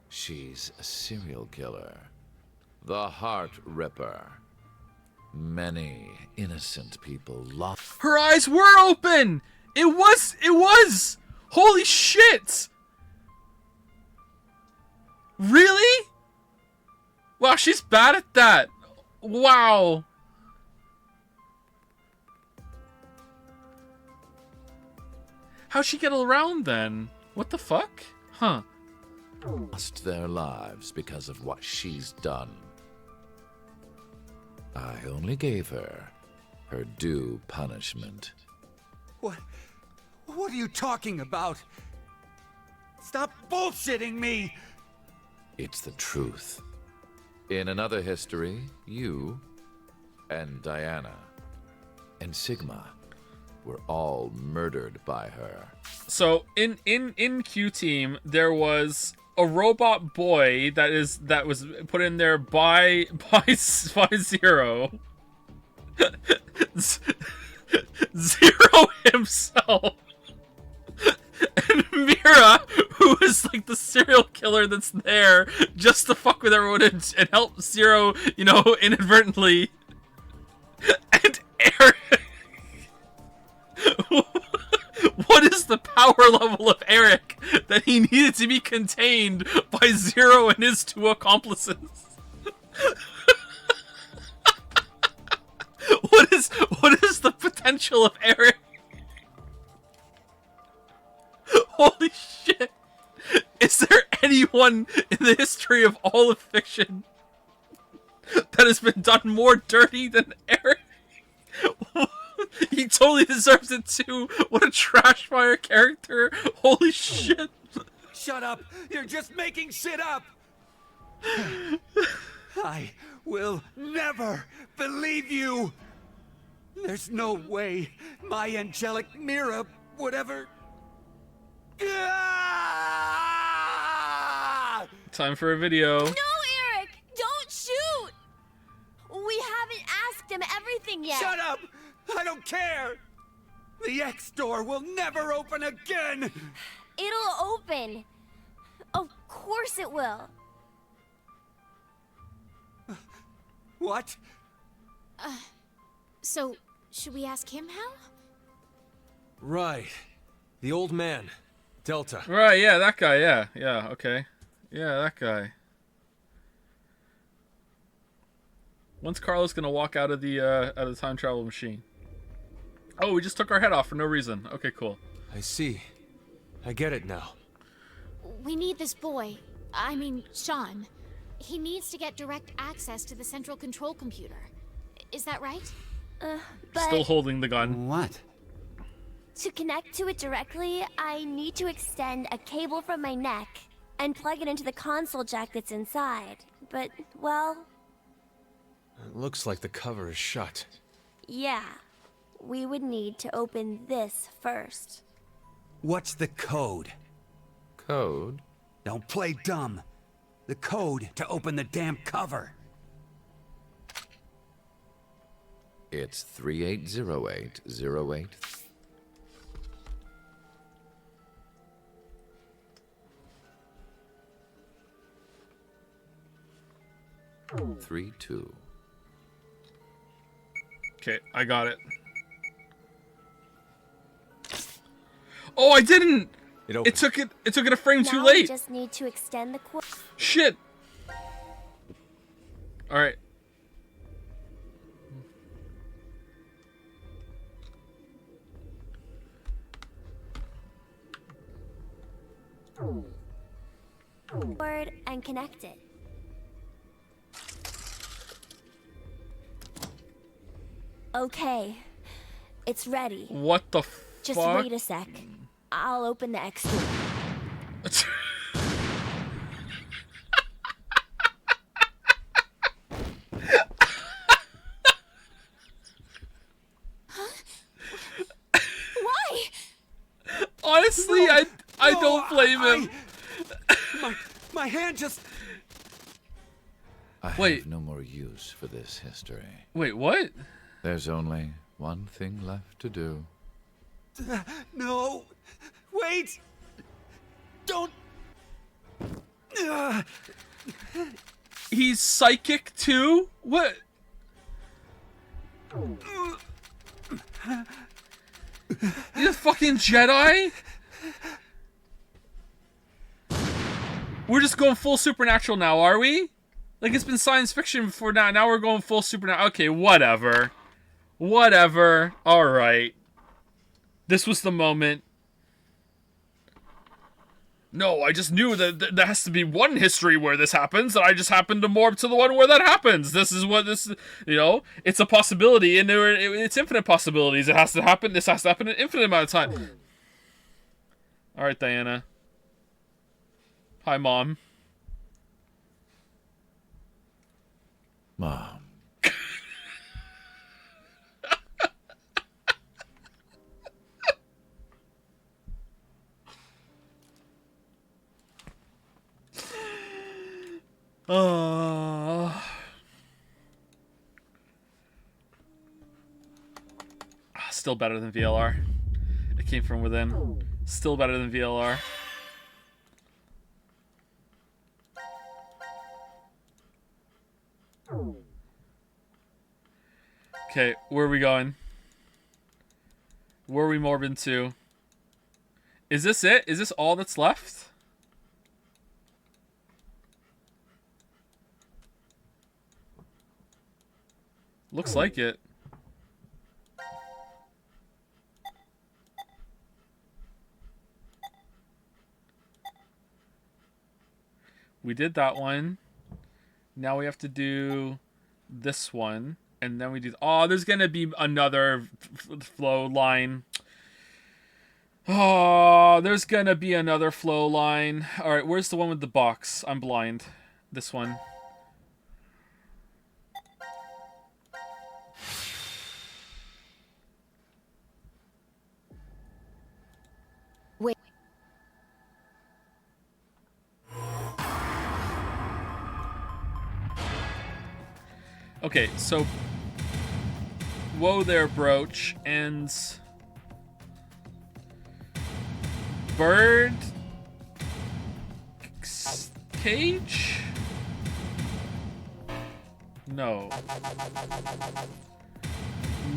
She's a serial killer. The Heart Ripper. Many innocent people lost.
Her eyes were open! It was! Holy shit! Really? Wow, she's bad at that. Wow. How'd she get around then? What the fuck? Huh.
Lost their lives because of what she's done. I only gave her her due punishment.
What are you talking about? Stop bullshitting me!
It's the truth. In another history, you and Diana and Sigma were all murdered by her.
So in Q Team there was a robot boy that was put in there by Zero. Zero himself. And Mira, who is like the serial killer that's there just to fuck with everyone and help Zero, you know, inadvertently. And Eric. What is the power level of Eric that he needed to be contained by Zero and his two accomplices? What is the potential of Eric? Holy shit! Is there anyone in the history of all of fiction that has been done more dirty than Eric? He totally deserves it too. What a trash fire character. Holy shit.
Shut up! You're just making shit up! I will never believe you! There's no way my angelic Mira would ever...
Time for a video.
No, Eric! Don't shoot! We haven't asked him everything yet.
Shut up! I don't care! The X door will never open again!
It'll open. Of course it will.
What?
So, should we ask him how?
Right. The old man. Delta.
Right, yeah, that guy, yeah. Yeah, okay. Yeah, that guy. When's Carlos gonna walk out of the time travel machine? Oh, we just took our head off for no reason. Okay, cool.
I see. I get it now.
We need this boy. I mean, Sean. He needs to get direct access to the central control computer. Is that right?
But
Still holding the gun.
What?
to connect to it directly, I need to extend a cable from my neck and plug it into the console jack that's inside. But, well...
It looks like the cover is shut.
yeah. We would need to open this first.
What's the code?
Code?
Don't play dumb. The code to open the damn cover.
It's 380808. Three, 2.
Okay, I got it. Oh, I didn't. It took it a frame too
Now
late.
we just need to extend the cord.
Shit. All right.
Cord and connect it. Okay, it's ready.
What the fuck?
Just wait a sec. I'll open the X door.
Why?
Honestly,
No,
I
no,
don't blame him.
My hand just...
I
Wait.
have no more use for this history.
Wait, what?
There's only one thing left to do.
No! Wait! Don't...
He's psychic too? What? He's a fucking Jedi? We're just going full supernatural now, are we? Like, it's been science fiction before now. Now we're going full supernatural. Okay, whatever. Whatever. Alright. This was the moment. No, I just knew that there has to be one history where this happens, and I just happened to morph to the one where that happens. This is what this, you know, it's a possibility, and it's infinite possibilities. It has to happen. This has to happen an infinite amount of time. All right, Diana. Hi, Mom.
Mom.
Still better than VLR. It came from within. Still better than VLR. Okay, where are we going? Where are we morbing to? Is this it? Is this all that's left? Looks like it. We did that one. Now we have to do this one. And then we do... Oh, there's going to be another flow line. Oh, there's going to be another flow line. All right, where's the one with the box? I'm blind. This one.
Wait.
Okay, so... Whoa there, Brooch, and... Bird... Cage? No.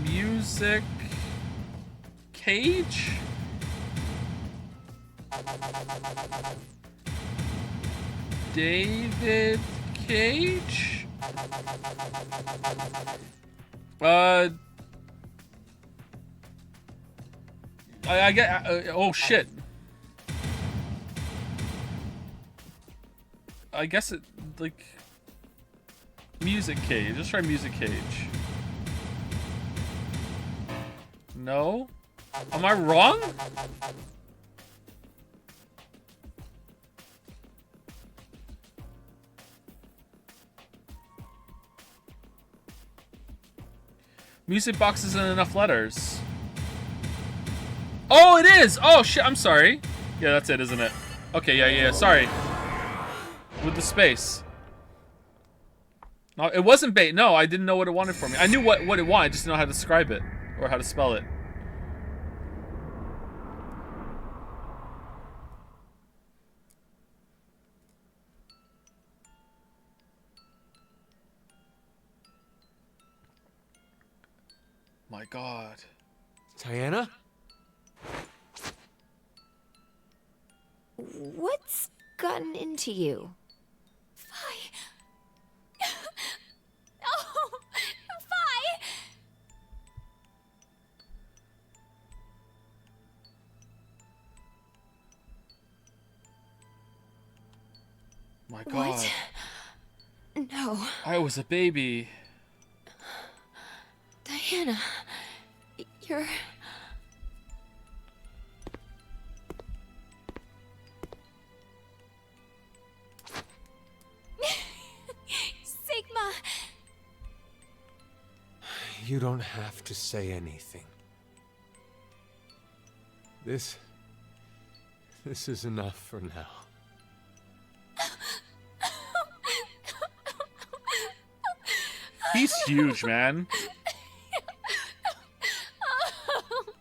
Music... Cage? David Cage? I get. Oh shit. I guess it like music cage. Let's try music cage. No? Am I wrong? Music box isn't enough letters. Oh, it is! Oh, shit, I'm sorry. Yeah, that's it, isn't it? Okay, yeah, sorry. With the space. No, it wasn't bait. No, I didn't know what it wanted from me. I knew what it wanted, I just didn't know how to describe it. Or how to spell it. My God.
Diana?
What's gotten into you?
Oh, Fi!
My God.
What? No.
I was a baby.
Diana, you're... Sigma!
You don't have to say anything. This is enough for now.
He's huge, man.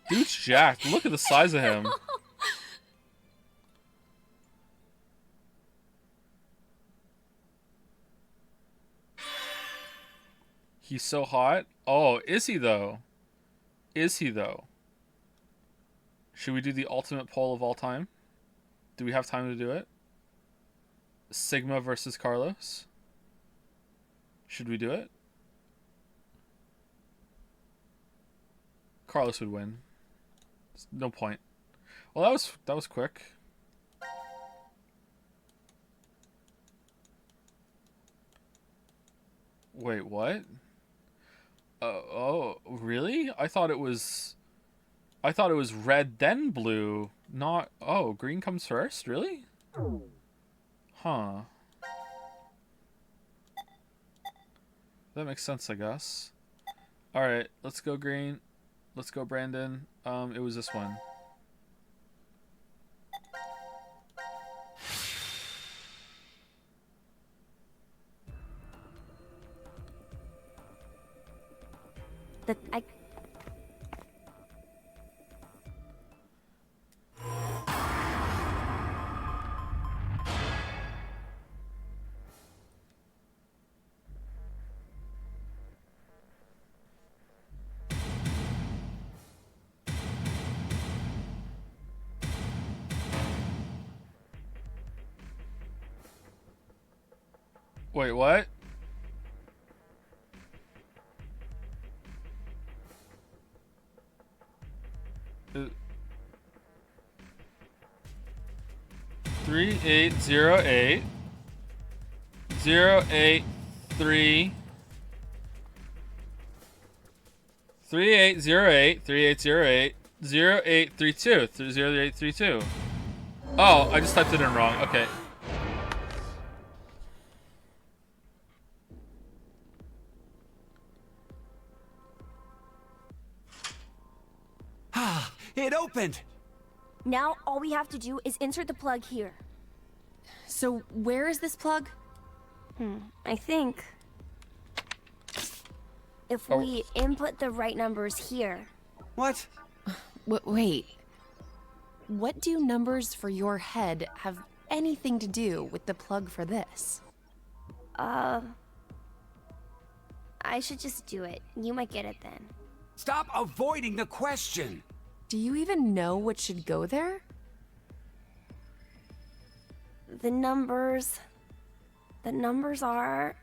Dude's jacked. Look at the size of him. He's so hot. Oh, is he though? Is he though? Should we do the ultimate poll of all time? Do we have time to do it? Sigma versus Carlos? Should we do it? Carlos would win. No point. Well, that was quick. Wait, what? Oh, really? I thought it was red then blue, not... Oh, green comes first? Really? Huh. That makes sense, I guess. Alright, let's go green. Let's go Brandon. It was this one. Wait, what? Three 3808 083 3808 3808 0832 0832. Oh, I just typed it in wrong. Okay.
Ah, it opened!
Now all we have to do is insert the plug here.
So where is this plug?
I think if we input the right numbers here.
What?
Wait. What do numbers for your head have anything to do with the plug for this?
I should just do it. You might get it then.
Stop avoiding the question!
Do you even know what should go there?
The numbers are,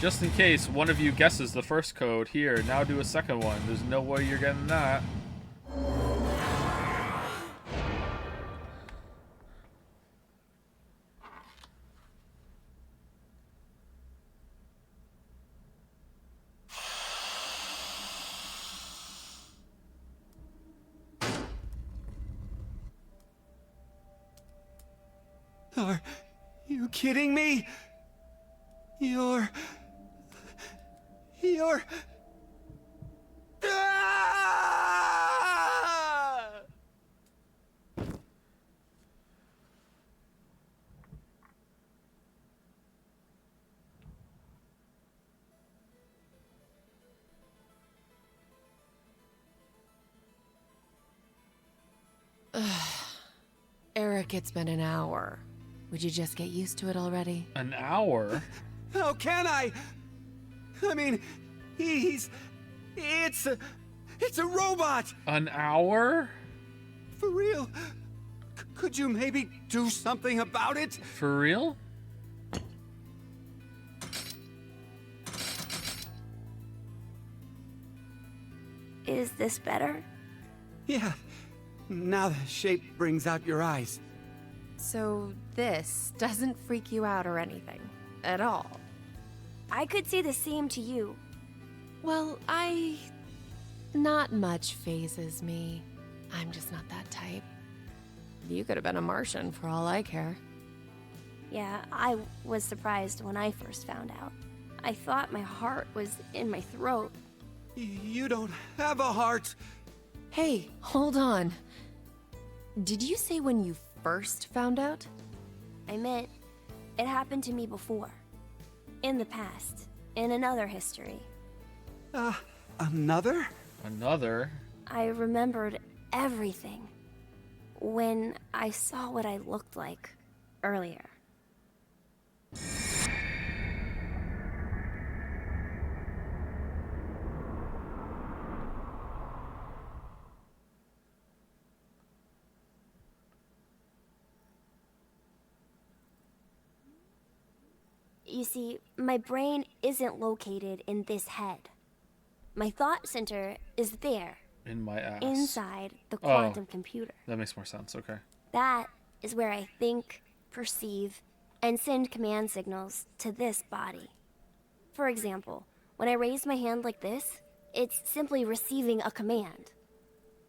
Just in case one of you guesses the first code, here, now do a second one. There's no way you're getting that.
Are you kidding me? You're... Ah!
Eric, it's been an hour. Would you just get used to it already?
An hour?
How can I? I mean, it's a robot!
An hour?
For real? Could you maybe do something about it?
For real?
Is this better?
Yeah. Now the shape brings out your eyes.
So this doesn't freak you out or anything? At all?
I could say the same to you.
Well, not much phases me. I'm just not that type. You could have been a Martian for all I care.
Yeah, I was surprised when I first found out. I thought my heart was in my throat.
You don't have a heart.
Hey, hold on. Did you say when you first found out?
I meant, it happened to me before. In the past. In another history.
Another?
Another?
I remembered everything. When I saw what I looked like earlier. You see, my brain isn't located in this head. My thought center is there.
In my ass.
Inside the quantum computer.
That makes more sense, okay.
That is where I think, perceive, and send command signals to this body. For example, when I raise my hand like this, it's simply receiving a command.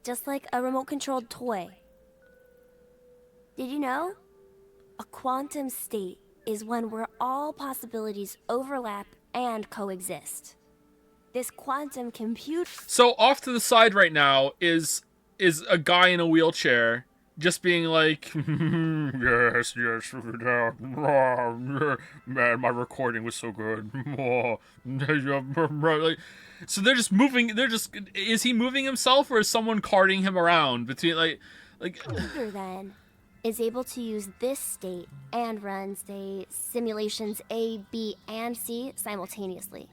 Just like a remote-controlled toy. Did you know? A quantum state is one where all possibilities overlap and coexist. This quantum computer...
So off to the side right now is a guy in a wheelchair just being like, yes, man, my recording was so good. Like, so they're just moving, is he moving himself or is someone carting him around between like...
Computer then is able to use this state and run, say, simulations A, B, and C simultaneously.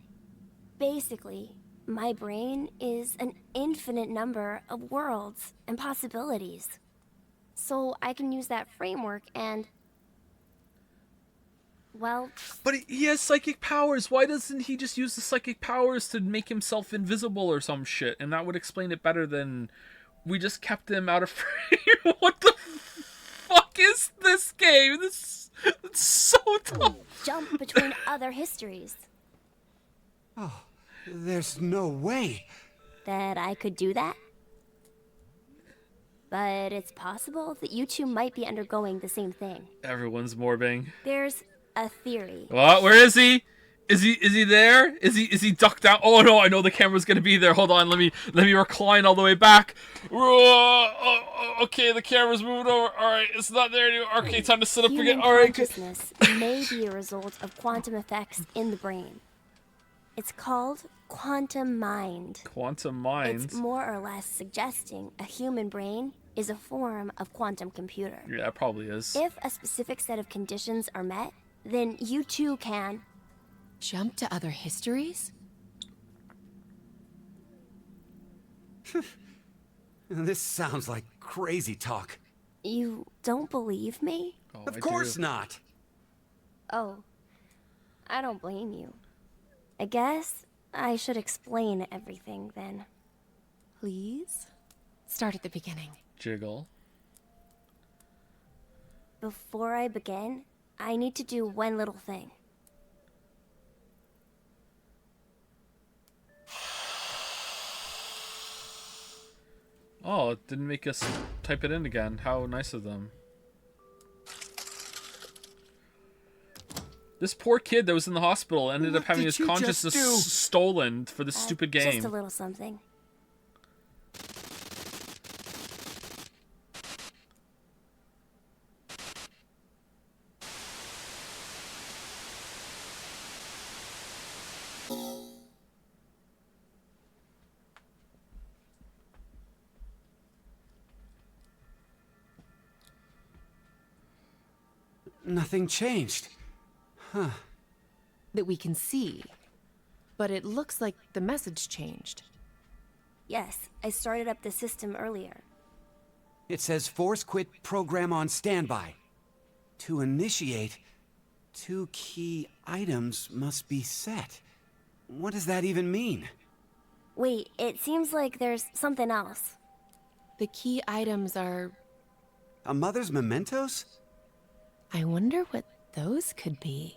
Basically, my brain is an infinite number of worlds and possibilities. So I can use that framework and... well...
But he has psychic powers. Why doesn't he just use the psychic powers to make himself invisible or some shit? And that would explain it better than we just kept him out of frame. What the fuck is this game? It's so dumb.
Jump between other histories.
Oh, there's no way
that I could do that. But it's possible that you two might be undergoing the same thing.
Everyone's morbing.
There's a theory.
What? Where is he? Is he there? Is he ducked out? Oh no, I know the camera's gonna be there. Hold on, let me recline all the way back. Okay, the camera's moving over. Alright, it's not there anymore. Okay, time to sit up again. Alright.
Consciousness may be a result of quantum effects in the brain. It's called quantum mind.
Quantum mind?
It's more or less suggesting a human brain is a form of quantum computer.
Yeah, it probably is.
If a specific set of conditions are met, then you too can...
jump to other histories?
This sounds like crazy talk.
You don't believe me?
Oh, of course not.
Oh, I don't blame you. I guess I should explain everything then.
Please? Start at the beginning.
Jiggle.
Before I begin, I need to do one little thing.
Oh, it didn't make us type it in again. How nice of them. This poor kid that was in the hospital ended up having his consciousness stolen for this stupid game.
Just a little something.
Nothing changed. Huh.
That we can see. But it looks like the message changed.
Yes, I started up the system earlier.
It says Force Quit program on standby. To initiate, 2 key items must be set. What does that even mean?
Wait, it seems like there's something else.
The key items are...
A mother's mementos?
I wonder what those could be.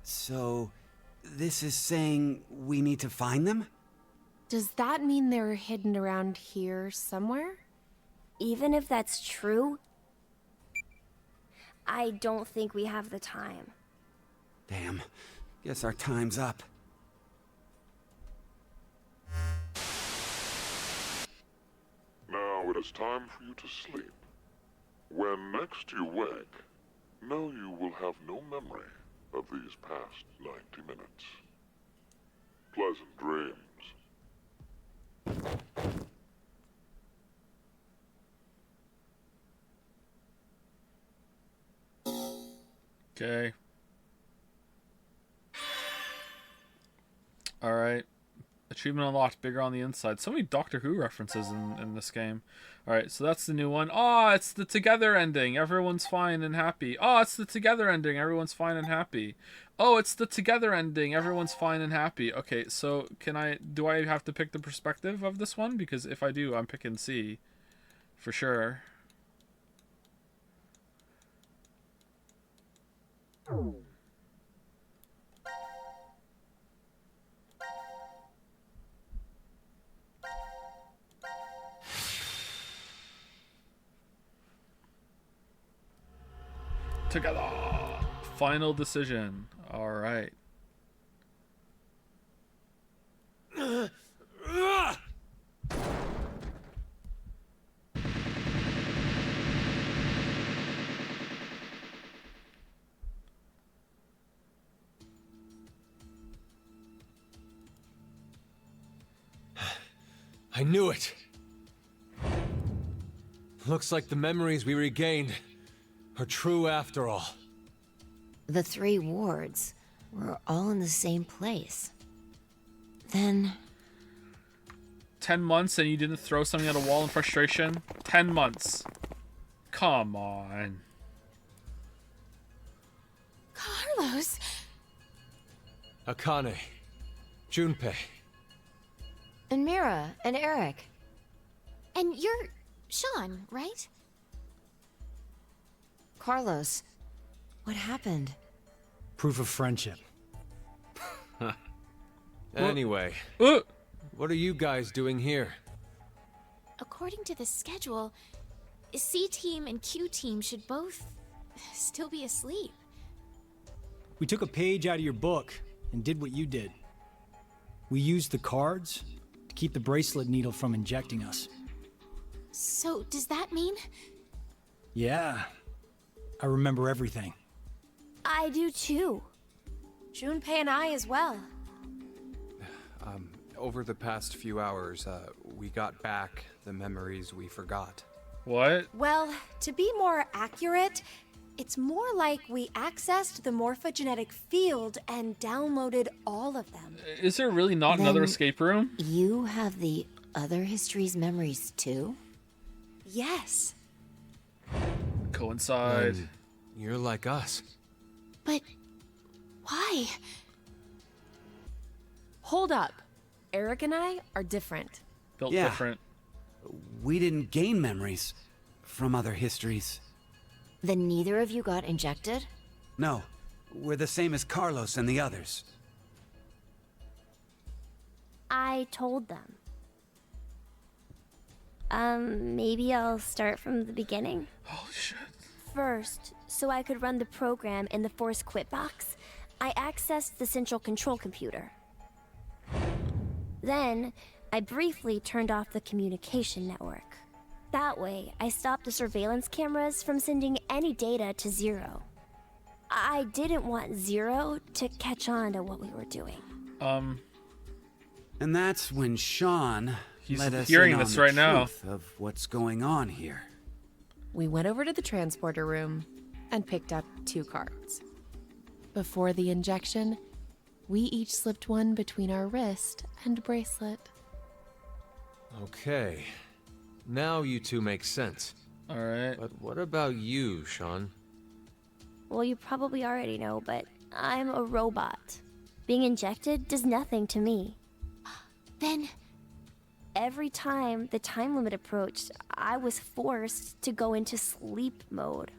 So, this is saying we need to find them?
Does that mean they're hidden around here somewhere?
Even if that's true, I don't think we have the time.
Damn. Guess our time's up.
Now it is time for you to sleep. When next you wake, know you will have no memory of these past 90 minutes. Pleasant dreams.
Okay. Alright. Achievement unlocked, bigger on the inside. So many Doctor Who references in this game. Alright, so that's the new one. Oh, it's the together ending. Everyone's fine and happy. Oh, it's the together ending. Everyone's fine and happy. Oh, it's the together ending. Everyone's fine and happy. Okay, so do I have to pick the perspective of this one? Because if I do, I'm picking C. For sure. Together. Final decision. All right.
I knew it. Looks like the memories we regained are true after all.
The 3 wards were all in the same place. Then...
10 months and you didn't throw something at a wall in frustration? 10 months. Come on.
Carlos!
Akane. Junpei.
And Mira, and Eric.
And you're Sean, right?
Carlos, what happened?
Proof of friendship.
Anyway, what are you guys doing here?
According to the schedule, C team and Q team should both still be asleep.
We took a page out of your book and did what you did. We used the cards to keep the bracelet needle from injecting us.
So, does that mean?
Yeah. I remember everything.
I do too.
Junpei and I as well.
Over the past few hours, we got back the memories we forgot.
What?
Well, to be more accurate, it's more like we accessed the morphogenetic field and downloaded all of them.
Is there really not another escape room?
You have the other history's memories too?
Yes.
Coincide.
You're like us.
But Why?
Hold up. Eric and I are different.
Built
Yeah.
different.
We didn't gain memories from other histories.
Then neither of you got injected?
No, we're the same as Carlos and the others.
I told them. Maybe I'll start from the beginning.
Oh shit.
First, so I could run the program in the Force Quit box, I accessed the central control computer. Then, I briefly turned off the communication network. That way, I stopped the surveillance cameras from sending any data to Zero. I didn't want Zero to catch on to what we were doing.
And that's when Sean
He's
let us
hearing
in on
this
the
right now.
truth of what's going on here.
We went over to the transporter room and picked up 2 cards. Before the injection, we each slipped one between our wrist and bracelet.
Okay. Now you two make sense.
Alright.
But what about you, Sean?
Well, you probably already know, but I'm a robot. Being injected does nothing to me.
Then,
Every time the time limit approached, I was forced to go into sleep mode.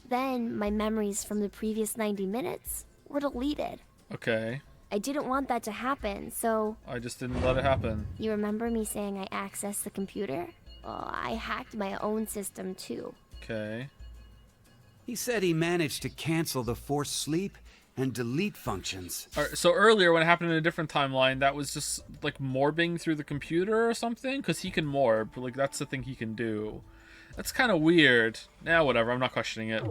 Then my memories from the previous 90 minutes were deleted.
Okay.
I didn't want that to happen, so...
I just didn't let it happen.
You remember me saying I accessed the computer? Well, I hacked my own system too.
Okay.
He said he managed to cancel the forced sleep and delete functions.
Alright, so earlier when it happened in a different timeline, that was just like morbing through the computer or something? Because he can morb. Like, that's the thing he can do. That's kind of weird. Nah, whatever. I'm not questioning it.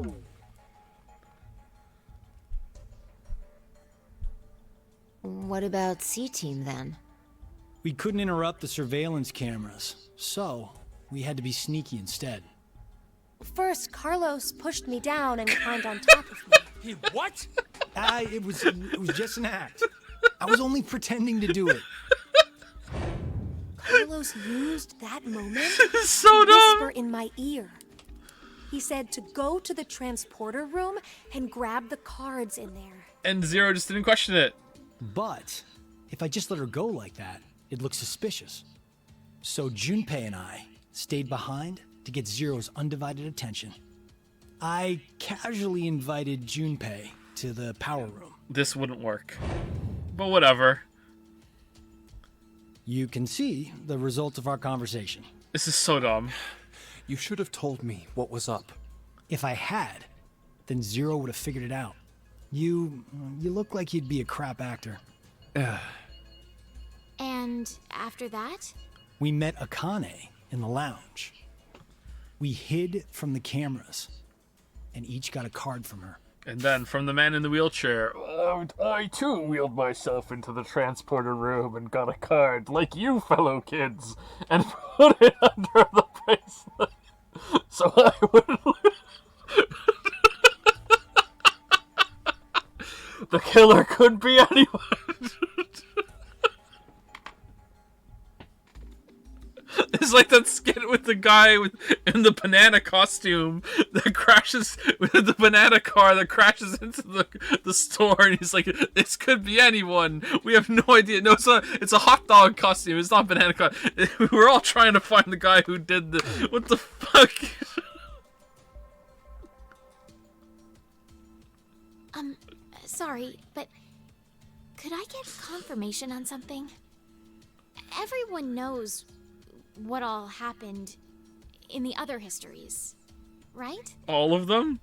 What about C-Team then?
We couldn't interrupt the surveillance cameras, so we had to be sneaky instead.
First, Carlos pushed me down and climbed on top of me.
He what? It was just an act. I was only pretending to do it.
Carlos used that moment
so
to
dumb.
whisper in my ear. He said to go to the transporter room and grab the cards in there.
And Zero just didn't question it.
But if I just let her go like that, it looks suspicious. So Junpei and I stayed behind to get Zero's undivided attention. I casually invited Junpei to the power room.
This wouldn't work. But whatever.
You can see the result of our conversation.
This is so dumb.
You should have told me what was up.
If I had, then Zero would have figured it out. You look like you'd be a crap actor.
and after that?
We met Akane in the lounge. We hid from the cameras, and each got a card from her.
And then from the man in the wheelchair, I too wheeled myself into the transporter room and got a card, like you fellow kids, and put it under the bracelet, so I wouldn't The killer could be anyone. It's like that skit with the guy in the banana costume that crashes with the banana car that crashes into the store, and he's like, "This could be anyone. We have no idea. No, it's not. It's a hot dog costume. It's not banana car." We're all trying to find the guy who did the. What the fuck?
Sorry, but could I get confirmation on something? Everyone knows what all happened in the other histories, right?
All of them?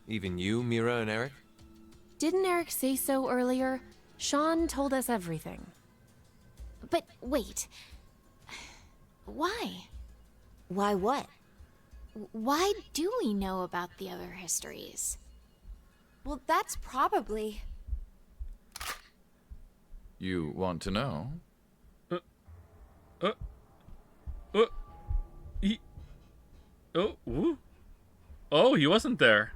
Even you, Mira and Eric?
Didn't Eric say so earlier? Sean told us everything.
But wait. Why?
Why what?
Why do we know about the other histories?
Well, that's probably...
You want to know?
He wasn't there.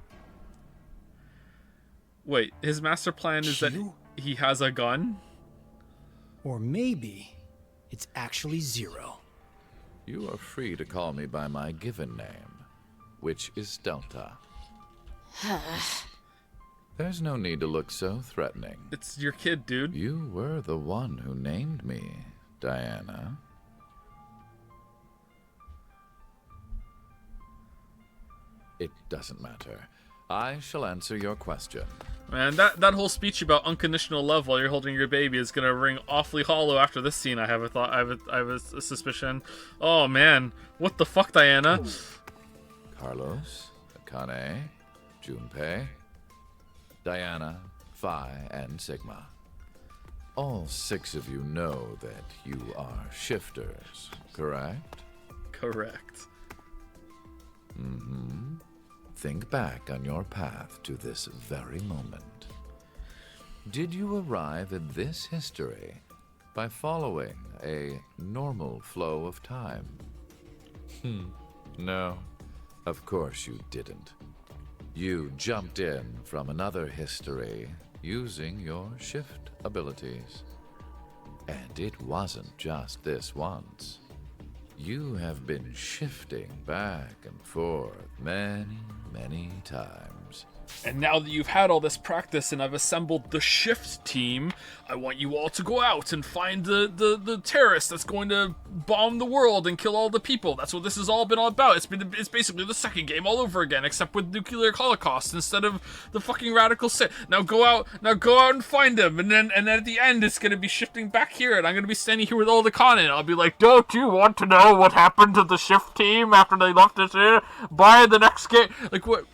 Wait, his master plan is that he has a gun?
Or maybe it's actually Zero.
You are free to call me by my given name, which is Delta. There's no need to look so threatening.
It's your kid, dude.
You were the one who named me, Diana. It doesn't matter. I shall answer your question.
Man, that whole speech about unconditional love while you're holding your baby is gonna ring awfully hollow after this scene. I have a thought. I have a suspicion. Oh man, what the fuck, Diana?
Carlos, Akane, Junpei, Diana, Phi, and Sigma. All 6 of you know that you are shifters, correct?
Correct.
Mm-hmm. Think back on your path to this very moment. Did you arrive at this history by following a normal flow of time? No, of course you didn't. You jumped in from another history using your shift abilities. And it wasn't just this once. You have been shifting back and forth many times.
And now that you've had all this practice and I've assembled the shift team, I want you all to go out and find the terrorist that's going to bomb the world and kill all the people. That's what this has all been all about. It's basically the second game all over again, except with nuclear holocaust instead of the fucking radical sit. Now go out and find him, and then at the end it's gonna be shifting back here, and I'm gonna be standing here with all the con, and I'll be like, don't you want to know what happened to the shift team after they left us here? Buy the next game. Like what?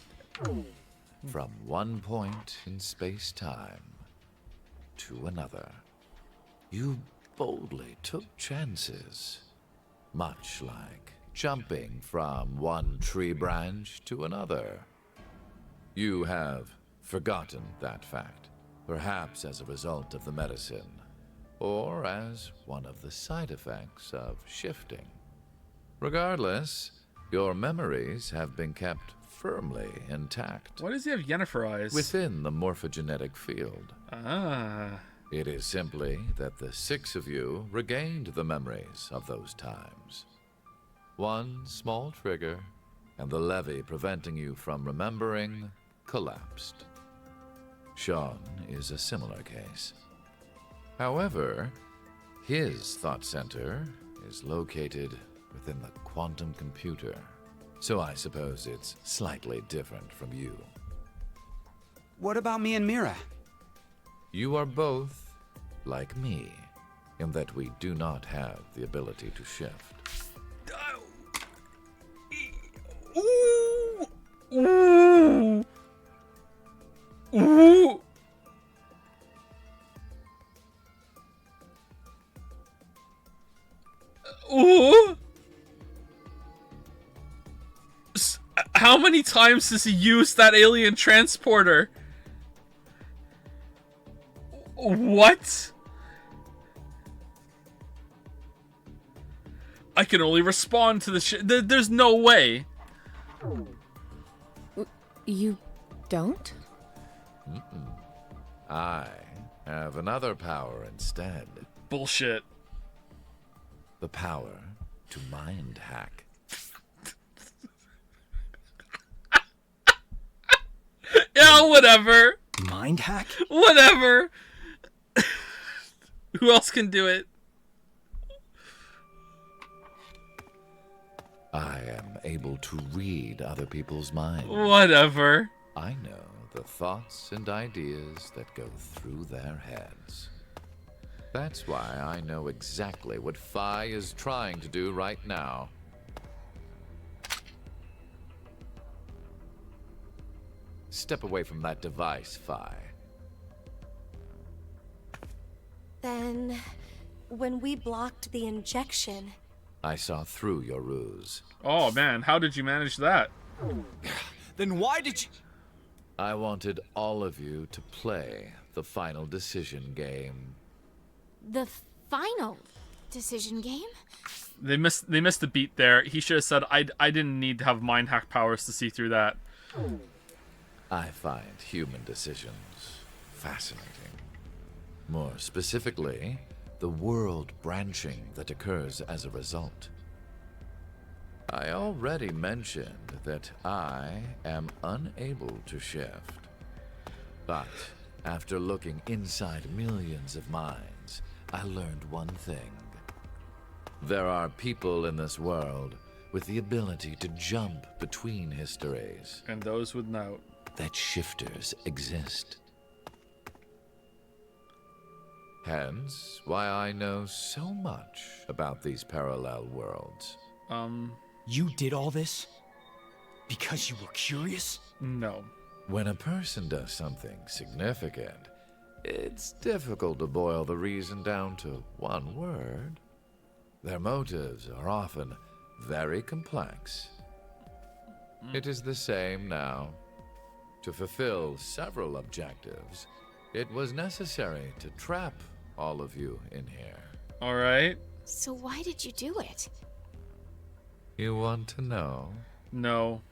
From one point in space-time to another, you boldly took chances, much like jumping from one tree branch to another. You have forgotten that fact, perhaps as a result of the medicine, or as one of the side effects of shifting. Regardless, your memories have been kept firmly intact.
Why does he have Yennefer eyes?
Within the morphogenetic field.
Ah.
It is simply that the 6 of you regained the memories of those times. One small trigger, and the levee preventing you from remembering collapsed. Sean is a similar case. However, his thought center is located within the quantum computer. So I suppose it's slightly different from you.
What about me and Mira?
You are both like me, in that we do not have the ability to shift.
Ooh! Ooh! Ooh! Ooh! How many times does he use that alien transporter? What? I can only respond to the shit. There's no way.
You don't?
I have another power instead.
Bullshit.
The power to mind hack.
Yeah, whatever.
Mind hack?
Whatever. Who else can do it?
I am able to read other people's minds.
Whatever.
I know the thoughts and ideas that go through their heads. That's why I know exactly what Phi is trying to do right now. Step away from that device, Phi.
Then, when we blocked the injection...
I saw through your ruse.
Oh man, how did you manage that?
Then why did you...
I wanted all of you to play the final decision game.
The final decision game?
They missed the beat there. He should have said, I didn't need to have mind hack powers to see through that.
I find human decisions fascinating. More specifically, the world branching that occurs as a result. I already mentioned that I am unable to shift. But after looking inside millions of minds, I learned one thing. There are people in this world with the ability to jump between histories.
And those without.
That shifters exist. Hence, why I know so much about these parallel worlds.
You did all this? Because you were curious?
No.
When a person does something significant, it's difficult to boil the reason down to one word. Their motives are often very complex. It is the same now. To fulfill several objectives, it was necessary to trap all of you in here.
All right.
So why did you do it?
You want to know?
No.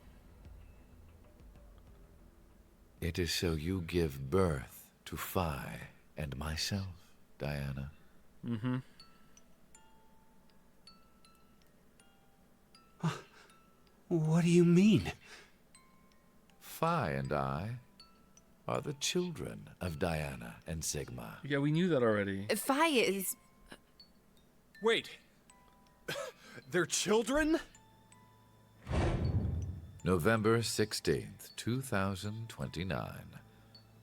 It is so you give birth to Phi and myself, Diana.
Mm-hmm.
What do you mean?
Phi and I are the children of Diana and Sigma.
Yeah, we knew that already.
Phi is...
Wait. They're children?
November 16th, 2029.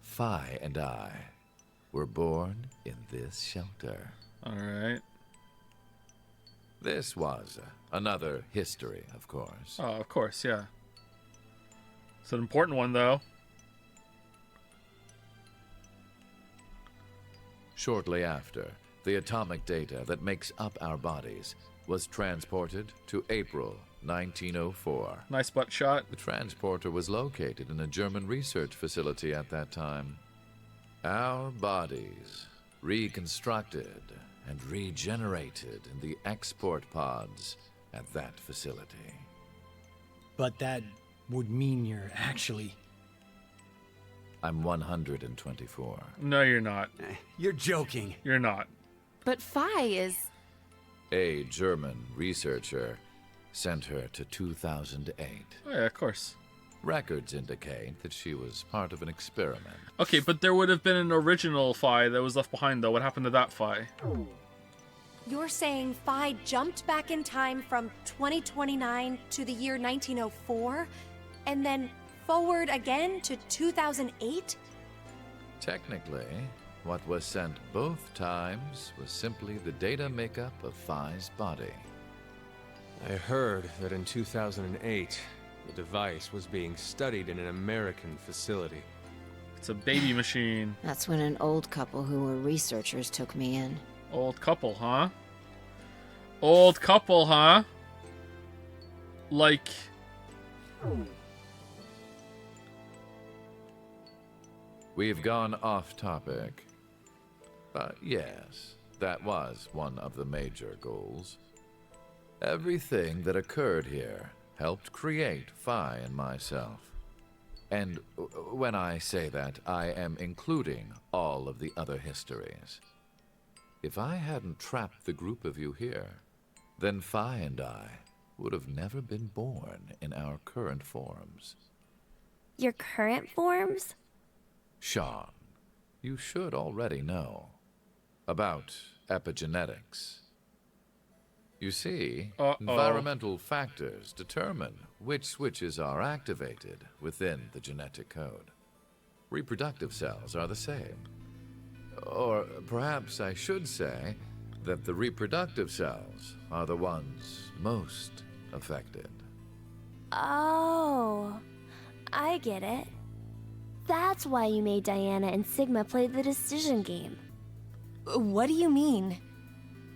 Phi and I were born in this shelter.
All right.
This was another history, of course.
Oh, of course, yeah. It's an important one, though.
Shortly after, the atomic data that makes up our bodies was transported to April 1904.
Nice butt shot.
The transporter was located in a German research facility at that time. Our bodies reconstructed and regenerated in the export pods at that facility.
But that would mean you're actually...
I'm 124.
No, you're not.
You're joking.
You're not.
But Phi is...
A German researcher sent her to 2008.
Oh, yeah, of course.
Records indicate that she was part of an experiment.
Okay, but there would have been an original Phi that was left behind, though. What happened to that Phi?
You're saying Phi jumped back in time from 2029 to the year 1904, and then forward again to 2008?
Technically, what was sent both times was simply the data makeup of Phi's body.
I heard that in 2008, the device was being studied in an American facility.
It's a baby machine.
That's when an old couple who were researchers took me in.
Old couple, huh? Old couple, huh? Like...
We've gone off topic. But yes, that was one of the major goals. Everything that occurred here helped create Phi and myself. And when I say that, I am including all of the other histories. If I hadn't trapped the group of you here, then Phi and I would have never been born in our current forms.
Your current forms?
Sean, you should already know about epigenetics. You see, environmental factors determine which switches are activated within the genetic code. Reproductive cells are the same. Or perhaps I should say that the reproductive cells are the ones most affected.
Oh, I get it. That's why you made Diana and Sigma play the decision game.
What do you mean?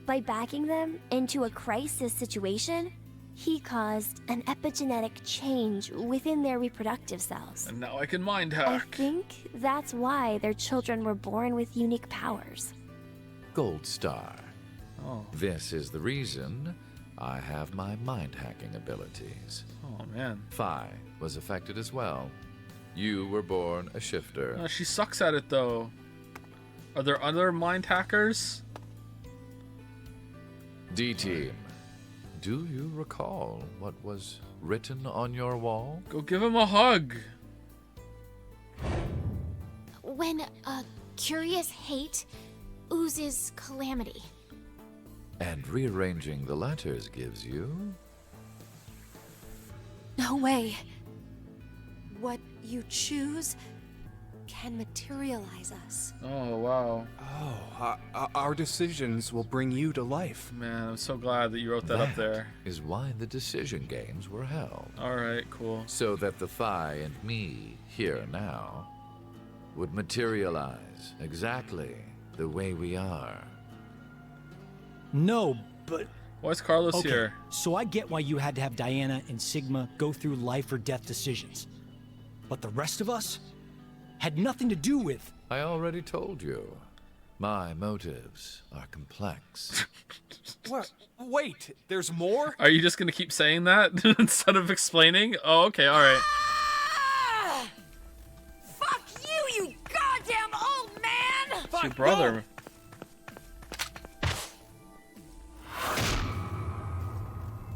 By backing them into a crisis situation, he caused an epigenetic change within their reproductive cells.
And now I can mind
I
hack.
think that's why their children were born with unique powers.
Gold Star.
Oh.
This is the reason I have my mind hacking abilities.
Oh, man.
Phi was affected as well. You were born a shifter.
She sucks at it, though. Are there other mind hackers?
D-Team, do you recall what was written on your wall?
Go give him a hug.
When a curious hate oozes calamity.
And rearranging the letters gives you...
No way. What you choose can materialize us.
Oh, wow.
Oh, our decisions will bring you to life.
Man, I'm so glad that you wrote that up there.
Is why the decision games were held.
Alright, cool.
So that the Phi and me, here now, would materialize exactly the way we are.
No, but...
Why is Carlos
okay,
here?
So I get why you had to have Diana and Sigma go through life or death decisions. But the rest of us had nothing to do with...
I already told you. My motives are complex.
What? Wait, there's more?
Are you just gonna keep saying that instead of explaining? Oh, okay, alright.
Fuck you, you goddamn old man!
It's your brother.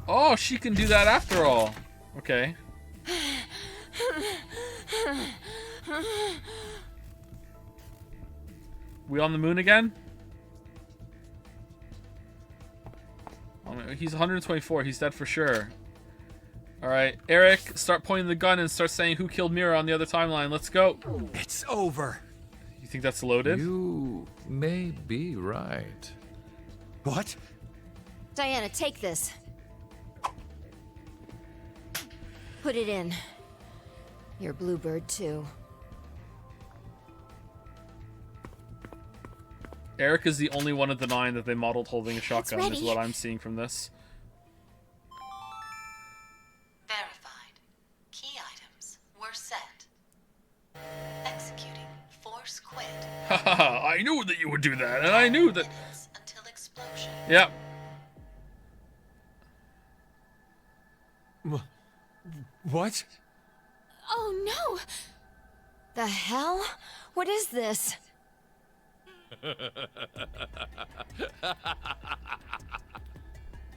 Oh, she can do that after all. Okay. We on the moon again? Oh, he's 124. He's dead for sure. Alright, Eric, start pointing the gun and start saying who killed Mira on the other timeline. Let's go.
It's over.
You think that's loaded?
You may be right.
What?
Diana, take this. Put it in. Your bluebird, too.
Eric is the only one of the 9 that they modeled holding a shotgun, is
ready.
what I'm seeing from this.
Verified. Key items were set. Executing force quit.
Haha, I knew that you would do that, and I knew that...
Minutes until explosion.
Yep.
What?
Oh no! The hell? What is this?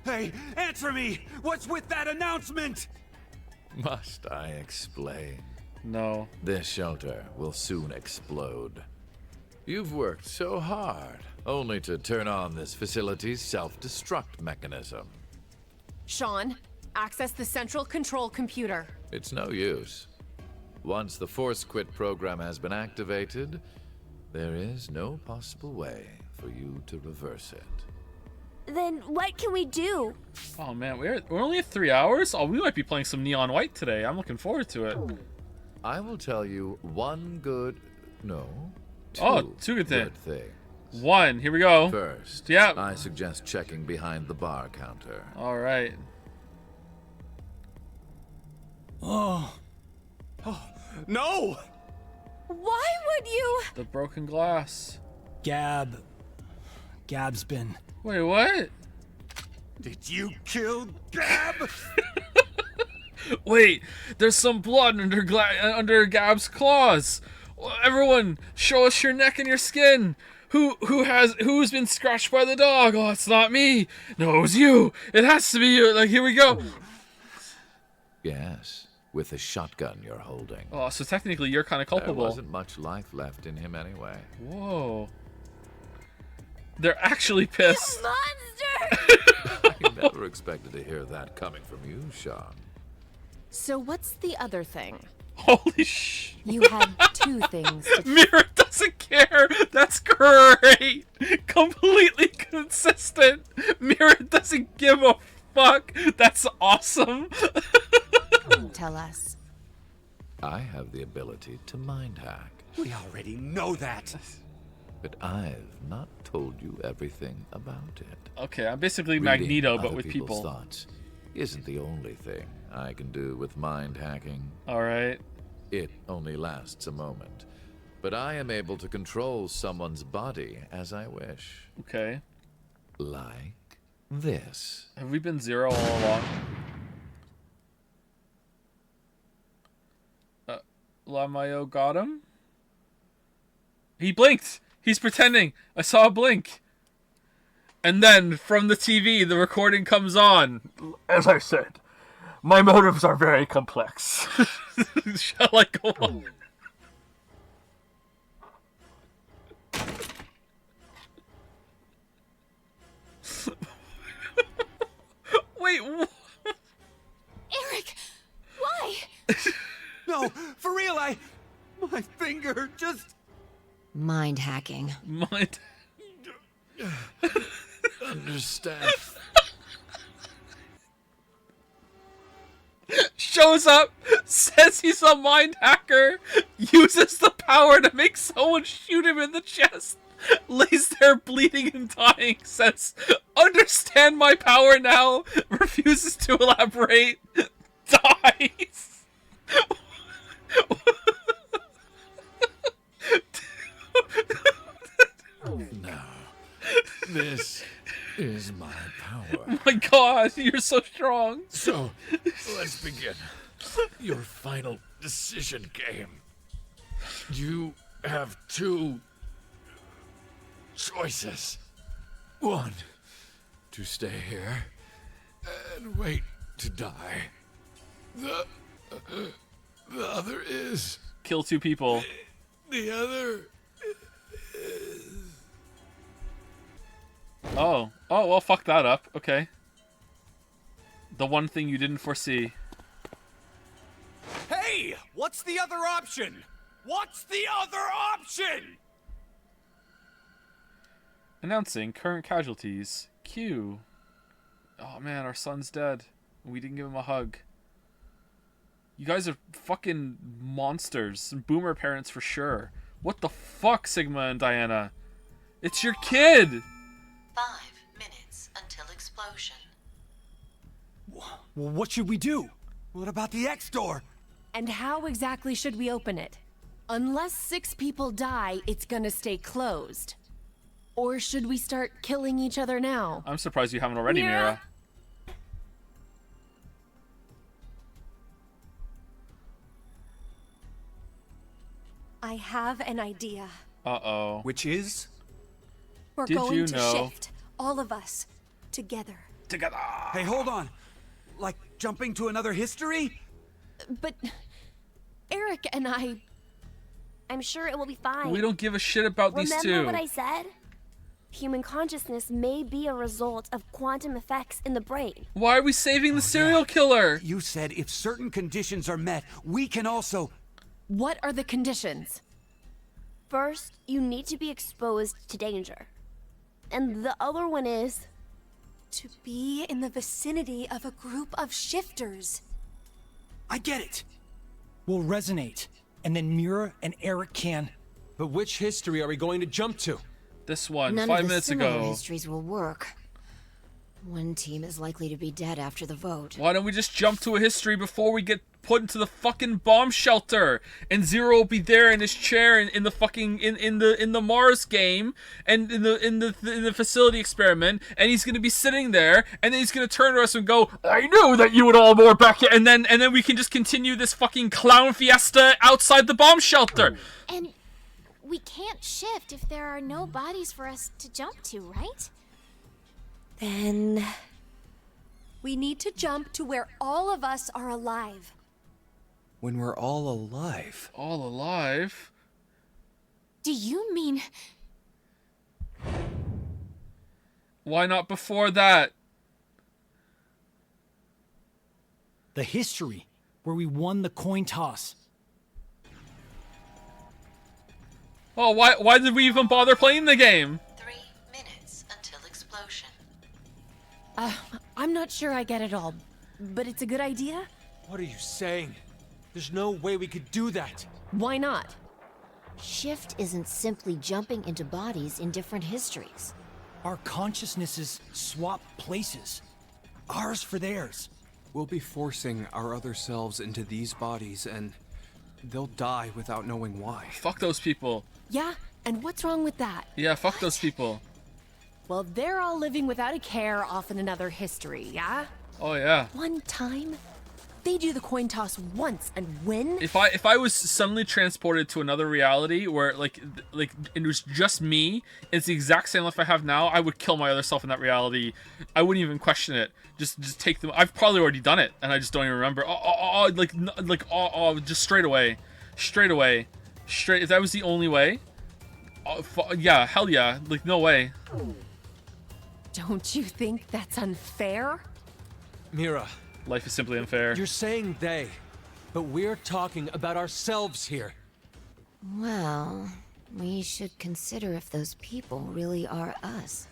Hey, answer me! What's with that announcement?
Must I explain?
No.
This shelter will soon explode. You've worked so hard, only to turn on this facility's self-destruct mechanism.
Sean, access the central control computer.
It's no use. Once the Force Quit program has been activated, there is no possible way for you to reverse it.
Then what can we do?
Oh man, we're only at 3 hours? Oh, we might be playing some Neon White today. I'm looking forward to it.
I will tell you one good... no,
two good
things.
One, here we go.
First,
yeah.
I suggest checking behind the bar counter.
Alright.
Oh, no!
Why would you?
The broken glass.
Gab's been...
Wait, what?
Did you kill Gab?
Wait, there's some blood under Gab's claws. Everyone, show us your neck and your skin. Who's been scratched by the dog? Oh, it's not me. No, it was you. It has to be you. Like, here we go.
Yes, with the shotgun you're holding.
Oh, so technically you're kind of culpable.
There wasn't much life left in him anyway.
Whoa. They're actually pissed.
Monster!
I never expected to hear that coming from you, Sean.
So what's the other thing?
Holy sh!
You had 2 things.
Mira doesn't care. That's great. Completely consistent. Mira doesn't give a fuck. That's awesome.
Tell us.
I have the ability to mind hack.
We already know that.
But I've not told you everything about it.
Okay, I'm basically
Reading
Magneto, but
other
with
people's
people.
Thoughts isn't the only thing I can do with mind hacking.
Alright.
It only lasts a moment. But I am able to control someone's body as I wish.
Okay.
Like this.
Have we been Zero all along? Lamayo got him? He blinked! He's pretending! I saw a blink! And then, from the TV, the recording comes on. As I said, my motives are very complex. Shall I go on?
finger. Just
Mind hacking.
Mind.
Understand.
Shows up, says he's a mind hacker, uses the power to make someone shoot him in the chest, lays there bleeding and dying, says, "Understand my power now," refuses to elaborate, dies.
Now, this is my power.
Oh my god, you're so strong.
So, let's begin. Your final decision game. You have two choices. One, to stay here and wait to die. The other is...
Kill two people.
The other...
Oh, well, fuck that up. Okay. The one thing you didn't foresee.
Hey! What's the other option? What's the other option?
Announcing current casualties. Q. Oh man, our son's dead. We didn't give him a hug. You guys are fucking monsters. Boomer parents for sure. What the fuck, Sigma and Diana? It's your kid!
5 minutes until explosion.
Well, what should we do?
What about the X door?
And how exactly should we open it? Unless 6 people die, it's gonna stay closed. Or should we start killing each other now?
I'm surprised you haven't already, Mira.
I have an idea.
Uh-oh.
Which is?
We're
Did
going
you
to
know?
shift, all of us, together.
Together.
Hey, hold on. Like jumping to another history?
But Eric and
I'm sure it will be fine.
We don't give a shit about these two.
Remember what I said? Human consciousness may be a result of quantum effects in the brain.
Why are we saving the serial killer?
You said if certain conditions are met, we can also...
What are the conditions?
First, you need to be exposed to danger. And the other one is...
To be in the vicinity of a group of shifters.
I get it.
We'll resonate, and then Mira and Eric can...
But which history are we going to jump to?
This one,
None
5
of the
minutes
similar
ago.
histories will work. One team is likely to be dead after the vote.
Why don't we just jump to a history before we get put into the fucking bomb shelter? And Zero will be there in his chair in the fucking in the Mars game and in the facility experiment, and he's gonna be sitting there, and then he's gonna turn to us and go, "I knew that you would all more back," and then we can just continue this fucking clown fiesta outside the bomb shelter.
And we can't shift if there are no bodies for us to jump to, right?
Then... we need to jump to where all of us are alive.
When we're all alive.
All alive?
Do you mean...
Why not before that?
The history, where we won the coin toss.
Oh, why did we even bother playing the game?
3 minutes until explosion.
I'm not sure I get it all, but it's a good idea.
What are you saying? There's no way we could do that.
Why not?
Shift isn't simply jumping into bodies in different histories.
Our consciousnesses swap places. Ours for theirs.
We'll be forcing our other selves into these bodies, and they'll die without knowing why.
Fuck those people.
Yeah, and what's wrong with that?
Yeah, fuck those people.
Well, they're all living without a care off in another history, yeah?
Oh yeah.
One time, they do the coin toss once and win.
If I was suddenly transported to another reality where like it was just me, it's the exact same life I have now, I would kill my other self in that reality. I wouldn't even question it. Just take them. I've probably already done it, and I just don't even remember. Just straight away. If that was the only way, yeah, hell yeah. Like no way.
Don't you think that's unfair?
Mira.
Life is simply unfair.
You're saying they, but we're talking about ourselves here.
Well, we should consider if those people really are us.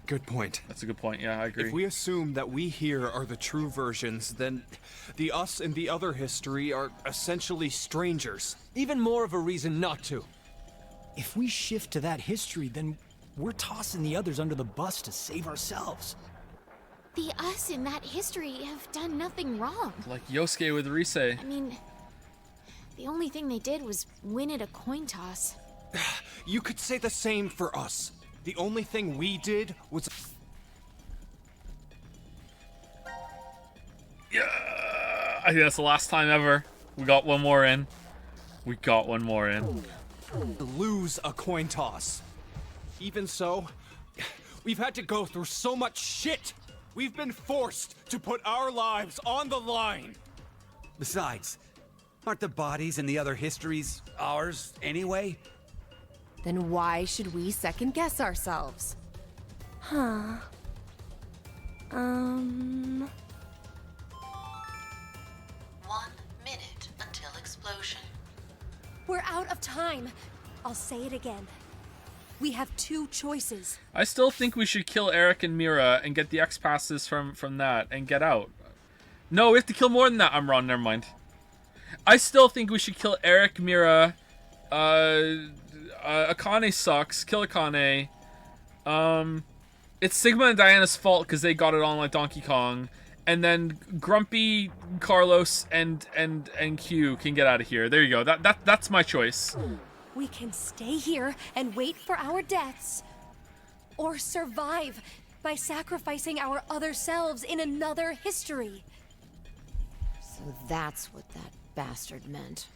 Good point.
That's a good point. Yeah, I agree.
If we assume that we here are the true versions, then the us in the other history are essentially strangers.
Even more of a reason not to. If we shift to that history, then we're tossing the others under the bus to save ourselves.
The us in that history have done nothing wrong.
Like Yosuke with Rise.
I mean, the only thing they did was win at a coin toss.
You could say the same for us. The only thing we did was...
Yeah, I think that's the last time ever. We got one more in. We got one more in.
Lose a coin toss. Even so, we've had to go through so much shit. We've been forced to put our lives on the line.
Besides, aren't the bodies in the other histories ours anyway?
Then why should we second guess ourselves?
Huh.
1 minute until explosion.
We're out of time. I'll say it again. We have two choices.
I still think we should kill Eric and Mira and get the X passes from that and get out. No, we have to kill more than that. I'm wrong. Never mind. I still think we should kill Eric, Mira. Akane sucks. Kill Akane. It's Sigma and Diana's fault because they got it on like Donkey Kong. And then Grumpy, Carlos, and Q can get out of here. There you go. That's my choice.
We can stay here and wait for our deaths. Or survive by sacrificing our other selves in another history.
So that's what that bastard meant.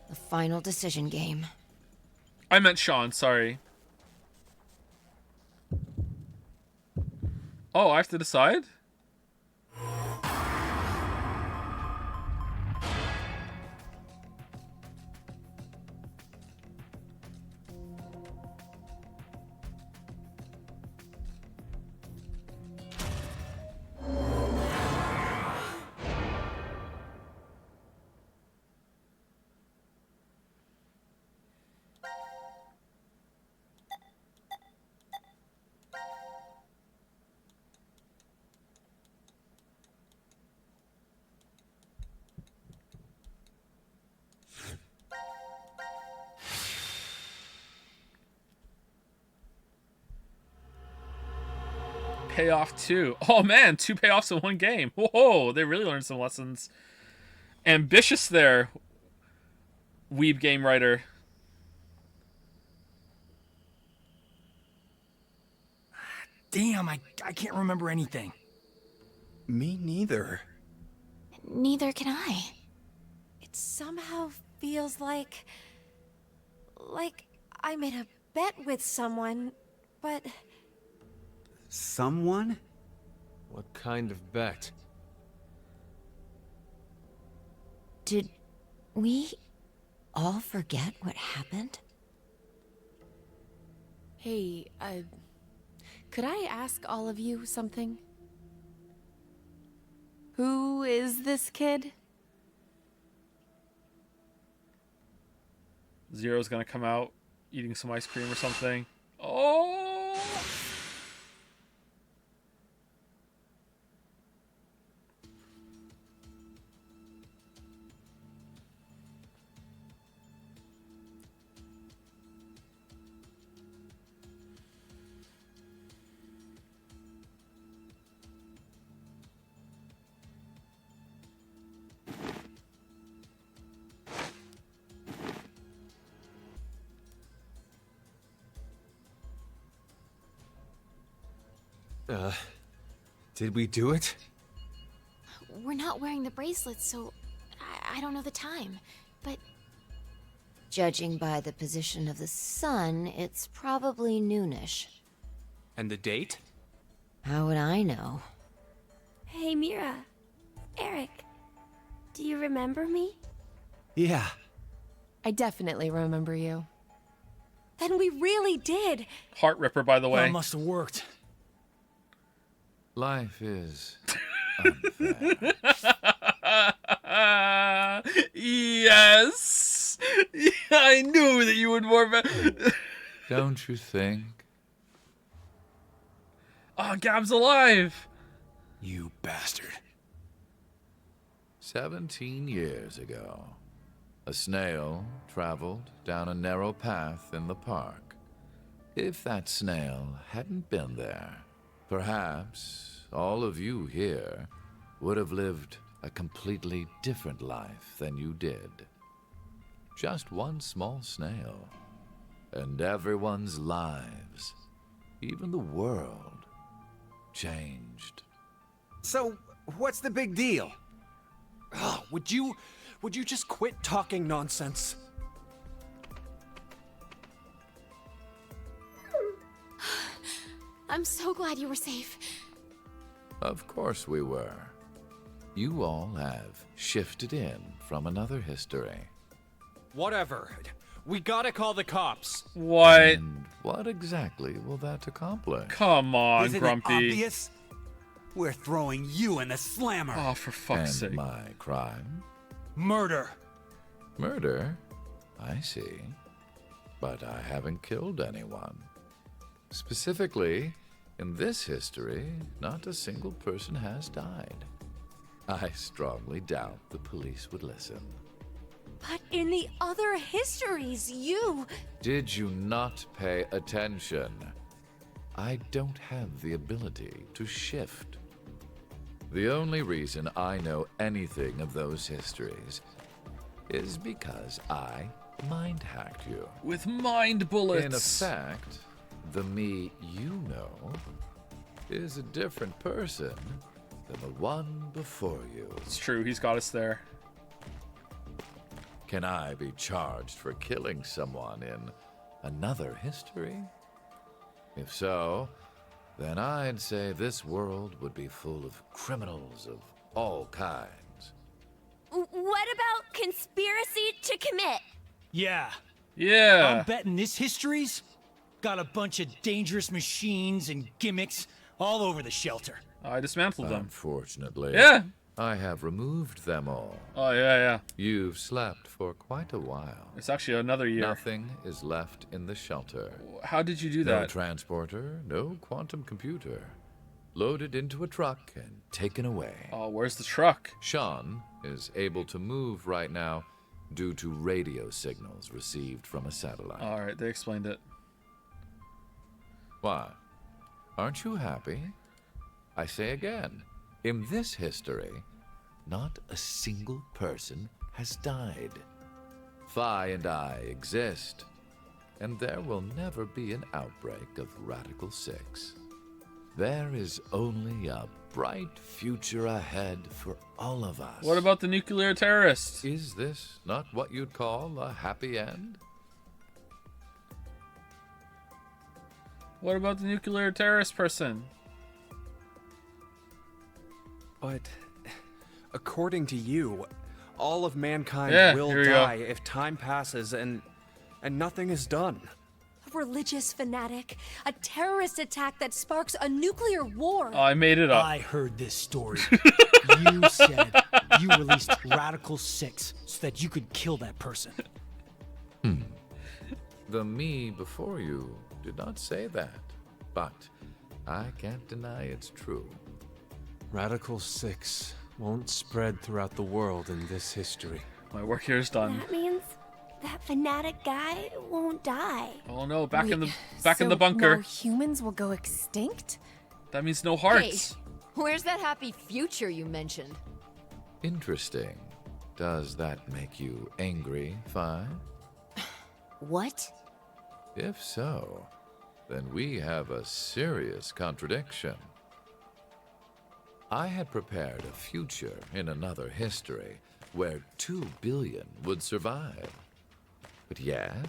The final decision game.
I meant Sean, sorry. Oh, I have to decide? Payoff 2. Oh man, 2 payoffs in one game. Whoa, they really learned some lessons. Ambitious there, weeb game writer.
Damn, I can't remember anything.
Me neither.
Neither can I.
It somehow feels like I made a bet with someone, but...
Someone?
What kind of bet?
Did we all forget what happened?
Hey, could I ask all of you something? Who is this kid?
Zero's gonna come out eating some ice cream or something. Oh!
Did we do it?
We're not wearing the bracelets, so I don't know the time. But
Judging by the position of the sun, it's probably noonish.
And the date?
How would I know?
Hey, Mira. Eric. Do you remember me?
Yeah.
I definitely remember you.
Then we really did.
Heart ripper, by the way.
Well, it must have worked.
Life is unfair.
Yes. I knew that you would more.
Don't you think?
Oh, Gab's alive.
You bastard.
17 years ago, a snail traveled down a narrow path in the park. If that snail hadn't been there, perhaps all of you here would have lived a completely different life than you did. Just one small snail, and everyone's lives, even the world, changed.
So, what's the big deal?
Oh, would you just quit talking nonsense?
I'm so glad you were safe.
Of course we were. You all have shifted in from another history.
Whatever. We gotta call the cops.
What?
And what exactly will that accomplish?
Come on,
Isn't
Grumpy.
it obvious? We're throwing you in the slammer.
Oh, for fuck's
And
sake.
my crime?
Murder.
Murder? I see. But I haven't killed anyone. Specifically, in this history, not a single person has died. I strongly doubt the police would listen.
But in the other histories, you...
Did you not pay attention? I don't have the ability to shift. The only reason I know anything of those histories is because I mind-hacked you.
With mind bullets.
In effect, the me you know is a different person than the one before you.
It's true, he's got us there.
Can I be charged for killing someone in another history? If so, then I'd say this world would be full of criminals of all kinds.
What about conspiracy to commit?
Yeah.
Yeah.
I'm betting this history's got a bunch of dangerous machines and gimmicks all over the shelter.
I dismantled them.
Unfortunately,
Yeah.
I have removed them all.
Oh, yeah.
You've slept for quite a while.
It's actually another year.
Nothing is left in the shelter.
How did you do
No
that?
transporter, no quantum computer. Loaded into a truck and taken away.
Oh, where's the truck?
Sean is able to move right now due to radio signals received from a satellite.
Alright, they explained it.
Why? Aren't you happy? I say again, in this history, not a single person has died. Phi and I exist, and there will never be an outbreak of Radical 6. There is only a bright future ahead for all of us.
What about the nuclear terrorists?
Is this not what you'd call a happy end?
What about the nuclear terrorist person?
But according to you, all of mankind
Yeah,
will
here we
die
go.
if time passes and nothing is done.
A religious fanatic, a terrorist attack that sparks a nuclear war.
Oh, I made it up.
I heard this story. You said you released Radical 6 so that you could kill that person.
The me before you did not say that, but I can't deny it's true.
Radical 6 won't spread throughout the world in this history.
My work here is done.
That means that fanatic guy won't die.
Oh no, back in the
So
bunker.
now humans will go extinct?
That means no hearts.
Where's that happy future you mentioned?
Interesting. Does that make you angry, Phi?
What?
If so, then we have a serious contradiction. I had prepared a future in another history where 2 billion would survive. But yet,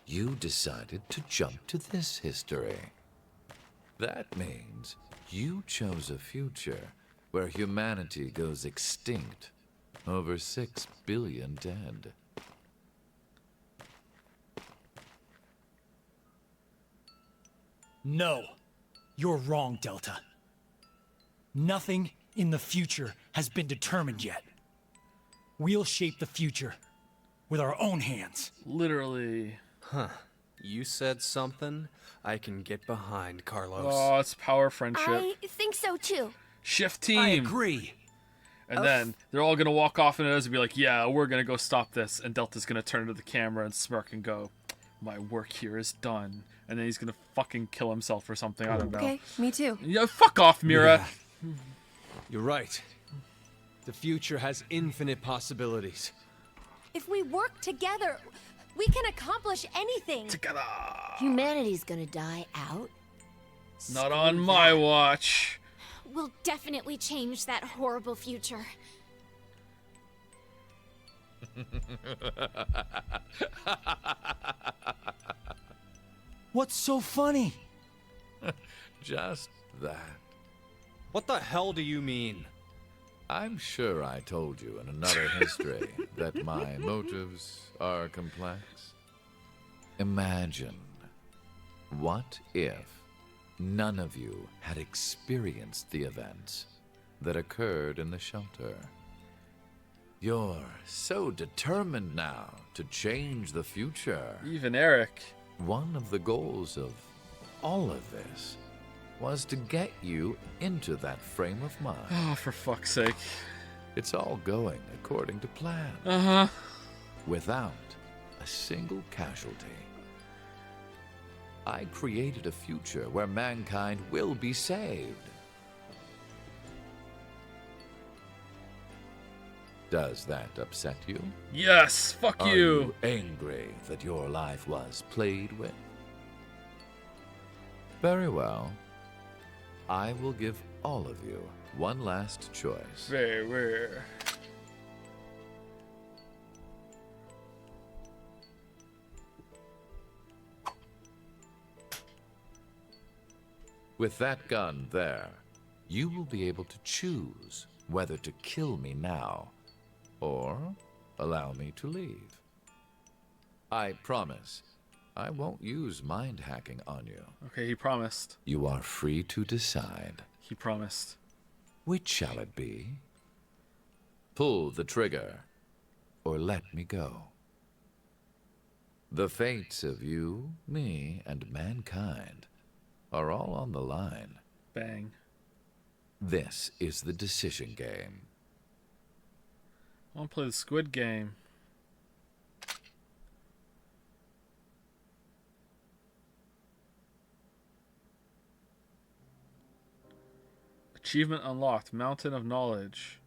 you decided to jump to this history. That means you chose a future where humanity goes extinct, over 6 billion dead.
No, you're wrong, Delta. Nothing in the future has been determined yet. We'll shape the future with our own hands.
Literally.
Huh. You said something I can get behind, Carlos.
Oh, it's power friendship.
I think so too.
Shift team.
I agree.
And then they're all gonna walk off into those and be like, yeah, we're gonna go stop this. And Delta's gonna turn to the camera and smirk and go, my work here is done. And then he's gonna fucking kill himself or something. I don't know.
Okay, me too.
Yeah, fuck off, Mira.
Yeah. You're right. The future has infinite possibilities.
If we work together, we can accomplish anything.
Together.
Humanity's gonna die out.
Not on my watch.
We'll definitely change that horrible future.
What's so funny?
Just that.
What the hell do you mean?
I'm sure I told you in another history that my motives are complex. Imagine, what if none of you had experienced the events that occurred in the shelter? You're so determined now to change the future.
Even Eric.
One of the goals of all of this was to get you into that frame of mind.
Oh, for fuck's sake.
It's all going according to plan.
Uh-huh.
Without a single casualty. I created a future where mankind will be saved. Does that upset you?
Yes, fuck
Are
you.
you angry that your life was played with? Very well. I will give all of you one last choice.
Very rare.
With that gun there, you will be able to choose whether to kill me now or allow me to leave. I promise I won't use mind hacking on you.
Okay, he promised.
You are free to decide.
He promised.
Which shall it be? Pull the trigger or let me go. The fates of you, me, and mankind are all on the line.
Bang.
This is the decision game.
I want to play the Squid Game. Achievement unlocked. Mountain of Knowledge.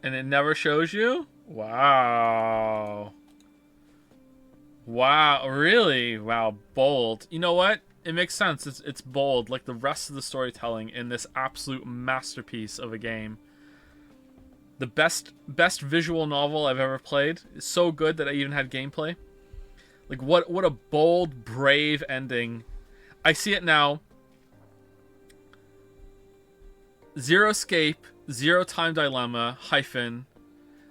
And it never shows you? Wow. Wow, really? Wow, bold. You know what? It makes sense. It's bold, like the rest of the storytelling in this absolute masterpiece of a game. The best visual novel I've ever played. It's so good that I even had gameplay. Like, what a bold, brave ending. I see it now. Zero Escape, Zero Time Dilemma, hyphen,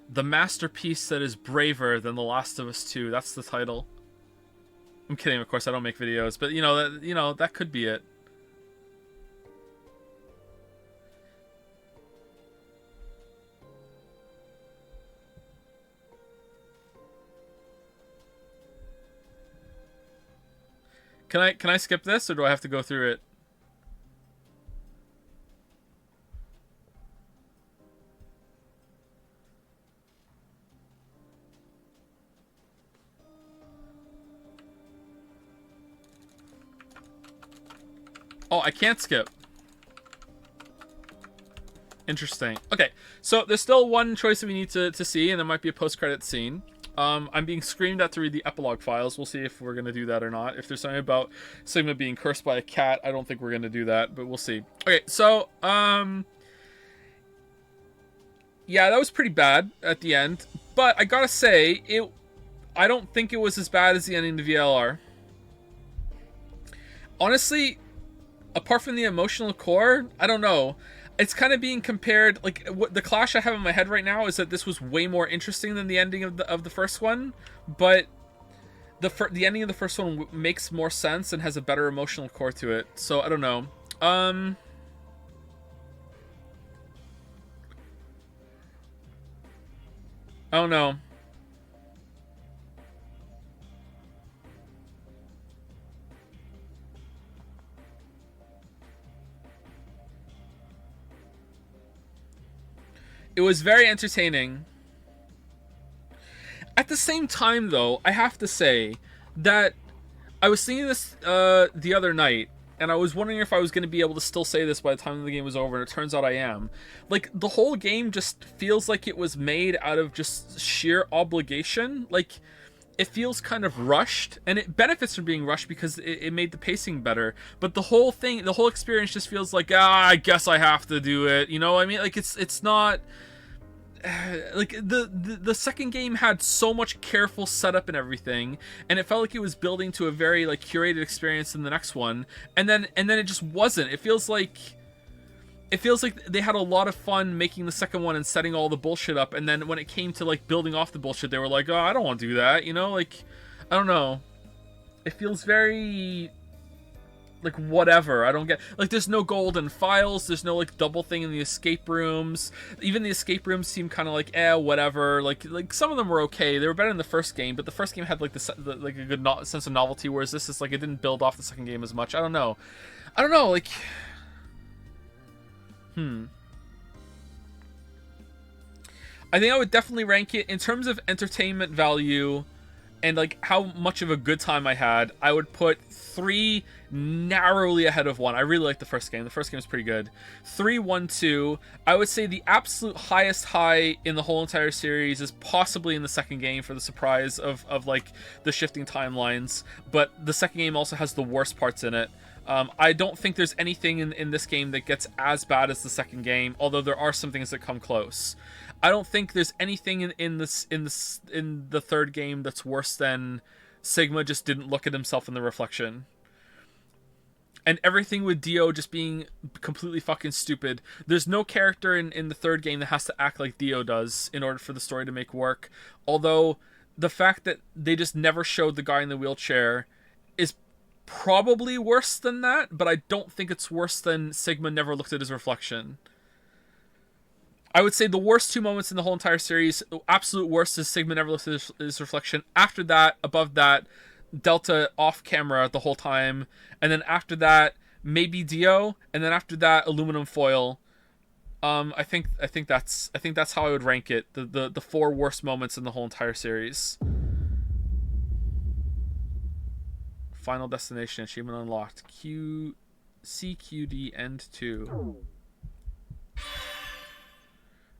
the masterpiece that is braver than The Last of Us 2. That's the title. I'm kidding, of course, I don't make videos, but that could be it. Can I skip this, or do I have to go through it? Oh, I can't skip. Interesting. Okay, so there's still one choice that we need to see, and there might be a post-credit scene. I'm being screamed at to read the epilogue files. We'll see if we're going to do that or not. If there's something about Sigma being cursed by a cat, I don't think we're going to do that, but we'll see. Okay, so, yeah, that was pretty bad at the end, but I gotta say, I don't think it was as bad as the ending to VLR. Honestly, apart from the emotional core, I don't know. It's kind of being compared, like, what the clash I have in my head right now is that this was way more interesting than the ending of the first one, but the ending of the first one makes more sense and has a better emotional core to it. So I don't know. I don't know. It was very entertaining. At the same time, though, I have to say that I was thinking this the other night, and I was wondering if I was going to be able to still say this by the time the game was over, and it turns out I am. Like, the whole game just feels like it was made out of just sheer obligation. Like, it feels kind of rushed, and it benefits from being rushed because it made the pacing better. But the whole thing, the whole experience just feels like, I guess I have to do it. You know what I mean? Like, it's not... like the second game had so much careful setup and everything, and it felt like it was building to a very like curated experience in the next one, and then it just wasn't. It feels like they had a lot of fun making the second one and setting all the bullshit up, and then when it came to like building off the bullshit, they were like, oh, I don't want to do that, you know? Like, I don't know. It feels very like whatever. I don't get, like, there's no golden files, there's no like double thing in the escape rooms. Even the escape rooms seem kind of like whatever. Like some of them were okay, they were better in the first game, but the first game had like like a good sense of novelty, whereas this is like it didn't build off the second game as much. I don't know, like I think I would definitely rank it in terms of entertainment value and like how much of a good time I had. I would put 3 narrowly ahead of 1. I really like the first game. The first game is pretty good. 3, 1, 2. I would say the absolute highest high in the whole entire series is possibly in the second game for the surprise of like the shifting timelines. But the second game also has the worst parts in it. I don't think there's anything in this game that gets as bad as the second game, although there are some things that come close. I don't think there's anything in the third game that's worse than Sigma just didn't look at himself in the reflection. And everything with Dio just being completely fucking stupid. There's no character in the third game that has to act like Dio does in order for the story to make work. Although the fact that they just never showed the guy in the wheelchair is probably worse than that, but I don't think it's worse than Sigma never looked at his reflection. I would say the worst 2 moments in the whole entire series, absolute worst, is Sigma never looked at his reflection. After that, above that, Delta off camera the whole time, and then after that, maybe Dio, and then after that, aluminum foil. I think that's how I would rank it. The 4 worst moments in the whole entire series. Final destination, achievement unlocked. CQD End 2.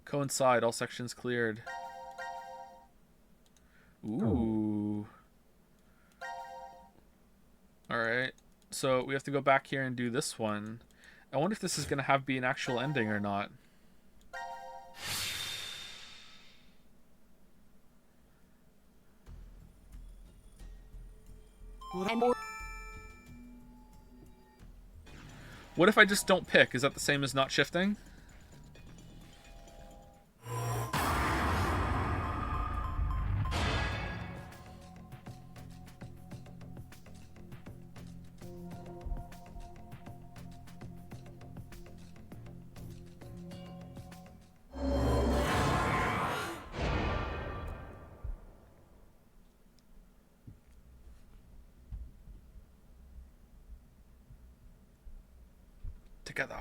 Coincide, all sections cleared. Ooh. Alright. So we have to go back here and do this one. I wonder if this is going to be an actual ending or not. What if I just don't pick? Is that the same as not shifting? Together.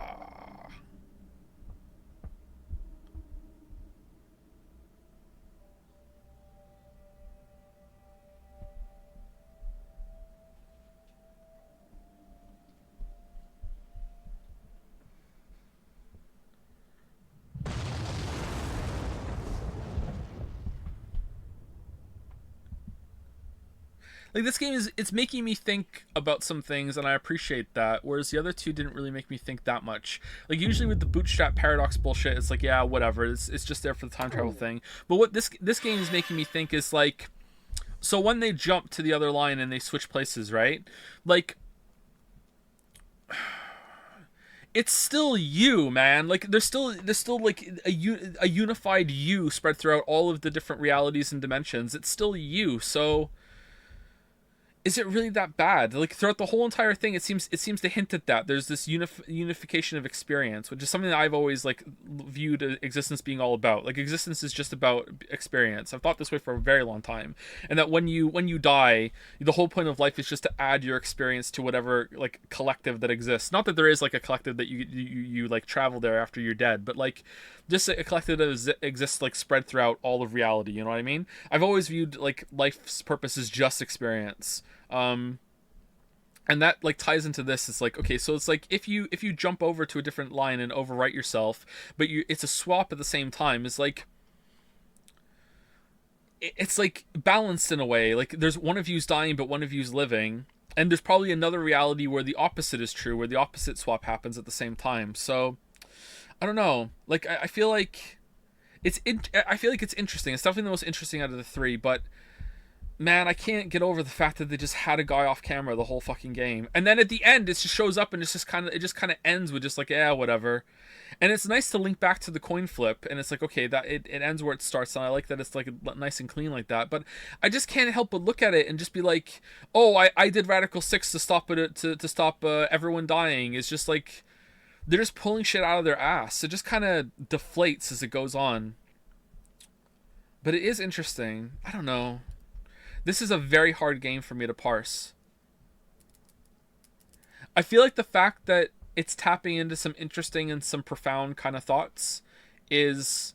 Like, this game it's making me think about some things, and I appreciate that, whereas the other two didn't really make me think that much. Like, usually with the bootstrap paradox bullshit, it's like, yeah, whatever, it's just there for the time travel thing. But what this game is making me think is, like, so when they jump to the other line and they switch places, right? Like, it's still you, man. Like, there's still like a unified you spread throughout all of the different realities and dimensions. It's still you, so is it really that bad? Like throughout the whole entire thing, it seems to hint at that. There's this unification of experience, which is something that I've always like viewed existence being all about. Like existence is just about experience. I've thought this way for a very long time, and that when you die, the whole point of life is just to add your experience to whatever like collective that exists. Not that there is like a collective that you like travel there after you're dead, but like just a collective that exists like spread throughout all of reality. You know what I mean? I've always viewed like life's purpose as just experience. And that like ties into this. It's like, okay, so it's like if you jump over to a different line and overwrite yourself, but it's a swap at the same time, it's like balanced in a way. Like there's one of you's dying but one of you's living, and there's probably another reality where the opposite is true, where the opposite swap happens at the same time. So I don't know, like I feel like it's interesting. It's definitely the most interesting out of the three, but man, I can't get over the fact that they just had a guy off camera the whole fucking game, and then at the end it just shows up and it just kind of ends with just like, yeah, whatever. And it's nice to link back to the coin flip, and it's like, okay, that it ends where it starts, and I like that it's like nice and clean like that. But I just can't help but look at it and just be like, oh, I did Radical 6 to stop it, to stop everyone dying. It's just like they're just pulling shit out of their ass. It just kind of deflates as it goes on. But it is interesting. I don't know. This is a very hard game for me to parse. I feel like the fact that it's tapping into some interesting and some profound kind of thoughts is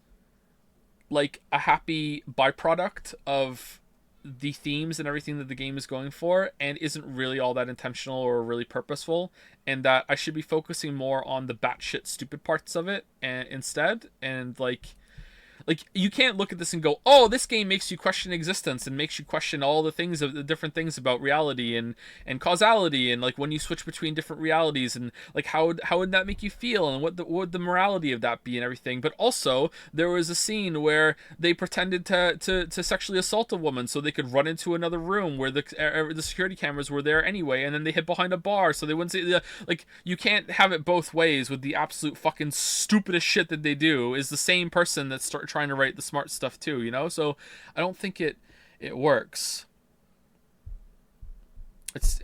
like a happy byproduct of the themes and everything that the game is going for, and isn't really all that intentional or really purposeful, and that I should be focusing more on the batshit stupid parts of it instead. And like you can't look at this and go, oh, this game makes you question existence and makes you question all the things of the different things about reality and causality, and like when you switch between different realities, and like how would that make you feel, and what would the morality of that be and everything. But also there was a scene where they pretended to sexually assault a woman so they could run into another room where the security cameras were there anyway, and then they hid behind a bar so they wouldn't see like, you can't have it both ways with the absolute fucking stupidest shit that they do is the same person that's trying to write the smart stuff too, you know? So I don't think it works. It's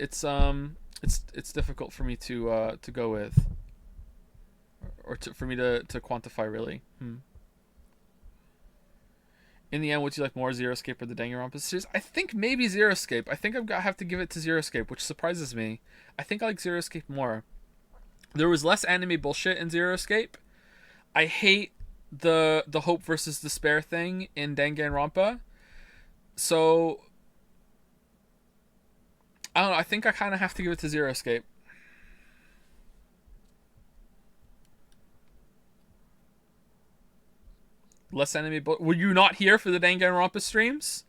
difficult for me to go with, or for me to quantify really. In the end, would you like more Zero Escape or the Danganronpa series? I think maybe Zero Escape. I think I have to give it to Zero Escape, which surprises me. I think I like Zero Escape more. There was less anime bullshit in Zero Escape. I hate the hope versus despair thing in Danganronpa. So I don't know, I think I kind of have to give it to Zero Escape. Less anime, but were you not here for the Danganronpa streams?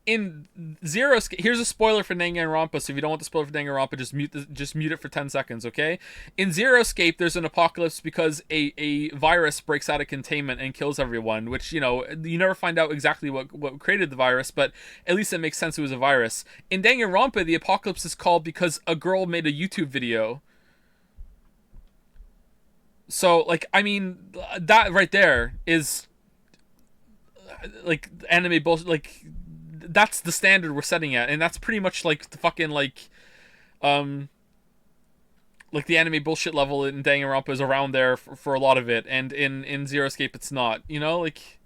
In Zero Escape, here's a spoiler for Danganronpa, so if you don't want the spoiler for Danganronpa, just mute it for 10 seconds, okay? In Zero Escape, there's an apocalypse because a virus breaks out of containment and kills everyone, which, you know, you never find out exactly what created the virus, but at least it makes sense it was a virus. In Danganronpa, the apocalypse is called because a girl made a YouTube video. So, like, I mean, that right there is, like, anime bullshit, like, that's the standard we're setting at, and that's pretty much like the fucking like the anime bullshit level in Danganronpa is around there for a lot of it, and in Zero Escape it's not, you know, like.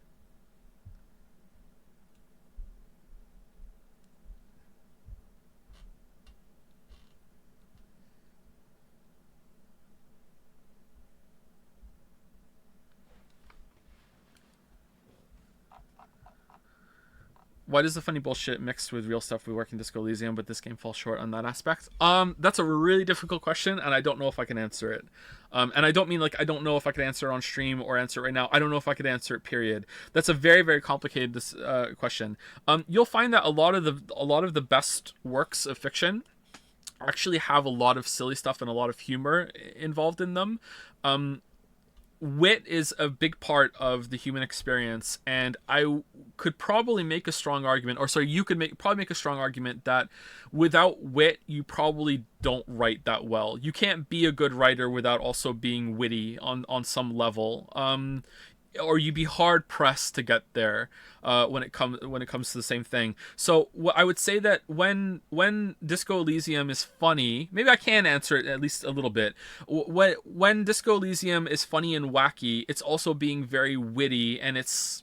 Why does the funny bullshit mixed with real stuff we work in Disco Elysium, but this game falls short on that aspect? That's a really difficult question, and I don't know if I can answer it. And I don't mean like I don't know if I could answer it on stream or answer it right now. I don't know if I could answer it, period. That's a very, very complicated question. You'll find that a lot of the best works of fiction actually have a lot of silly stuff and a lot of humor involved in them. wit is a big part of the human experience, and I could probably make a strong argument, or sorry, you could probably make a strong argument that without wit, you probably don't write that well. You can't be a good writer without also being witty on some level. Or you'd be hard pressed to get there when it comes to the same thing. So I would say that when Disco Elysium is funny, maybe I can answer it at least a little bit. When Disco Elysium is funny and wacky, it's also being very witty, and it's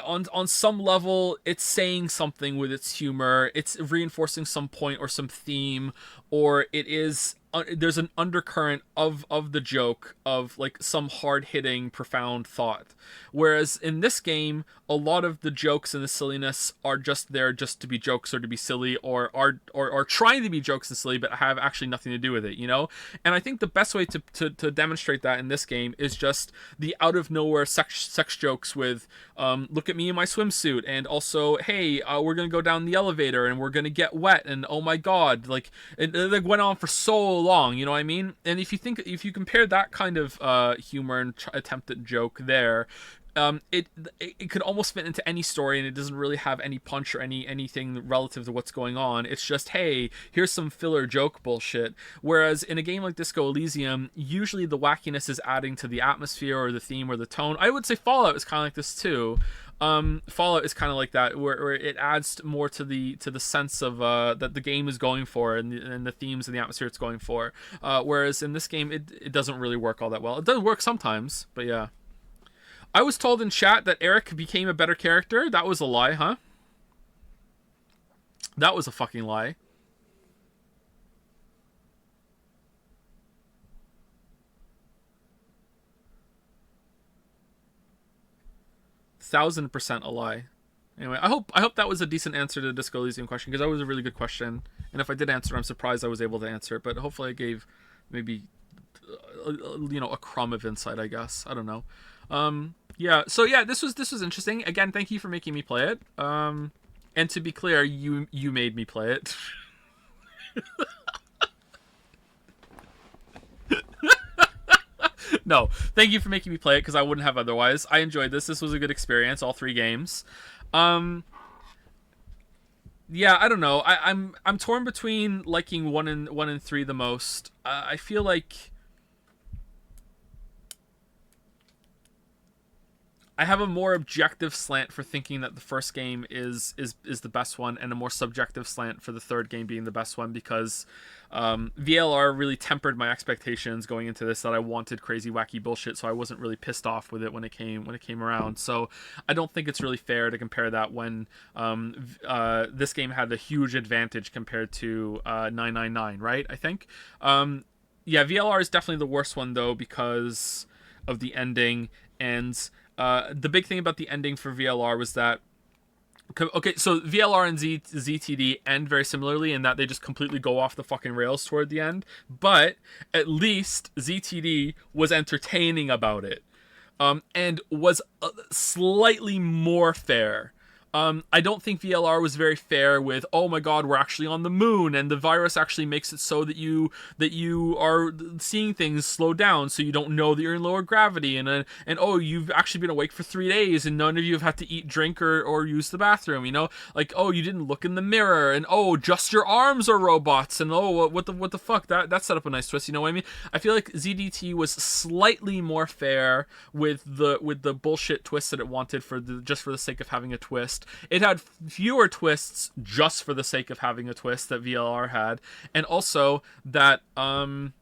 on some level it's saying something with its humor. It's reinforcing some point or some theme, or it is there's an undercurrent of the joke of like some hard-hitting profound thought, whereas in this game a lot of the jokes and the silliness are just there just to be jokes or to be silly, or are trying to be jokes and silly but have actually nothing to do with it, you know. And I think the best way to demonstrate that in this game is just the out of nowhere sex jokes with look at me in my swimsuit, and also hey, we're gonna go down the elevator and we're gonna get wet, and oh my god, like it went on for so long, you know what I mean? And if you compare that kind of humor and attempt at joke there, it could almost fit into any story, and it doesn't really have any punch or anything relative to what's going on. It's just, hey, here's some filler joke bullshit. Whereas in a game like Disco Elysium, usually the wackiness is adding to the atmosphere or the theme or the tone. I would say Fallout is kind of like this too. Fallout is kind of like that, where it adds more to the sense of that the game is going for, and the themes and the atmosphere it's going for. Whereas in this game, it doesn't really work all that well. It does work sometimes, but yeah. I was told in chat that Eric became a better character. That was a lie, huh? That was a fucking lie. %1,000% a lie. Anyway, I hope that was a decent answer to the Disco Elysium question, because that was a really good question. And if I did answer, I'm surprised I was able to answer it. But hopefully I gave maybe a crumb of insight, I guess. I don't know. Yeah, so yeah, this was interesting. Again, thank you for making me play it. And to be clear, you made me play it. No, thank you for making me play it, because I wouldn't have otherwise. I enjoyed this. This was a good experience, all 3 games. Yeah, I don't know. I'm torn between liking 1 and 3 the most. I feel like I have a more objective slant for thinking that the first game is the best one, and a more subjective slant for the third game being the best one, because VLR really tempered my expectations going into this, that I wanted crazy wacky bullshit, so I wasn't really pissed off with it when it came around. So I don't think it's really fair to compare that when this game had a huge advantage compared to 999, right? I think. Yeah, VLR is definitely the worst one though, because of the ending. And the big thing about the ending for VLR was that, okay, so VLR and ZTD end very similarly in that they just completely go off the fucking rails toward the end, but at least ZTD was entertaining about it, and was slightly more fair. I don't think VLR was very fair with, oh my god, we're actually on the moon, and the virus actually makes it so that you are seeing things slow down, so you don't know that you're in lower gravity, and oh, you've actually been awake for 3 days, and none of you have had to eat, drink, or use the bathroom, you know? Like, oh, you didn't look in the mirror, and oh, just your arms are robots, and oh, what the fuck? That set up a nice twist, you know what I mean? I feel like ZDT was slightly more fair with the bullshit twist that it wanted just for the sake of having a twist. It had fewer twists just for the sake of having a twist that VLR had, and also that I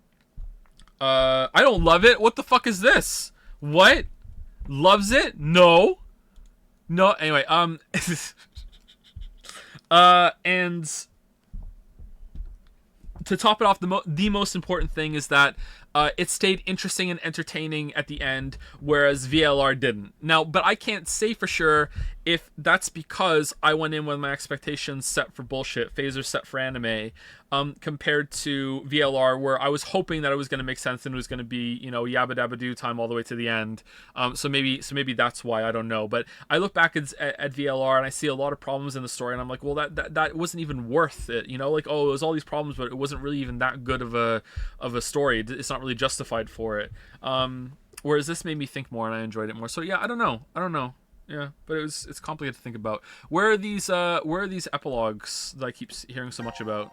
don't love it. What the fuck is this? What? Loves it? No. Anyway, and to top it off, the most important thing is that it stayed interesting and entertaining at the end, whereas VLR didn't. Now, but I can't say for sure if that's because I went in with my expectations set for bullshit, phasers set for anime, compared to VLR, where I was hoping that it was going to make sense and it was going to be, you know, yabba dabba do time all the way to the end. So maybe that's why, I don't know. But I look back at VLR and I see a lot of problems in the story, and I'm like, well, that wasn't even worth it, you know? Like, oh, it was all these problems, but it wasn't really even that good of a story. It's not really justified for it. Whereas this made me think more, and I enjoyed it more. So yeah, I don't know. Yeah, but it's complicated to think about. Where are these epilogues that I keep hearing so much about?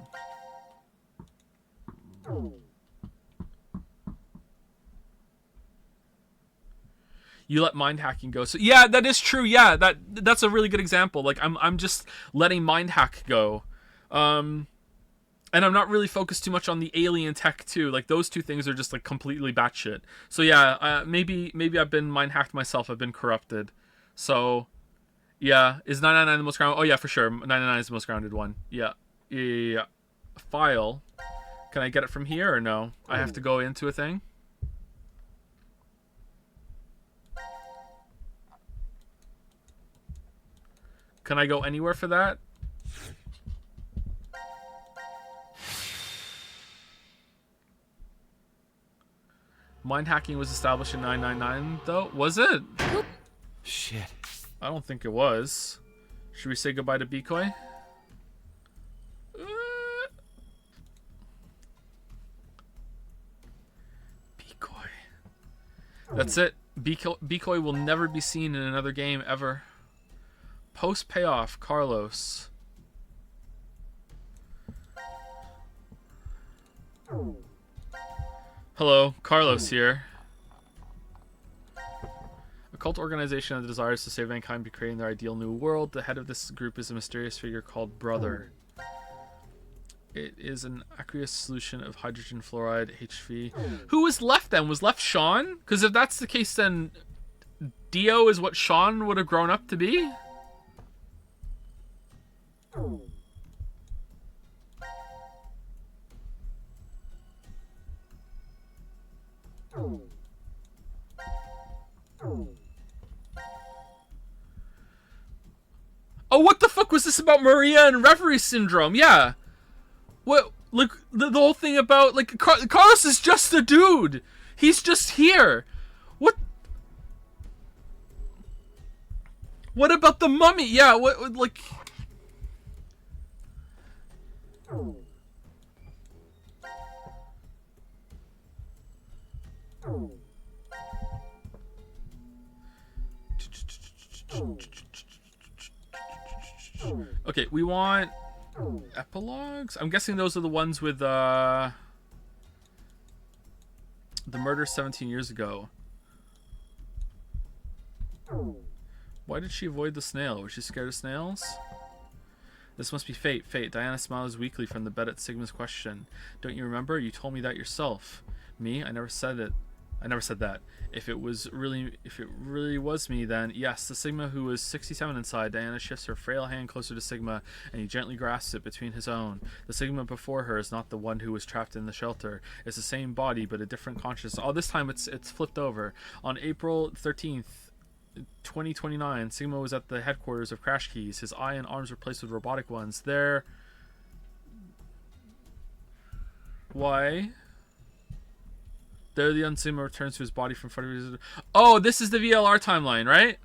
You let mind hacking go. So yeah, that is true. Yeah, that's a really good example. Like I'm just letting mind hack go. And I'm not really focused too much on the alien tech too. Like those two things are just like completely batshit. So yeah, maybe I've been mind hacked myself. I've been corrupted. So, yeah, is 999 the most grounded? Oh, yeah, for sure. 999 is the most grounded one. Yeah. File. Can I get it from here or no? I have to go into a thing? Can I go anywhere for that? Mind hacking was established in 999, though? Was it?
Shit.
I don't think it was. Should we say goodbye to Bikoi? Bikoi. That's it. Bikoi will never be seen in another game ever. Post payoff, Carlos. Hello, Carlos here. A cult organization that desires to save mankind by creating their ideal new world. The head of this group is a mysterious figure called Brother. It is an aqueous solution of hydrogen fluoride, HV. Who was left then? Was left Sean? Because if that's the case, then Dio is what Sean would have grown up to be? Oh, what the fuck was this about Maria and Reverie Syndrome? Yeah. What, like, the whole thing about, like, Carlos is just a dude. He's just here. What about the mummy? Yeah, what, like... Okay, we want epilogues? I'm guessing those are the ones with the murder 17 years ago. Why did she avoid the snail? Was she scared of snails? This must be fate. Fate. Diana smiles weakly from the bed at Sigma's question. Don't you remember? You told me that yourself. Me? I never said it. I never said that. If it really was me, then yes, the Sigma who was 67 inside. Diana shifts her frail hand closer to Sigma, and he gently grasps it between his own. The Sigma before her is not the one who was trapped in the shelter. It's the same body, but a different consciousness. Oh, this time it's flipped over. On April 13th, 2029, Sigma was at the headquarters of Crash Keys. His eye and arms replaced with robotic ones. Why? There, the Sigma returns to his body from front of his... Oh, this is the VLR timeline, right?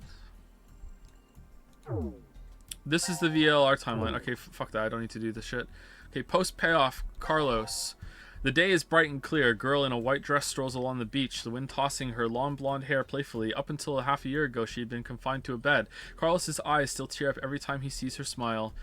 This is the VLR timeline. Okay, fuck that. I don't need to do this shit. Okay, post-payoff, Carlos. The day is bright and clear. A girl in a white dress strolls along the beach, the wind tossing her long blonde hair playfully. Up until a half a year ago, she had been confined to a bed. Carlos's eyes still tear up every time he sees her smile.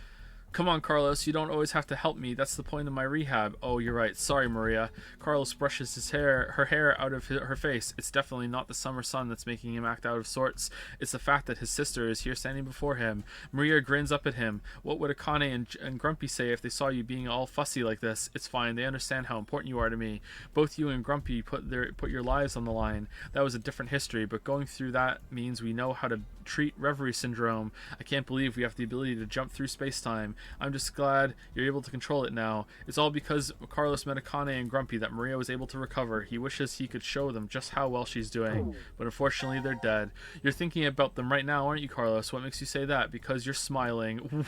Come on, Carlos, you don't always have to help me. That's the point of my rehab. Oh, you're right. Sorry, Maria. Carlos brushes her hair out of her face. It's definitely not the summer sun that's making him act out of sorts. It's the fact that his sister is here standing before him. Maria grins up at him. What would Akane and Grumpy say if they saw you being all fussy like this? It's fine. They understand how important you are to me. Both you and Grumpy put your lives on the line. That was a different history, but going through that means we know how to treat Reverie Syndrome. I can't believe we have the ability to jump through space-time. I'm just glad you're able to control it now. It's all because Carlos met Akane and Grumpy that Maria was able to recover. He wishes he could show them just how well she's doing, but unfortunately they're dead. You're thinking about them right now, aren't you, Carlos? What makes you say that? Because you're smiling.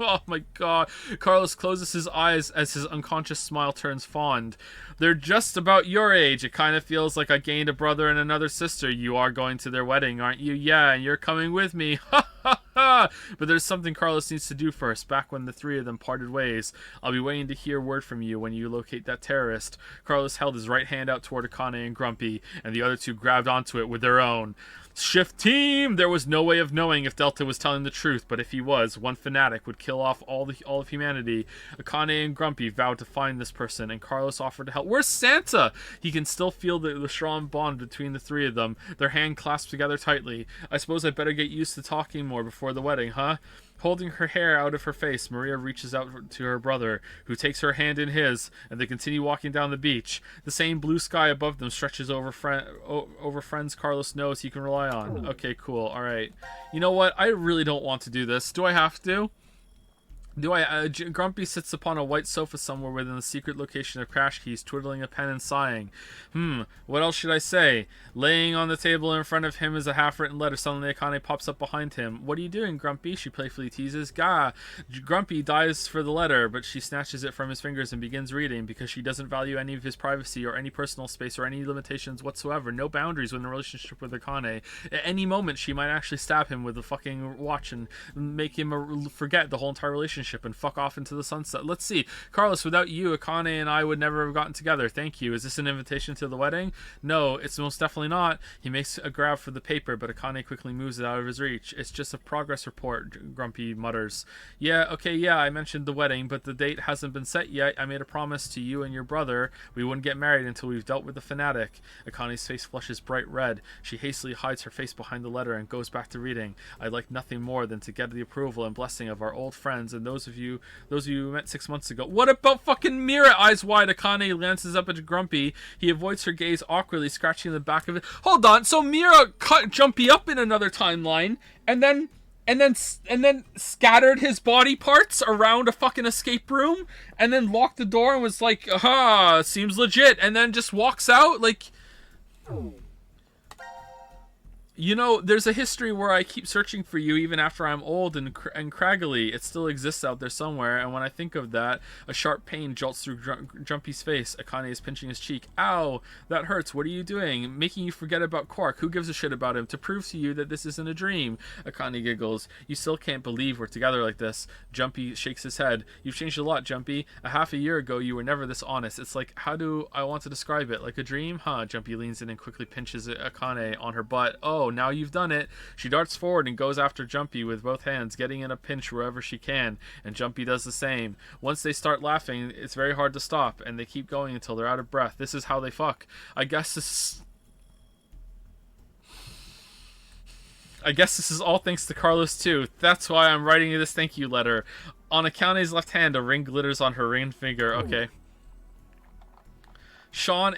Oh my god. Carlos closes his eyes as his unconscious smile turns fond. They're just about your age. It kind of feels like I gained a brother and another sister. You are going to their wedding, aren't you? Yeah, and you're coming with me. Ha ha ha. But there's something Carlos needs to do first. Back when the three of them parted ways. I'll be waiting to hear word from you when you locate that terrorist. Carlos held his right hand out toward Akane and Grumpy, and the other two grabbed onto it with their own. Shift team! There was no way of knowing if Delta was telling the truth, but if he was, one fanatic would kill off all of humanity. Akane and Grumpy vowed to find this person, and Carlos offered to help. Where's Santa? He can still feel the strong bond between the three of them, their hand clasped together tightly. I suppose I better get used to talking more before the wedding, huh? Holding her hair out of her face, Maria reaches out to her brother, who takes her hand in his, and they continue walking down the beach. The same blue sky above them stretches over friends Carlos knows he can rely on. Okay, cool. All right. You know what? I really don't want to do this. Do I have to? Grumpy sits upon a white sofa somewhere within the secret location of Crash Keys, twiddling a pen and sighing. What else should I say? Laying on the table in front of him is a half-written letter. Suddenly Akane pops up behind him. What are you doing, Grumpy? She playfully teases. Gah! Grumpy dives for the letter, but she snatches it from his fingers and begins reading because she doesn't value any of his privacy or any personal space or any limitations whatsoever. No boundaries in the relationship with Akane. At any moment, she might actually stab him with a fucking watch and make him forget the whole entire relationship and fuck off into the sunset. Let's see. Carlos, without you, Akane and I would never have gotten together. Thank you. Is this an invitation to the wedding? No, it's most definitely not. He makes a grab for the paper, but Akane quickly moves it out of his reach. It's just a progress report, Grumpy mutters. Yeah, I mentioned the wedding, but the date hasn't been set yet. I made a promise to you and your brother we wouldn't get married until we've dealt with the fanatic. Akane's face flushes bright red. She hastily hides her face behind the letter and goes back to reading. I'd like nothing more than to get the approval and blessing of our old friends and those of you we met 6 months ago. What about fucking Mira? Eyes wide, Akane glances up at Grumpy. He avoids her gaze awkwardly, scratching the back of it. Hold on, so Mira cut Jumpy up in another timeline, and then scattered his body parts around a fucking escape room, and then locked the door and was like, aha, seems legit, and then just walks out like. You know, there's a history where I keep searching for you even after I'm old and craggly. It still exists out there somewhere, and when I think of that, a sharp pain jolts through Jumpy's face. Akane is pinching his cheek. Ow, that hurts. What are you doing? Making you forget about Quark. Who gives a shit about him? To prove to you that this isn't a dream. Akane giggles. You still can't believe we're together like this. Jumpy shakes his head. You've changed a lot, Jumpy. A half a year ago, you were never this honest. It's like, how do I want to describe it? Like a dream? Huh? Jumpy leans in and quickly pinches Akane on her butt. Oh, now you've done it. She darts forward and goes after Jumpy with both hands, getting in a pinch wherever she can, and Jumpy does the same. Once they start laughing, it's very hard to stop, and they keep going until they're out of breath. This is how they fuck. I guess this is all thanks to Carlos too. That's why I'm writing you this thank you letter. On Akane's left hand, a ring glitters on her ringed finger. Okay. Sean,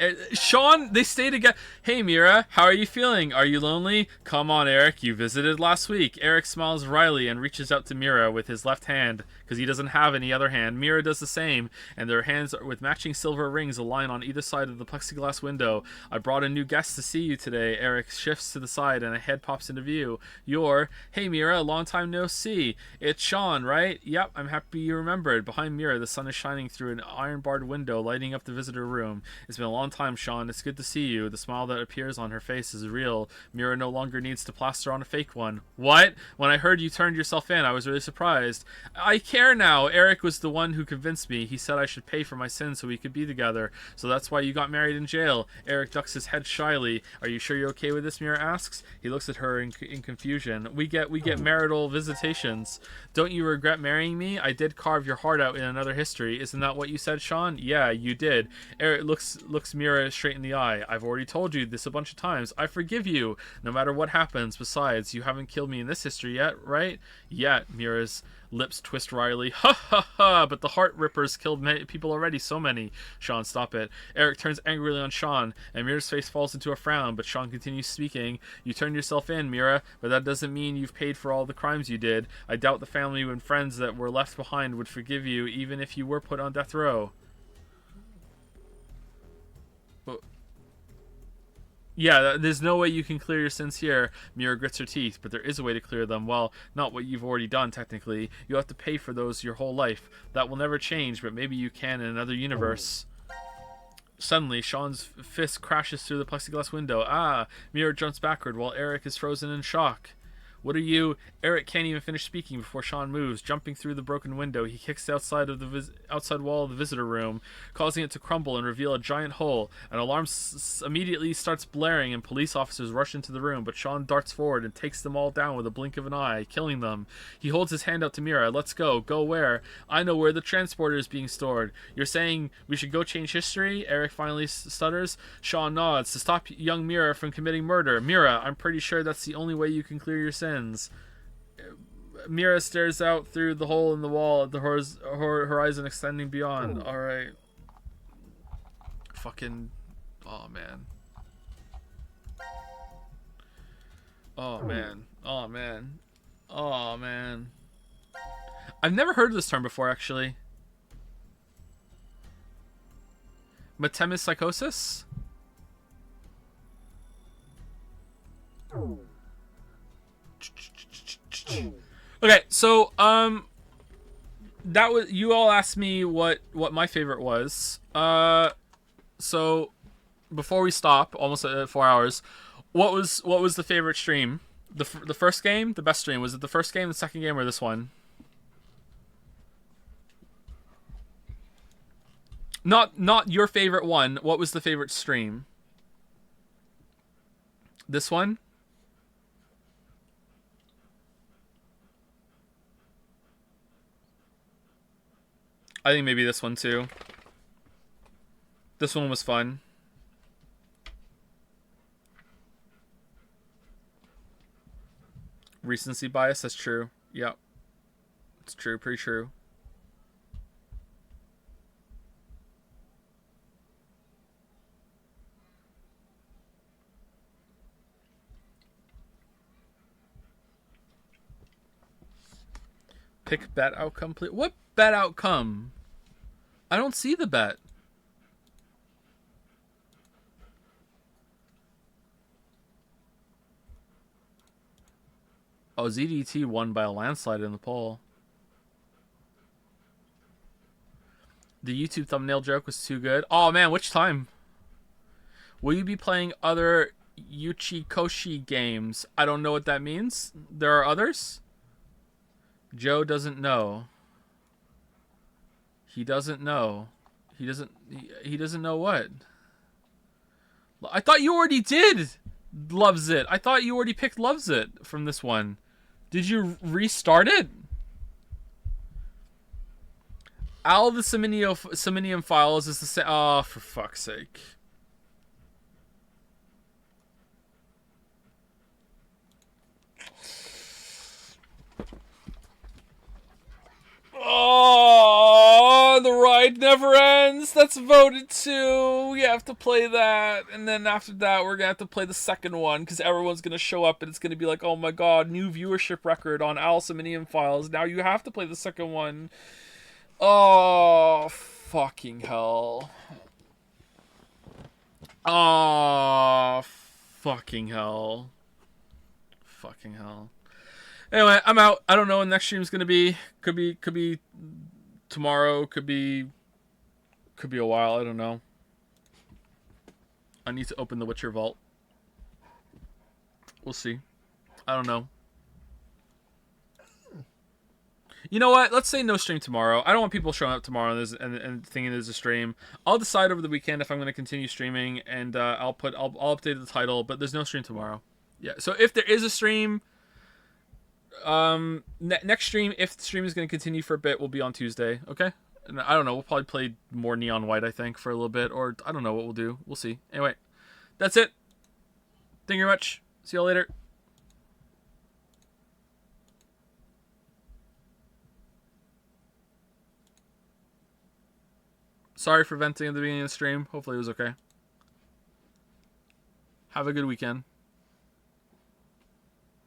they stay together. Hey Mira, how are you feeling? Are you lonely? Come on, Eric, you visited last week. Eric smiles wryly and reaches out to Mira with his left hand, because he doesn't have any other hand. Mira does the same, and their hands with matching silver rings align on either side of the plexiglass window. I brought a new guest to see you today. Eric shifts to the side, and a head pops into view. Hey Mira, long time no see. It's Sean, right? Yep, I'm happy you remembered. Behind Mira, the sun is shining through an iron-barred window, lighting up the visitor room. It's been a long time, Sean. It's good to see you. The smile that appears on her face is real. Mira no longer needs to plaster on a fake one. What? When I heard you turned yourself in, I was really surprised. I care now. Eric was the one who convinced me. He said I should pay for my sins so we could be together. So that's why you got married in jail. Eric ducks his head shyly. Are you sure you're okay with this? Mira asks. He looks at her in confusion. We get marital visitations. Don't you regret marrying me? I did carve your heart out in another history. Isn't that what you said, Sean? Yeah, you did. Eric looks looks Mira straight in the eye. I've already told you this a bunch of times. I forgive you, no matter what happens. Besides, you haven't killed me in this history yet, right? Yet. Mira's lips twist wryly. Ha ha ha! But the Heart Rippers killed many people already. So many. Sean, stop it. Eric turns angrily on Sean, and Mira's face falls into a frown. But Sean continues speaking. You turned yourself in, Mira, but that doesn't mean you've paid for all the crimes you did. I doubt the family and friends that were left behind would forgive you, even if you were put on death row. Yeah, there's no way you can clear your sins here. Mira grits her teeth, but there is a way to clear them. Well, not what you've already done, technically. You have to pay for those your whole life. That will never change, but maybe you can in another universe. Suddenly, Sean's fist crashes through the plexiglass window. Ah! Mira jumps backward while Eric is frozen in shock. What are you? Eric can't even finish speaking before Sean moves. Jumping through the broken window, he kicks the outside wall of the visitor room, causing it to crumble and reveal a giant hole. An alarm immediately starts blaring, and police officers rush into the room, but Sean darts forward and takes them all down with a blink of an eye, killing them. He holds his hand out to Mira. Let's go. Go where? I know where the transporter is being stored. You're saying we should go change history? Eric finally stutters. Sean nods. To stop young Mira from committing murder. Mira, I'm pretty sure that's the only way you can clear your sins. Mira stares out through the hole in the wall at the horizon extending beyond. Alright. Fucking... Oh, man. Oh, man. Oh, man. Oh, man. I've never heard of this term before, actually. Metempsychosis? Okay, so that was, you all asked me what my favorite was. So before we stop, almost at 4 hours, what was the favorite stream? The first game, the best stream. Was it the first game, the second game, or this one? Not your favorite one. What was the favorite stream? This one? I think maybe this one too. This one was fun. Recency bias, that's true. Yep. It's true, pretty true. Pick bet outcome, please. What bet outcome? I don't see the bet. Oh, ZDT won by a landslide in the poll. The YouTube thumbnail joke was too good. Oh man, which time? Will you be playing other Yuchikoshi games? I don't know what that means. There are others? Joe doesn't know. He doesn't know. He doesn't know what? I thought you already did Loves It. I thought you already picked Loves It from this one. Did you restart it? All the Siminium files is the same. Oh, for fuck's sake. Oh, the ride never ends. That's voted to. We have to play that. And then after that, we're going to have to play the second one because everyone's going to show up and it's going to be like, oh my god, new viewership record on Alciminium Files. Now you have to play the second one. Oh, fucking hell. Oh, fucking hell. Fucking hell. Anyway, I'm out. I don't know when next stream's gonna be. Could be tomorrow. Could be a while. I don't know. I need to open the Witcher vault. We'll see. I don't know. You know what? Let's say no stream tomorrow. I don't want people showing up tomorrow and thinking there's a stream. I'll decide over the weekend if I'm gonna continue streaming, and I'll update the title. But there's no stream tomorrow. Yeah. So if there is a stream. Next stream, if the stream is going to continue for a bit, will be on Tuesday. Okay, And I don't know, we'll probably play more Neon White, I think, for a little bit. Or I don't know what we'll do. We'll see. Anyway, that's it. Thank you very much. See y'all later. Sorry for venting at the beginning of the stream. Hopefully it was okay. Have a good weekend.